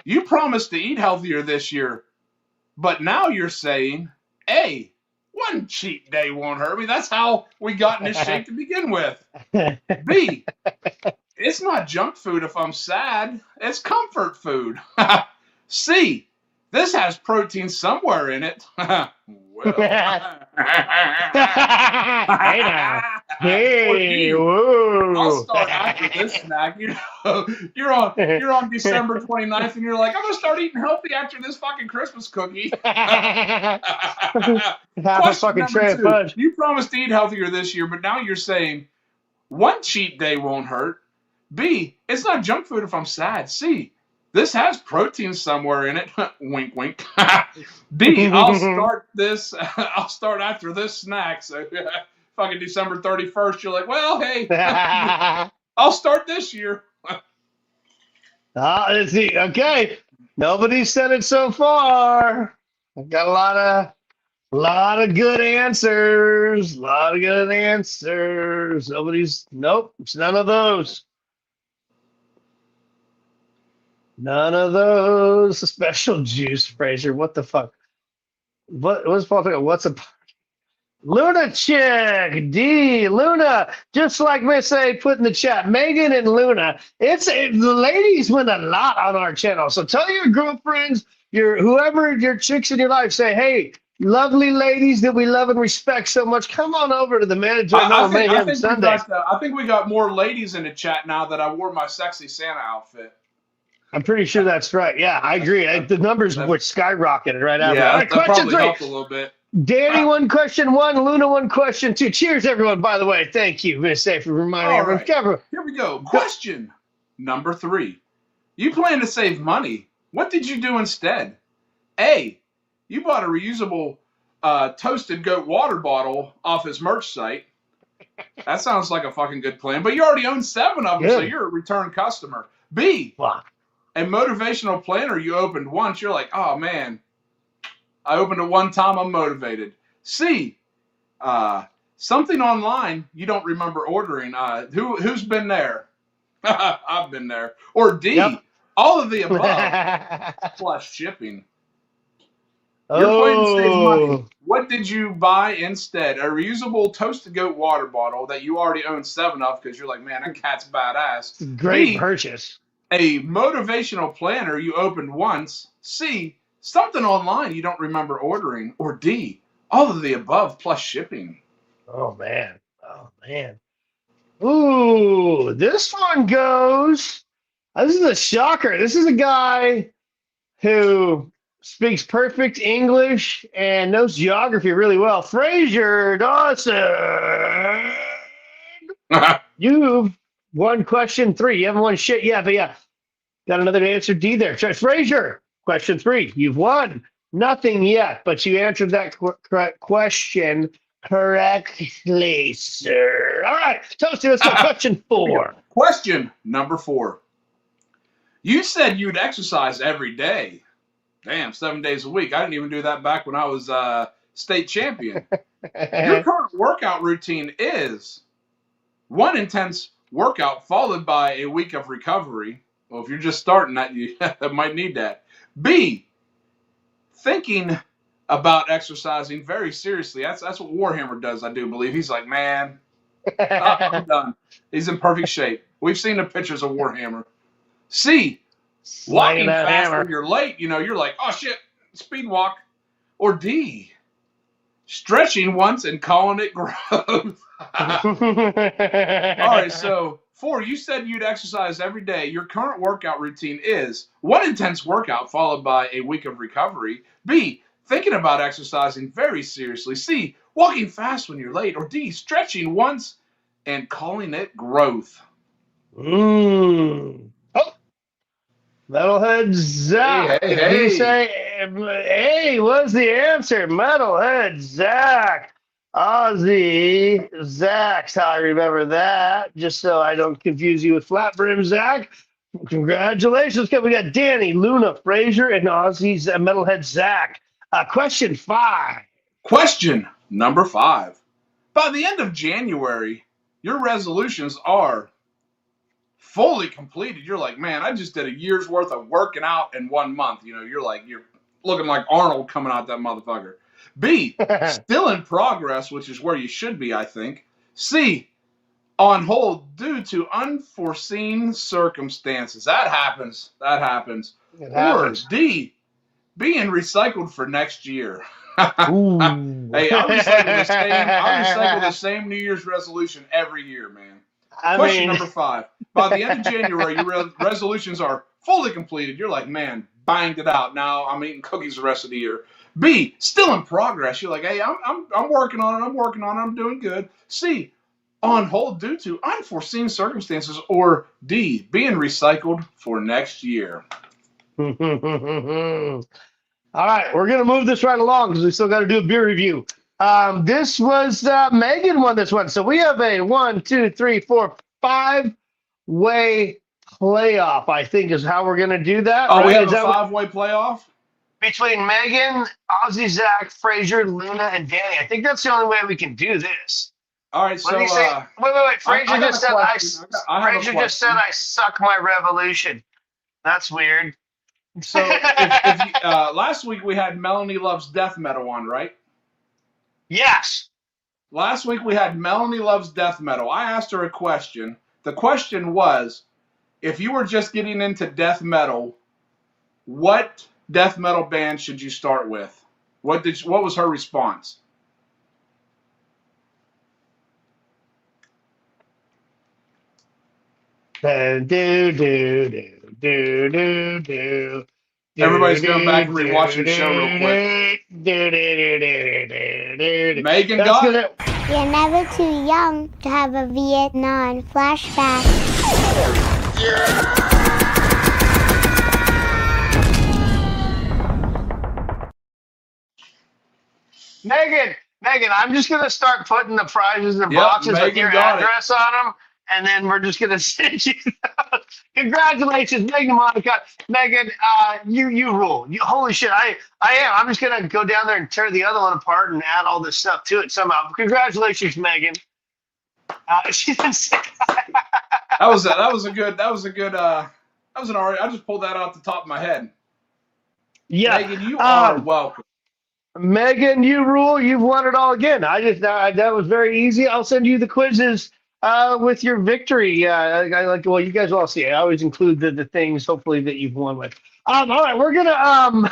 You promised to eat healthier this year, but now you're saying, A, one cheat day won't hurt me. That's how we got in this shape to begin with. B, it's not junk food if I'm sad. It's comfort food. C, this has protein somewhere in it. Well. Hey now. Hey, whoa. I'll start after this snack. You know, you're on December 29th and you're like, I'm gonna start eating healthy after this fucking Christmas cookie. Half a fucking tray of fudge. You promised to eat healthier this year, but now you're saying one cheat day won't hurt. B, it's not junk food if I'm sad. C, this has protein somewhere in it. Wink, wink. D, I'll start after this snack. So fucking December 31st, you're like, well, hey, I'll start this year. Let's see. Okay. Nobody said it so far. I've got a lot of good answers. Nope, it's none of those. None of those. Special juice, Fraser. What the fuck? What's Paul talking about? What's a Luna chick? D. Luna. Just like Miss A put in the chat. Megan and Luna. The ladies win a lot on our channel. So tell your girlfriends, whoever your chicks in your life, say, hey, lovely ladies that we love and respect so much, come on over to the Mandatory Mayhem Sundays. I think we got more ladies in the chat now that I wore my sexy Santa outfit. I'm pretty sure that's right. Yeah, I agree. The numbers were skyrocketed right after. Yeah, All right, that question probably 3. helped a little bit. Danny, 1 question 1. Luna, 1 question 2. Cheers, everyone, by the way. Thank you, Miss A, for reminding everyone. Right. Here we go. Question number 3. You plan to save money. What did you do instead? A, you bought a reusable toasted goat water bottle off his merch site. That sounds like a fucking good plan. But you already own 7 of them, so you're a return customer. B, a motivational planner you opened once. You're like, oh, man, I opened it one time. I'm motivated. C, something online you don't remember ordering. Who's been there? I've been there. Or D, all of the above plus shipping. You're planning to save money. What did you buy instead? A reusable toasted goat water bottle that you already own 7 of because you're like, man, that cat's badass. Great purchase. A motivational planner you opened once. C, something online you don't remember ordering. Or D, all of the above plus shipping. Oh, man. Ooh, this one goes. This is a shocker. This is a guy who speaks perfect English and knows geography really well. Fraser Dawson. You've won question 3. You haven't won shit yet, but yeah. Got another answer D there. Fraser, question 3. You've won nothing yet, but you answered that question correctly, sir. All right, Toasty, let's go. Question 4. Question number 4. You said you'd exercise every day. Damn, 7 days a week. I didn't even do that back when I was state champion. Your current workout routine is 1 intense workout followed by a week of recovery. Well, if you're just starting that, you might need that. B, thinking about exercising very seriously. That's what Warhammer does, I do believe. He's like, man, I'm done. He's in perfect shape. We've seen the pictures of Warhammer. C, walking fast when you're late. You're like, oh, shit, speed walk. Or D, stretching once and calling it growth. All right, so 4, you said you'd exercise every day. Your current workout routine is 1 intense workout followed by a week of recovery. B, thinking about exercising very seriously. C, walking fast when you're late. Or D, stretching once and calling it growth. Oh, Metalhead Zach. Hey, Did he say A was the answer? Metalhead Zach. Ozzy Zach's how I remember that. Just so I don't confuse you with Flat Brim Zach. Congratulations. Okay, we got Danny, Luna, Frazier, and Ozzy's Metalhead Zach. Question 5. Question number 5. By the end of January, your resolutions are fully completed. You're like, man, I just did a year's worth of working out in 1 month. You know, you're looking like Arnold coming out that motherfucker. B, still in progress, which is where you should be, I think. C, on hold due to unforeseen circumstances. That happens. Or D, being recycled for next year. Hey, I recycle the same New Year's resolution every year, man. Question number 5. By the end of January, your resolutions are fully completed. You're like, man, banged it out. Now I'm eating cookies the rest of the year. B, still in progress. You're like, hey, I'm working on it. I'm doing good. C, on hold due to unforeseen circumstances. Or D, being recycled for next year. All right, we're going to move this right along because we still got to do a beer review. This was Megan won this one. So we have a 1, 2, 3, 4, 5-way playoff, I think is how we're going to do that. Oh, right? we have a 5-way playoff? Between Megan, Ozzy, Zach, Frazier, Luna, and Danny. I think that's the only way we can do this. All right, so wait. Frazier just said I suck my revolution. That's weird. So if you, last week we had Melanie Loves Death Metal on, right? Yes. Last week we had Melanie Loves Death Metal. I asked her a question. The question was, if you were just getting into death metal, what death metal band should you start with? What was her response? Everybody's going back and rewatching the show real quick. Megan got it. You're never too young to have a Vietnam flashback. Megan, I'm just going to start putting the prizes in boxes with your address on them, and then we're just going to send you those. Congratulations, Megan Monica. Megan, you rule. Holy shit, I am. I'm just going to go down there and tear the other one apart and add all this stuff to it somehow. Congratulations, Megan. She's been sick. That was an alright. I just pulled that out the top of my head. Yeah. Megan, you are welcome. Megan, you rule. You've won it all again. That was very easy. I'll send you the quizzes with your victory. You guys all see. I always include the things, hopefully, that you've won with. All right, we're gonna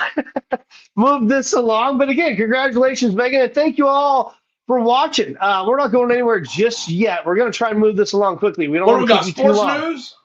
move this along. But again, congratulations, Megan, and thank you all for watching. We're not going anywhere just yet. We're gonna try and move this along quickly. We don't want to keep you too long. News?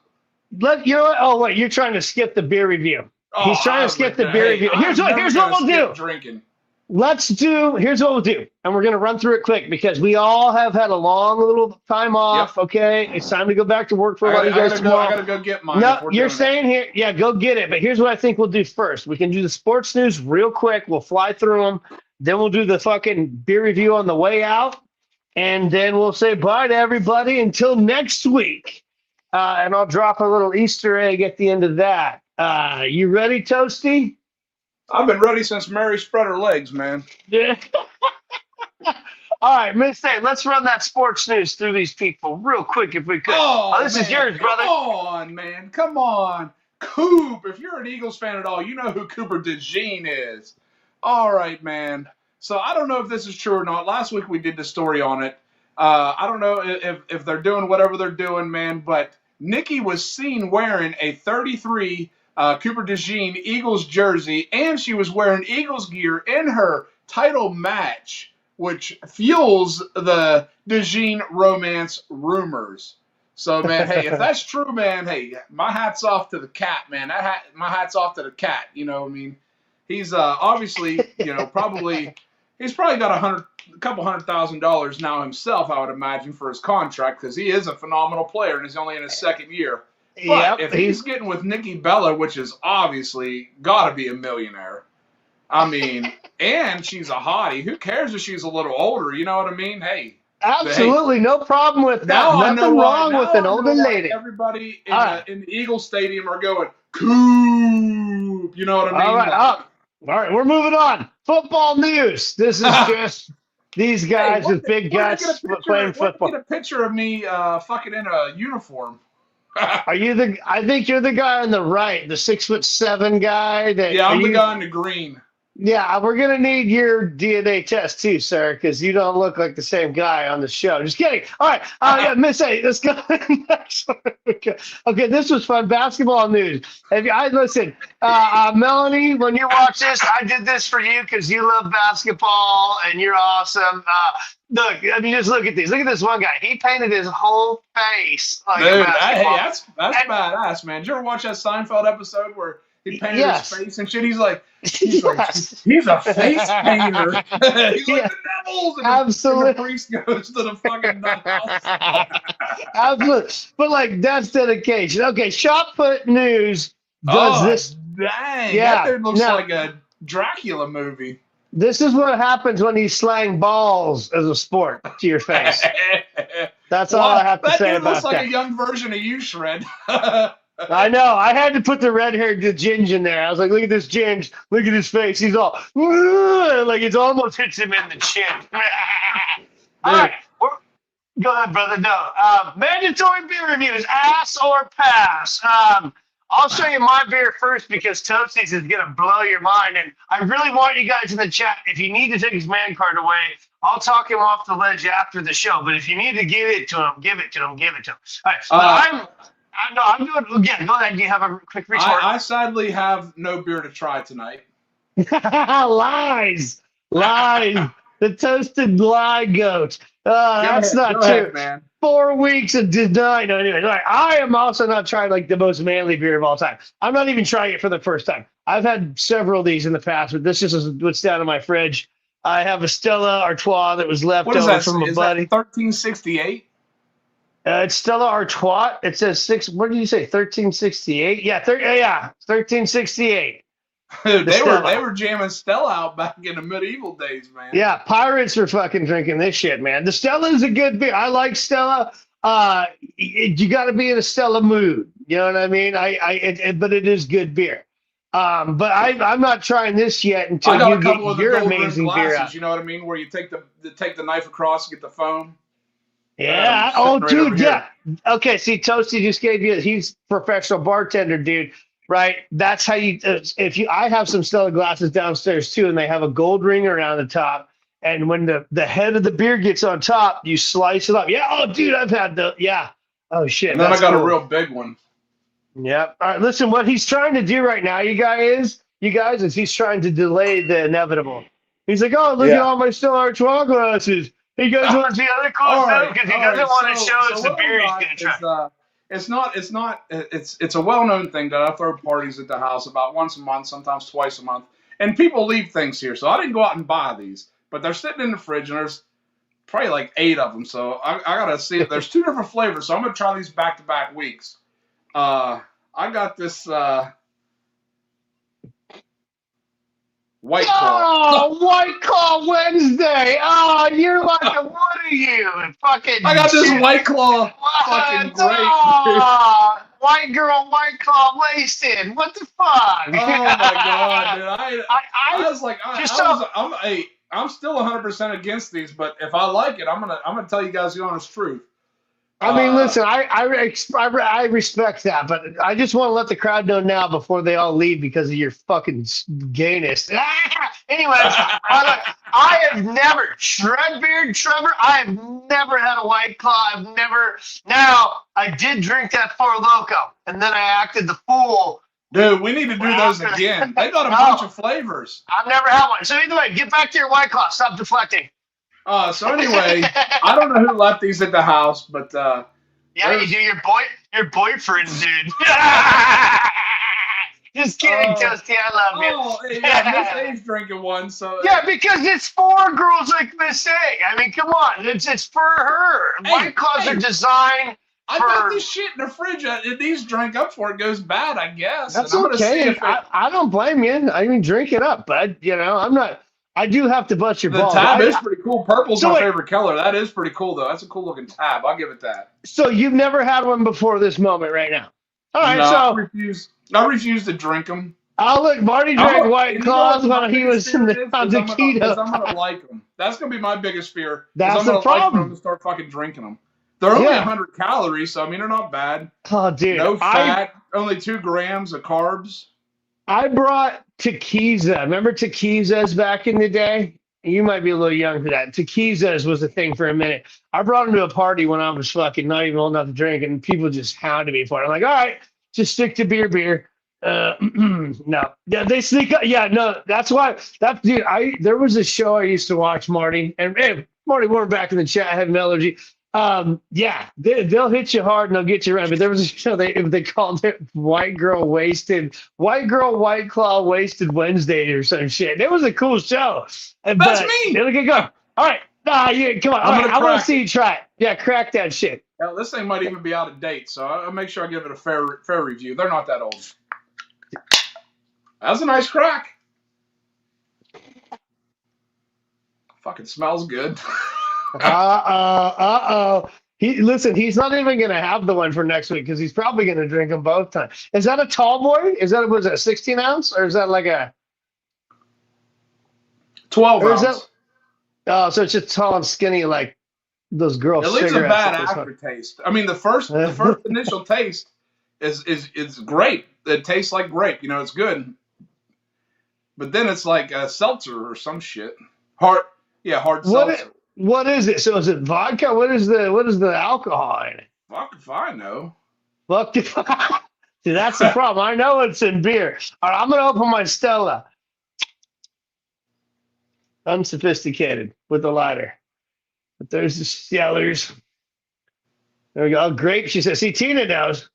You know what? Oh wait, you're trying to skip the beer review. He's trying to skip the beer review. Here's what we'll do. Drinking. Here's what we'll do. And we're going to run through it quick because we all have had a long little time off. Yep. Okay. It's time to go back to work for a lot of you guys tomorrow. I got to go get mine. No, you're staying here. Yeah, go get it. But here's what I think we'll do first. We can do the sports news real quick. We'll fly through them. Then we'll do the fucking beer review on the way out. And then we'll say bye to everybody until next week. And I'll drop a little Easter egg at the end of that. You ready, Toasty? I've been ready since Mary spread her legs, man. Yeah. All right, Miss A, let's run that sports news through these people real quick if we could. This is yours, brother. Come on, man. Come on. Coop, if you're an Eagles fan at all, you know who Cooper DeJean is. All right, man. So I don't know if this is true or not. Last week we did the story on it. I don't know if they're doing whatever they're doing, man, but Nikki was seen wearing a 33 Cooper DeJean Eagles jersey, and she was wearing Eagles gear in her title match, which fuels the DeJean romance rumors. So, man, hey, if that's true, man, hey, my hat's off to the cat, man. My hat's off to the cat. You know what I mean? he's obviously, probably he's probably got a couple $100,000 now himself, I would imagine, for his contract, because he is a phenomenal player and he's only in his second year. But if he's getting with Nikki Bella, which is obviously got to be a millionaire, I mean, and she's a hottie. Who cares if she's a little older? You know what I mean? Hey. Absolutely, no problem with that. Nothing wrong with an older lady. Everybody in the Eagles Stadium are going, Coop. You know what I mean? All right, all right, we're moving on. Football news. This is just these guys with big guts playing football. Get a picture of me fucking in a uniform. Are you I think you're the guy on the right, the 6'7" guy. Yeah, I'm the guy in the green. Yeah, we're going to need your DNA test too, sir, because you don't look like the same guy on the show. Just kidding. All right. Yeah, Miss A, let's go next one. Okay, this was fun. Basketball news. Listen, Melanie, when you watch this, I did this for you because you love basketball and you're awesome. Look, I mean, just look at these. Look at this one guy. He painted his whole face like Dude, a basketball. hey, that's badass, man. Did you ever watch that Seinfeld episode where he painted his face and shit? He's like, he's a face painter. He's like the Devils. And absolutely. The priest goes to the fucking nut house. Absolutely. But like, that's dedication. Okay, shot put news does this. Dang. Yeah. That dude looks like a Dracula movie. This is what happens when you slang balls as a sport to your face. That's all I have to say about that. That looks like a young version of you, Shred. I know. I had to put the red-haired Ginge in there. I was like, look at this Ginge. Look at his face. He's all, like it almost hits him in the chin. All right. Go ahead, brother. No. Mandatory beer reviews, ass or pass. I'll show you my beer first because Toasties is going to blow your mind. And I really want you guys in the chat, if you need to take his man card away, I'll talk him off the ledge after the show. But if you need to give it to him, give it to him, give it to him. All right. I'm doing again. Go ahead. Do you have a quick retort? I sadly have no beer to try tonight. Lies. The toasted lie goat. That's not true. Ahead, man. 4 weeks of deny. No, anyway. Right. I am also not trying like the most manly beer of all time. I'm not even trying it for the first time. I've had several of these in the past, but this just is what's down in my fridge. I have a Stella Artois that was left over from a buddy. Is that 1368? It's Stella Artois. It says what did you say? 1368? Yeah, 1368. Dude, they were jamming Stella out back in the medieval days, man. Yeah, pirates were fucking drinking this shit, man. The Stella is a good beer. I like Stella. You got to be in a Stella mood. You know what I mean? But it is good beer. But I'm not trying this yet until you get your amazing beer out. You know what I mean? Where you take the knife across and get the foam. Yeah. Oh, dude. Yeah. Okay. See, Toasty just gave you. He's professional bartender, dude. Right. That's how you. I have some Stella glasses downstairs too, and they have a gold ring around the top. And when the head of the beer gets on top, you slice it up. Yeah. Oh, dude, I've had the. Yeah. Oh shit. And then I got a real big one. Yep. All right. Listen, what he's trying to do right now, you guys, is he's trying to delay the inevitable. He's like, oh, look at all my Stella Artois glasses. He goes on to the other cool stuff because he doesn't want to show us the beer he's going to try. It's a well-known thing that I throw parties at the house about once a month, sometimes twice a month, and people leave things here. So I didn't go out and buy these, but they're sitting in the fridge, and there's probably like 8 of them. So I gotta see it. There's 2 different flavors, so I'm gonna try these back-to-back weeks. I got this White Claw. Oh, White Claw Wednesday. Oh, you're like a what are you? Fucking. I got this White Claw. Fucking great. Oh, white girl, White Claw wasted. What the fuck? Oh my god, dude! I was like, I'm still 100% against these, but if I like it, I'm gonna tell you guys the honest truth. I mean, listen, I respect that, but I just want to let the crowd know now before they all leave because of your fucking gayness. Anyways, I have never, Shredbeard Trevor, I have never had a White Claw. Now, I did drink that Four Loko, and then I acted the fool. Dude, we need to do those again. They got a bunch of flavors. I've never had one. So either way, get back to your White Claw. Stop deflecting. So anyway, I don't know who left these at the house, but yeah, you do your boyfriend, dude. Just kidding, Toasty. I love you. Oh, yeah, Miss A's drinking one, so Yeah, because it's for girls like Miss A. I mean, come on, it's for her. White Claws are designed. I got this shit in the fridge. It needs drink up before it goes bad, I guess. That's and I'm okay. Gonna see if I don't blame you. I mean, drink it up, bud. You know, I'm not. I do have to bust your balls. The tab is pretty cool. Purple's my favorite color. That is pretty cool, though. That's a cool looking tab. I'll give it that. So you've never had one before this moment right now. All right, no, so I refuse to drink them. Oh, look, Marty drank White Claws when he was on the keto. I'm gonna like them. That's gonna be my biggest fear. That's the problem. I'm gonna start fucking drinking them. They're only 100 calories, so I mean they're not bad. Oh, dude, no fat, only 2 grams of carbs. I brought Tequila. Remember Tequilas back in the day? You might be a little young for that. Tequilas was a thing for a minute. I brought them to a party when I was fucking not even old enough to drink, and people just hounded me for it. I'm like, all right, just stick to beer. No, yeah, they sneak up. Yeah, no, that's why. Dude, there was a show I used to watch, Marty, and hey, Marty, we're back in the chat. I had metallurgy. Yeah, they'll hit you hard and they'll get you around. But there was a show they called it White White Claw Wasted Wednesday or some shit. It was a cool show. That's me. It'll get going. All right, come on. I want to see you try it. Yeah, crack that shit. Hell, this thing might even be out of date, so I'll make sure I give it a fair review. They're not that old. That's a nice crack. Fucking smells good. Listen, he's not even going to have the one for next week because he's probably going to drink them both times. Is that a tall boy? Was it a 16 ounce or is that like a 12 ounce? So it's just tall and skinny like those girls. It leaves a bad aftertaste. I mean, the first initial taste is great. It tastes like grape. You know, it's good. But then it's like a seltzer or some shit. Hard seltzer. What is it? So is it vodka? What is the alcohol in it? Fuck if I know. Fuck if See, that's the problem. I know it's in beer. All right, I'm gonna open my Stella. Unsophisticated with the lighter. But there's the Stellars. There we go. Oh, grape. She says, see, Tina knows.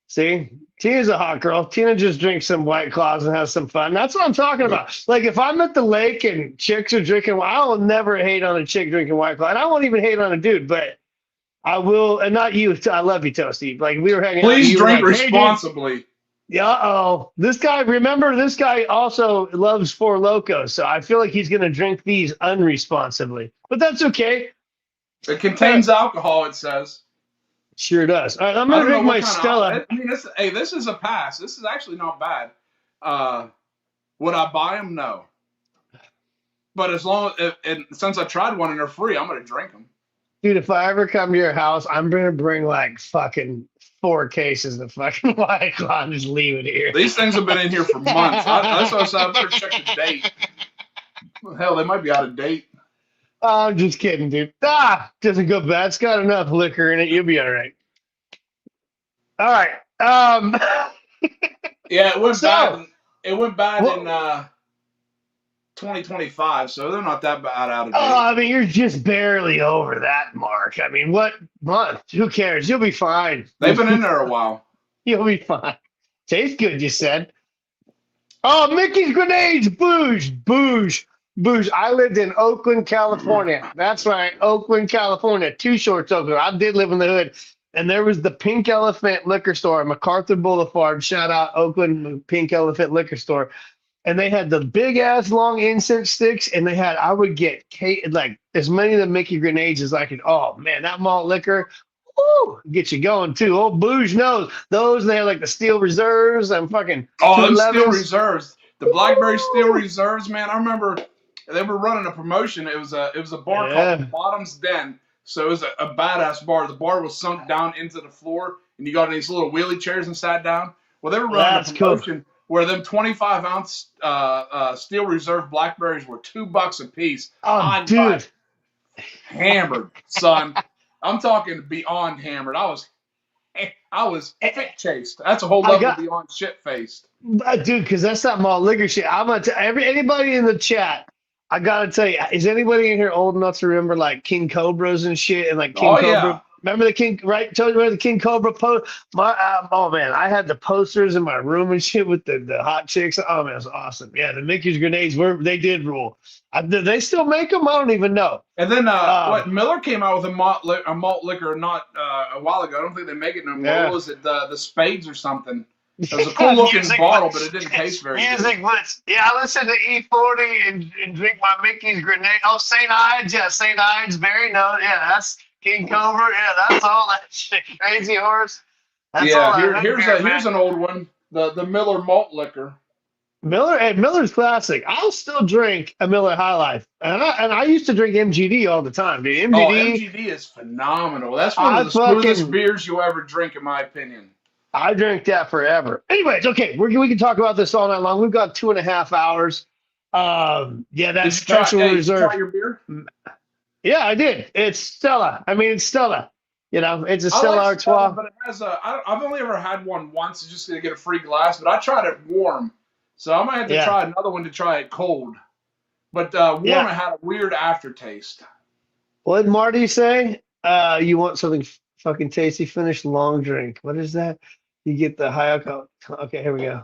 See, Tina's a hot girl. Tina just drinks some White Claws and has some fun. That's what I'm talking about. Like, if I'm at the lake and chicks are drinking, I will never hate on a chick drinking White Claw. And I won't even hate on a dude, but I will, and not you. I love you, Toasty. Like, we were hanging out. Please drink responsibly. Hey, yeah, this guy also loves Four Locos, so I feel like he's going to drink these unresponsibly. But that's okay. It contains alcohol, it says. Sure does. All right, I'm going to drink my Stella. I mean, this is a pass. This is actually not bad. Would I buy them? No. But since I tried one and they're free, I'm going to drink them. Dude, if I ever come to your house, I'm going to bring like fucking 4 cases of fucking White Claw and just leave it here. These things have been in here for months. That's what I said. I better check the date. Hell, they might be out of date. I'm just kidding, dude. Doesn't go bad. It's got enough liquor in it. You'll be all right. All right. Yeah, it went bad. It went bad in 2025, so they're not that bad out of date. Oh, I mean, you're just barely over that mark. I mean, what month? Who cares? You'll be fine. They've been in there a while. You'll be fine. Tastes good, you said. Oh, Mickey's Grenades. Booge. I lived in Oakland, California. That's right, Oakland, California. Too Shorts, Oakland. I did live in the hood. And there was the Pink Elephant liquor store on MacArthur Boulevard. Shout out Oakland Pink Elephant liquor store. And they had the big ass long incense sticks. And I would get like as many of the Mickey Grenades as I could. Oh man, that malt liquor, woo, get you going too. Old Booge knows those. They had like the Steel Reserves and fucking. Oh, them Steel Reserves. The Blackberry Steel Reserves, man. I remember they were running a promotion. It was a bar called Bottom's Den. So it was a badass bar. The bar was sunk down into the floor, and you got these little wheelie chairs and sat down. Well, they were running a promotion where them 25-ounce Steel Reserve Blackberries were $2 a piece. Oh, dude. Hammered, son. I'm talking beyond hammered. I was fit chased. That's a whole level beyond shit faced. Dude, because that's that malt liquor shit. I'm gonna tell anybody in the chat. I gotta tell you, is anybody in here old enough to remember like King Cobras and shit and like King Cobra? Remember the King, right? Told you about the King Cobra post. Oh man, I had the posters in my room and shit with the hot chicks. Oh man, it was awesome. Yeah, the Mickey's grenades they did rule. Do they still make them? I don't even know. And then what? Miller came out with a malt liquor not a while ago. I don't think they make it no more. Yeah. What was it? The Spades or something? It was a cool looking bottle, but it didn't taste very good. Music blitz. Yeah, I listen to E40 and drink my Mickey's grenade. Oh, St. Ides. Yeah, St. Ides. Berry. No, yeah, that's King Cobra. Yeah, that's all that shit. Crazy Horse. That's all here's an old one. The Miller malt liquor. Miller's classic. I'll still drink a Miller High Life, and I used to drink MGD all the time, dude. MGD is phenomenal. That's one of the smoothest beers you'll ever drink, in my opinion. I drink that forever. Anyways, okay, we can talk about this all night long. We've got 2.5 hours. That's special reserve. Did you try your beer? Yeah, I did. It's Stella. I mean, it's Stella. You know, it's a Stella Artois. But it has I've only ever had one once, just to get a free glass. But I tried it warm, so I might have to try another one to try it cold. But warm, it had a weird aftertaste. What did Marty say? You want something fucking tasty? Finish long drink. What is that? You get the high alcohol. Okay, here we go.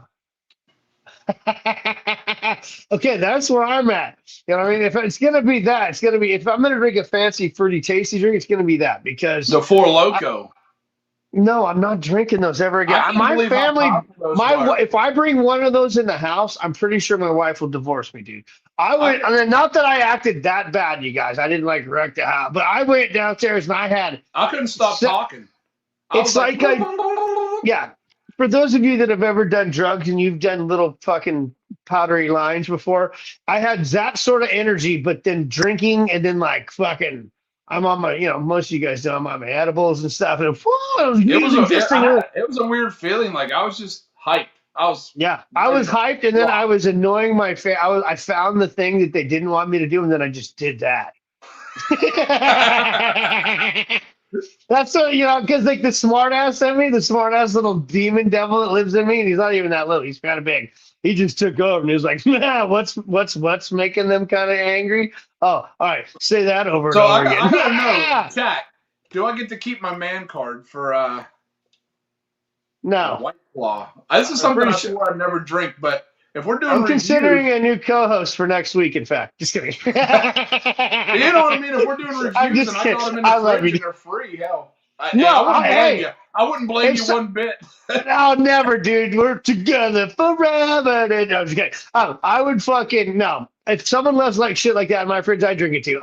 Okay, that's where I'm at. You know what I mean? If it's gonna be that, it's gonna be. If I'm gonna drink a fancy, fruity, tasty drink, it's gonna be that because the Four Loko. No, I'm not drinking those ever again. My family, if I bring one of those in the house, I'm pretty sure my wife will divorce me, dude. I went, I mean, not that I acted that bad, you guys. I didn't like wreck the house, but I went downstairs and I couldn't stop talking. It's like yeah. For those of you that have ever done drugs and you've done little fucking powdery lines before, I had that sort of energy, but then drinking and then like fucking, I'm on my, most of you guys know I'm on my edibles and stuff. And it was a weird feeling. Like I was just hyped. I was hyped, and then I was annoying my I found the thing that they didn't want me to do, and then I just did that. That's what, because like the smart ass in me, the smart ass little demon devil that lives in me, and he's not even that little, he's kind of big. He just took over and he was like, man, what's making them kind of angry? Oh, all right, say that over and over again. I gotta know, chat, do I get to keep my man card for no White Claw? This is something I swore I'd never drink, but if we're doing I'm considering a new co-host for next week, in fact. Just kidding. You know what I mean? If we're doing reviews and I got them in the fridge and they're free, hell. I wouldn't blame you one bit. No, never, dude. We're together forever. No, I'm just kidding. I would fucking, no. If someone loves like shit like that in my fridge, I drink it too.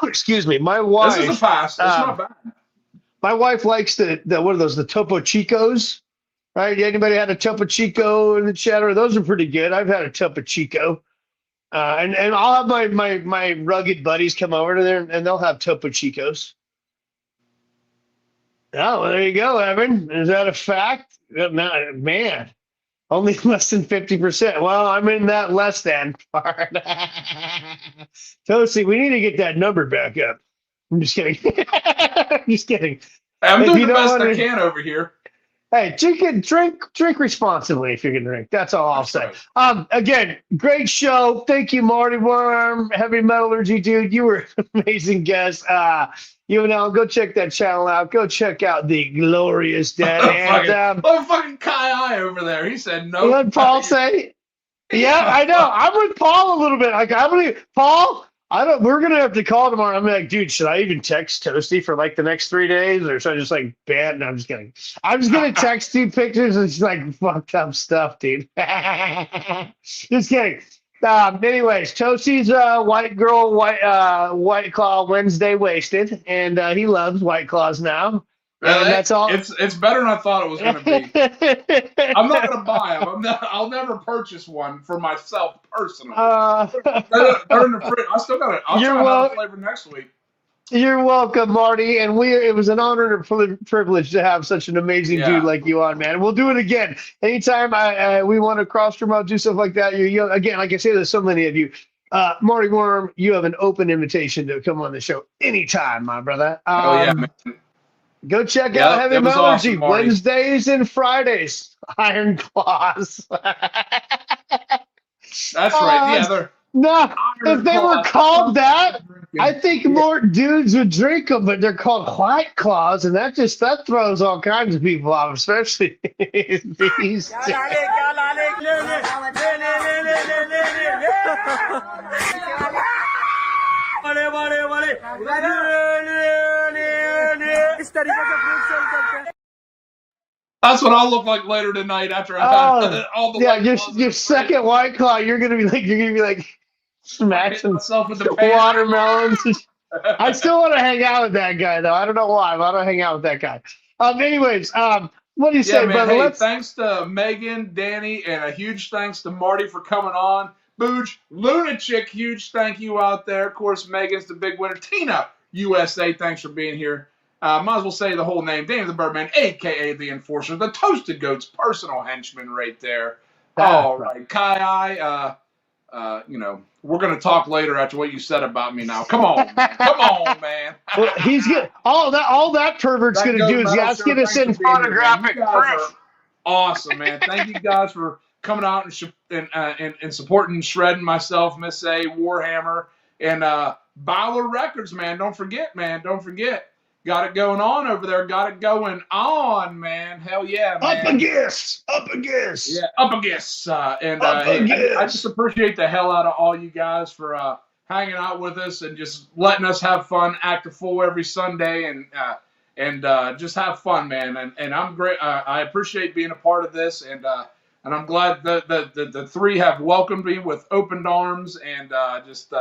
Excuse me, my wife. This is a pass. It's not bad. My wife likes the what are those, the Topo Chicos? Right? Anybody had a Topo Chico in the chat? Or those are pretty good. I've had a Topo Chico. And I'll have my rugged buddies come over to there and they'll have Topo Chicos. Oh, well, there you go, Evan. Is that a fact? Man, only less than 50%. Well, I'm in that less than part. Toasty, we need to get that number back up. I'm just kidding. I'm just kidding. I'm doing the best I can over here. Hey, drink responsibly if you're gonna drink. That's all I'll say. Right. Again, great show. Thank you, Marty Worm, Heavy Metallurgy, dude. You were an amazing guest. Go check that channel out. Go check out the Glorious Dead. Fucking Kai I over there. He said no. What did Paul say? Yeah, I know. I'm with Paul a little bit. Like Paul. We're gonna have to call tomorrow. I'm like, dude, should I even text Toasty for like the next 3 days, or should I just like ban? No, I'm just kidding. I'm just gonna text you pictures and just like fucked up stuff, dude. Just kidding. Anyways, Toasty's White Claw Wednesday wasted, and he loves White Claws now. That's all. It's better than I thought it was going to be. I'm not going to buy them. I'll never purchase one for myself personally. They're in the fridge. I still got it. I'll try another flavor next week. You're welcome, Marty. And it was an honor and a privilege to have such an amazing dude like you on, man. We'll do it again. Anytime we want to cross promote, do stuff like that. Again, like I say, there's so many of you. Marty Worm, you have an open invitation to come on the show anytime, my brother. Man. Go check out Heavy Metallurgy Wednesdays and Fridays. Iron Claws. That's right. Yeah, no, if they were called that, I think more dudes would drink them, but they're called White Claws, and that throws all kinds of people off, especially these. That's what I'll look like later tonight after I've had all the your second White Claw, you're gonna be like smashing myself with the pan. watermelons. I still want to hang out with that guy though. I don't know why, but I don't hang out with that guy. Anyways, what do you say, man, brother? Hey, thanks to Megan, Danny, and a huge thanks to Marty for coming on. Booge, Lunachick, huge thank you out there. Of course, Megan's the big winner. Tina, USA, thanks for being here. Might as well say the whole name. Danny the Birdman, a.k.a. the Enforcer, the Toasted Goat's personal henchman right there. All right. Kai, we're going to talk later after what you said about me now. Come on, man. Come on, man. Well, he's good. All that pervert's going to do is get us in photographic proof. Awesome, man. Thank you guys for coming out and supporting Shred and myself, Miss A, Warhammer, and Bowler Records, man. Don't forget, man. Don't forget. Got it going on over there. Got it going on, man. Hell yeah, man. Up against. Yeah, up against. I just appreciate the hell out of all you guys for hanging out with us and just letting us have fun, act a fool every Sunday, and just have fun, man. And I'm great. I appreciate being a part of this, and I'm glad that the three have welcomed me with open arms and just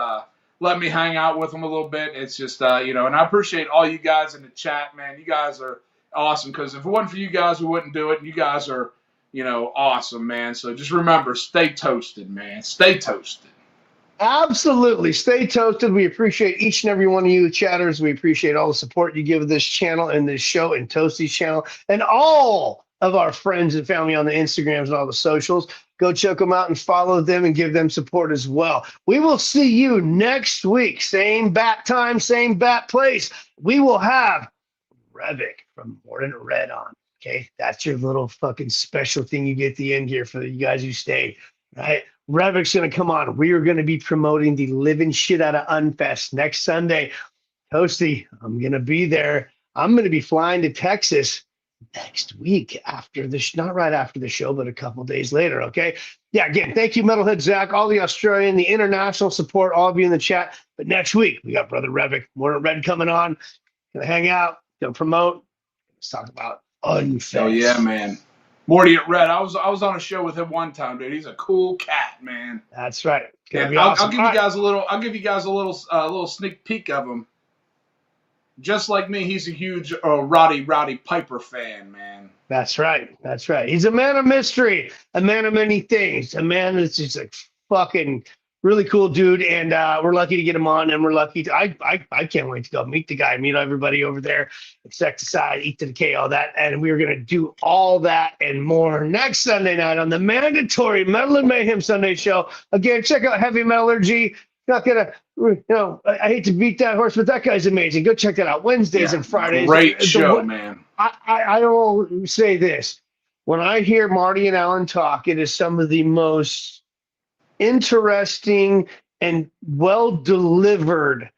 let me hang out with them a little bit. It's just, and I appreciate all you guys in the chat, man. You guys are awesome, because if it wasn't for you guys, we wouldn't do it. You guys are, awesome, man. So just remember, stay toasted, man. Stay toasted. Absolutely. Stay toasted. We appreciate each and every one of you chatters. We appreciate all the support you give this channel and this show and Toasty's channel and all of our friends and family on the Instagrams and all the socials. Go check them out and follow them and give them support as well. We will see you next week. Same bat time, same bat place. We will have Revik from Morning Red on. Okay, that's your little fucking special thing you get at the end here for you guys who stay. Right, Revik's gonna come on. We are gonna be promoting the living shit out of Unfest next Sunday. Toasty, I'm gonna be there. I'm gonna be flying to Texas next week after the not right after the show, but a couple days later. Okay. Yeah. Again, thank you, Metalhead Zach, all the Australian, the international support, all of you in the chat. But next week we got Brother Revik, Morning Red coming on. Gonna hang out, gonna promote. Let's talk about Unfest. Oh yeah, man. Morty at Red. I was on a show with him one time, dude. He's a cool cat, man. That's right. Yeah, I'll give you guys a little. I'll give you guys a little sneak peek of him. Just like me, he's a huge Roddy Piper fan, man. That's right. That's right. He's a man of mystery, a man of many things, a man that's just a fucking really cool dude. And we're lucky to get him on, and we're lucky to. I can't wait to go meet the guy, meet everybody over there, Insecticide, Eat to Decay, all that. And we're gonna do all that and more next Sunday night on the mandatory Metal and Mayhem Sunday show. Again, check out Heavy Metallurgy. Not gonna, I hate to beat that horse, but that guy's amazing. Go check that out. Wednesdays and Fridays. Great show, man. I will say this. When I hear Marty and Alan talk, it is some of the most interesting and well-delivered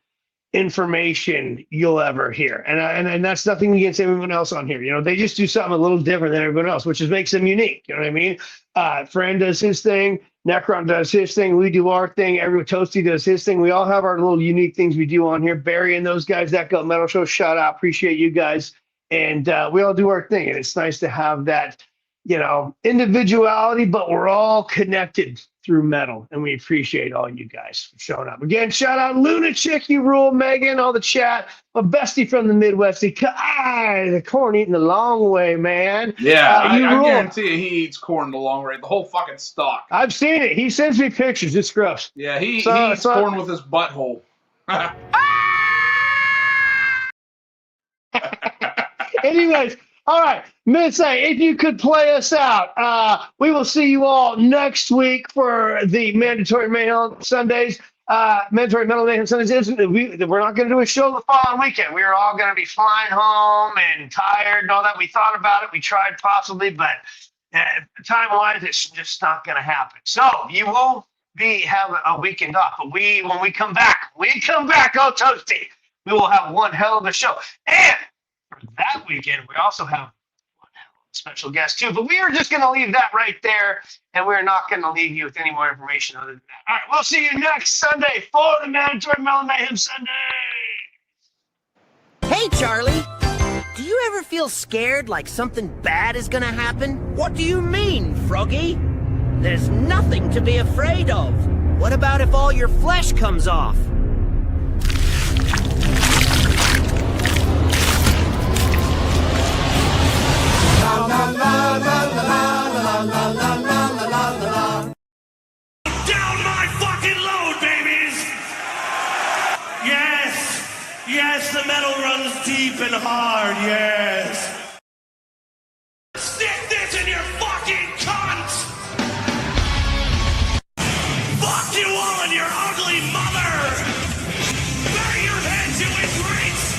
information you'll ever hear. And that's nothing against everyone else on here. They just do something a little different than everyone else, which makes them unique. You know what I mean? Fran does his thing. Necron does his thing. We do our thing. Everyone, Toasty does his thing. We all have our little unique things we do on here. Barry and those guys, that Gut Metal Show, shout out. Appreciate you guys. And we all do our thing. And it's nice to have that, individuality, but we're all connected through metal. And we appreciate all you guys for showing up. Again, shout out Lunachick, you rule, Megan, all the chat. My bestie from the Midwest, the corn eating the long way, man. Yeah, I guarantee you he eats corn the long way, the whole fucking stalk. I've seen it. He sends me pictures. It's gross. Yeah, he eats corn with his butthole. Anyways, all right, Miss A, if you could play us out, we will see you all next week for the Mandatory Mayhem Sundays. Mandatory Metal Mayhem Sundays. We're not going to do a show the following weekend. We are all going to be flying home and tired and all that. We thought about it. We tried possibly, but time-wise, it's just not going to happen. So you will have a weekend off. But when we come back, oh Toasty, we will have one hell of a show. And for that weekend, we also have one hell of a special guest too. But we are just going to leave that right there, and we're not going to leave you with any more information other than that. All right, we'll see you next Sunday for the Mandatory Metal Mayhem Sunday. Hey, Charlie. Do you ever feel scared like something bad is gonna happen? What do you mean, Froggy? There's nothing to be afraid of. What about if all your flesh comes off? La la la la la la la la la la la. Down my fucking load, babies! Yes, the metal runs deep and hard, yes. Stick this in your fucking cunt! Fuck you all and your ugly mother! Bury your heads, you ingrates!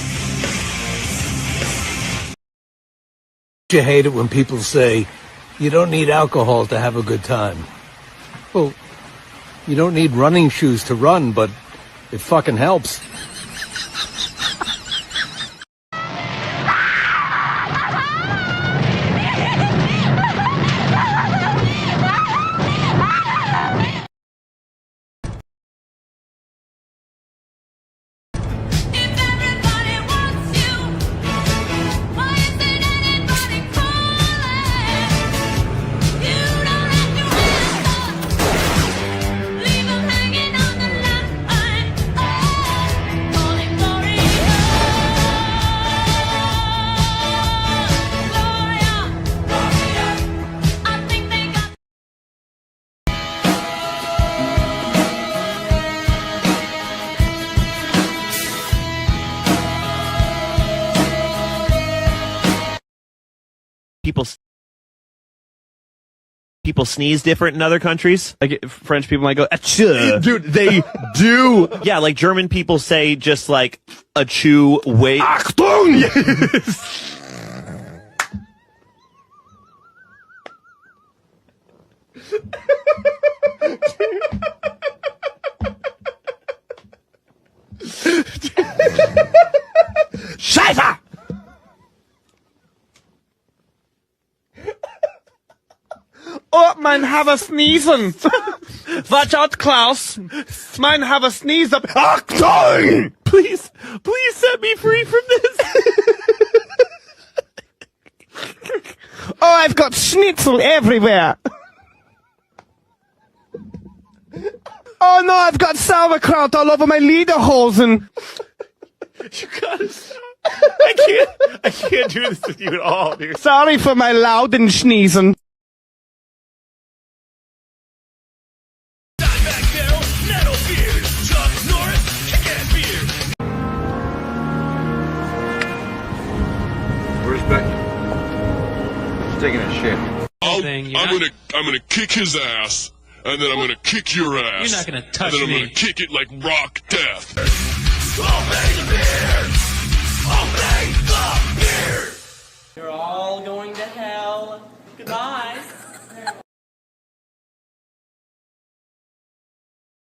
You hate it when people say, you don't need alcohol to have a good time. Well, you don't need running shoes to run, but it fucking helps. People sneeze different in other countries. Like French people might go achoo. Dude, they do. Yeah, like German people say just like achoo. Wait. Achtung! Yes. Scheiße! Oh, mein Haber sneezen. Watch out, Klaus. Mein Haber sneeze up. Achtung! Please set me free from this. Oh, I've got schnitzel everywhere. Oh no, I've got sauerkraut all over my lederhosen. You gotta stop. I can't do this with you at all, dude. Sorry for my loud and sneezing. Where's Becky? She's taking a shit. I'm gonna kick his ass, and then I'm gonna kick your ass. You're not gonna touch me. And then I'm me. gonna kick it like rock death. Obey the beard! Obey the beard! You're all going to hell. Goodbye.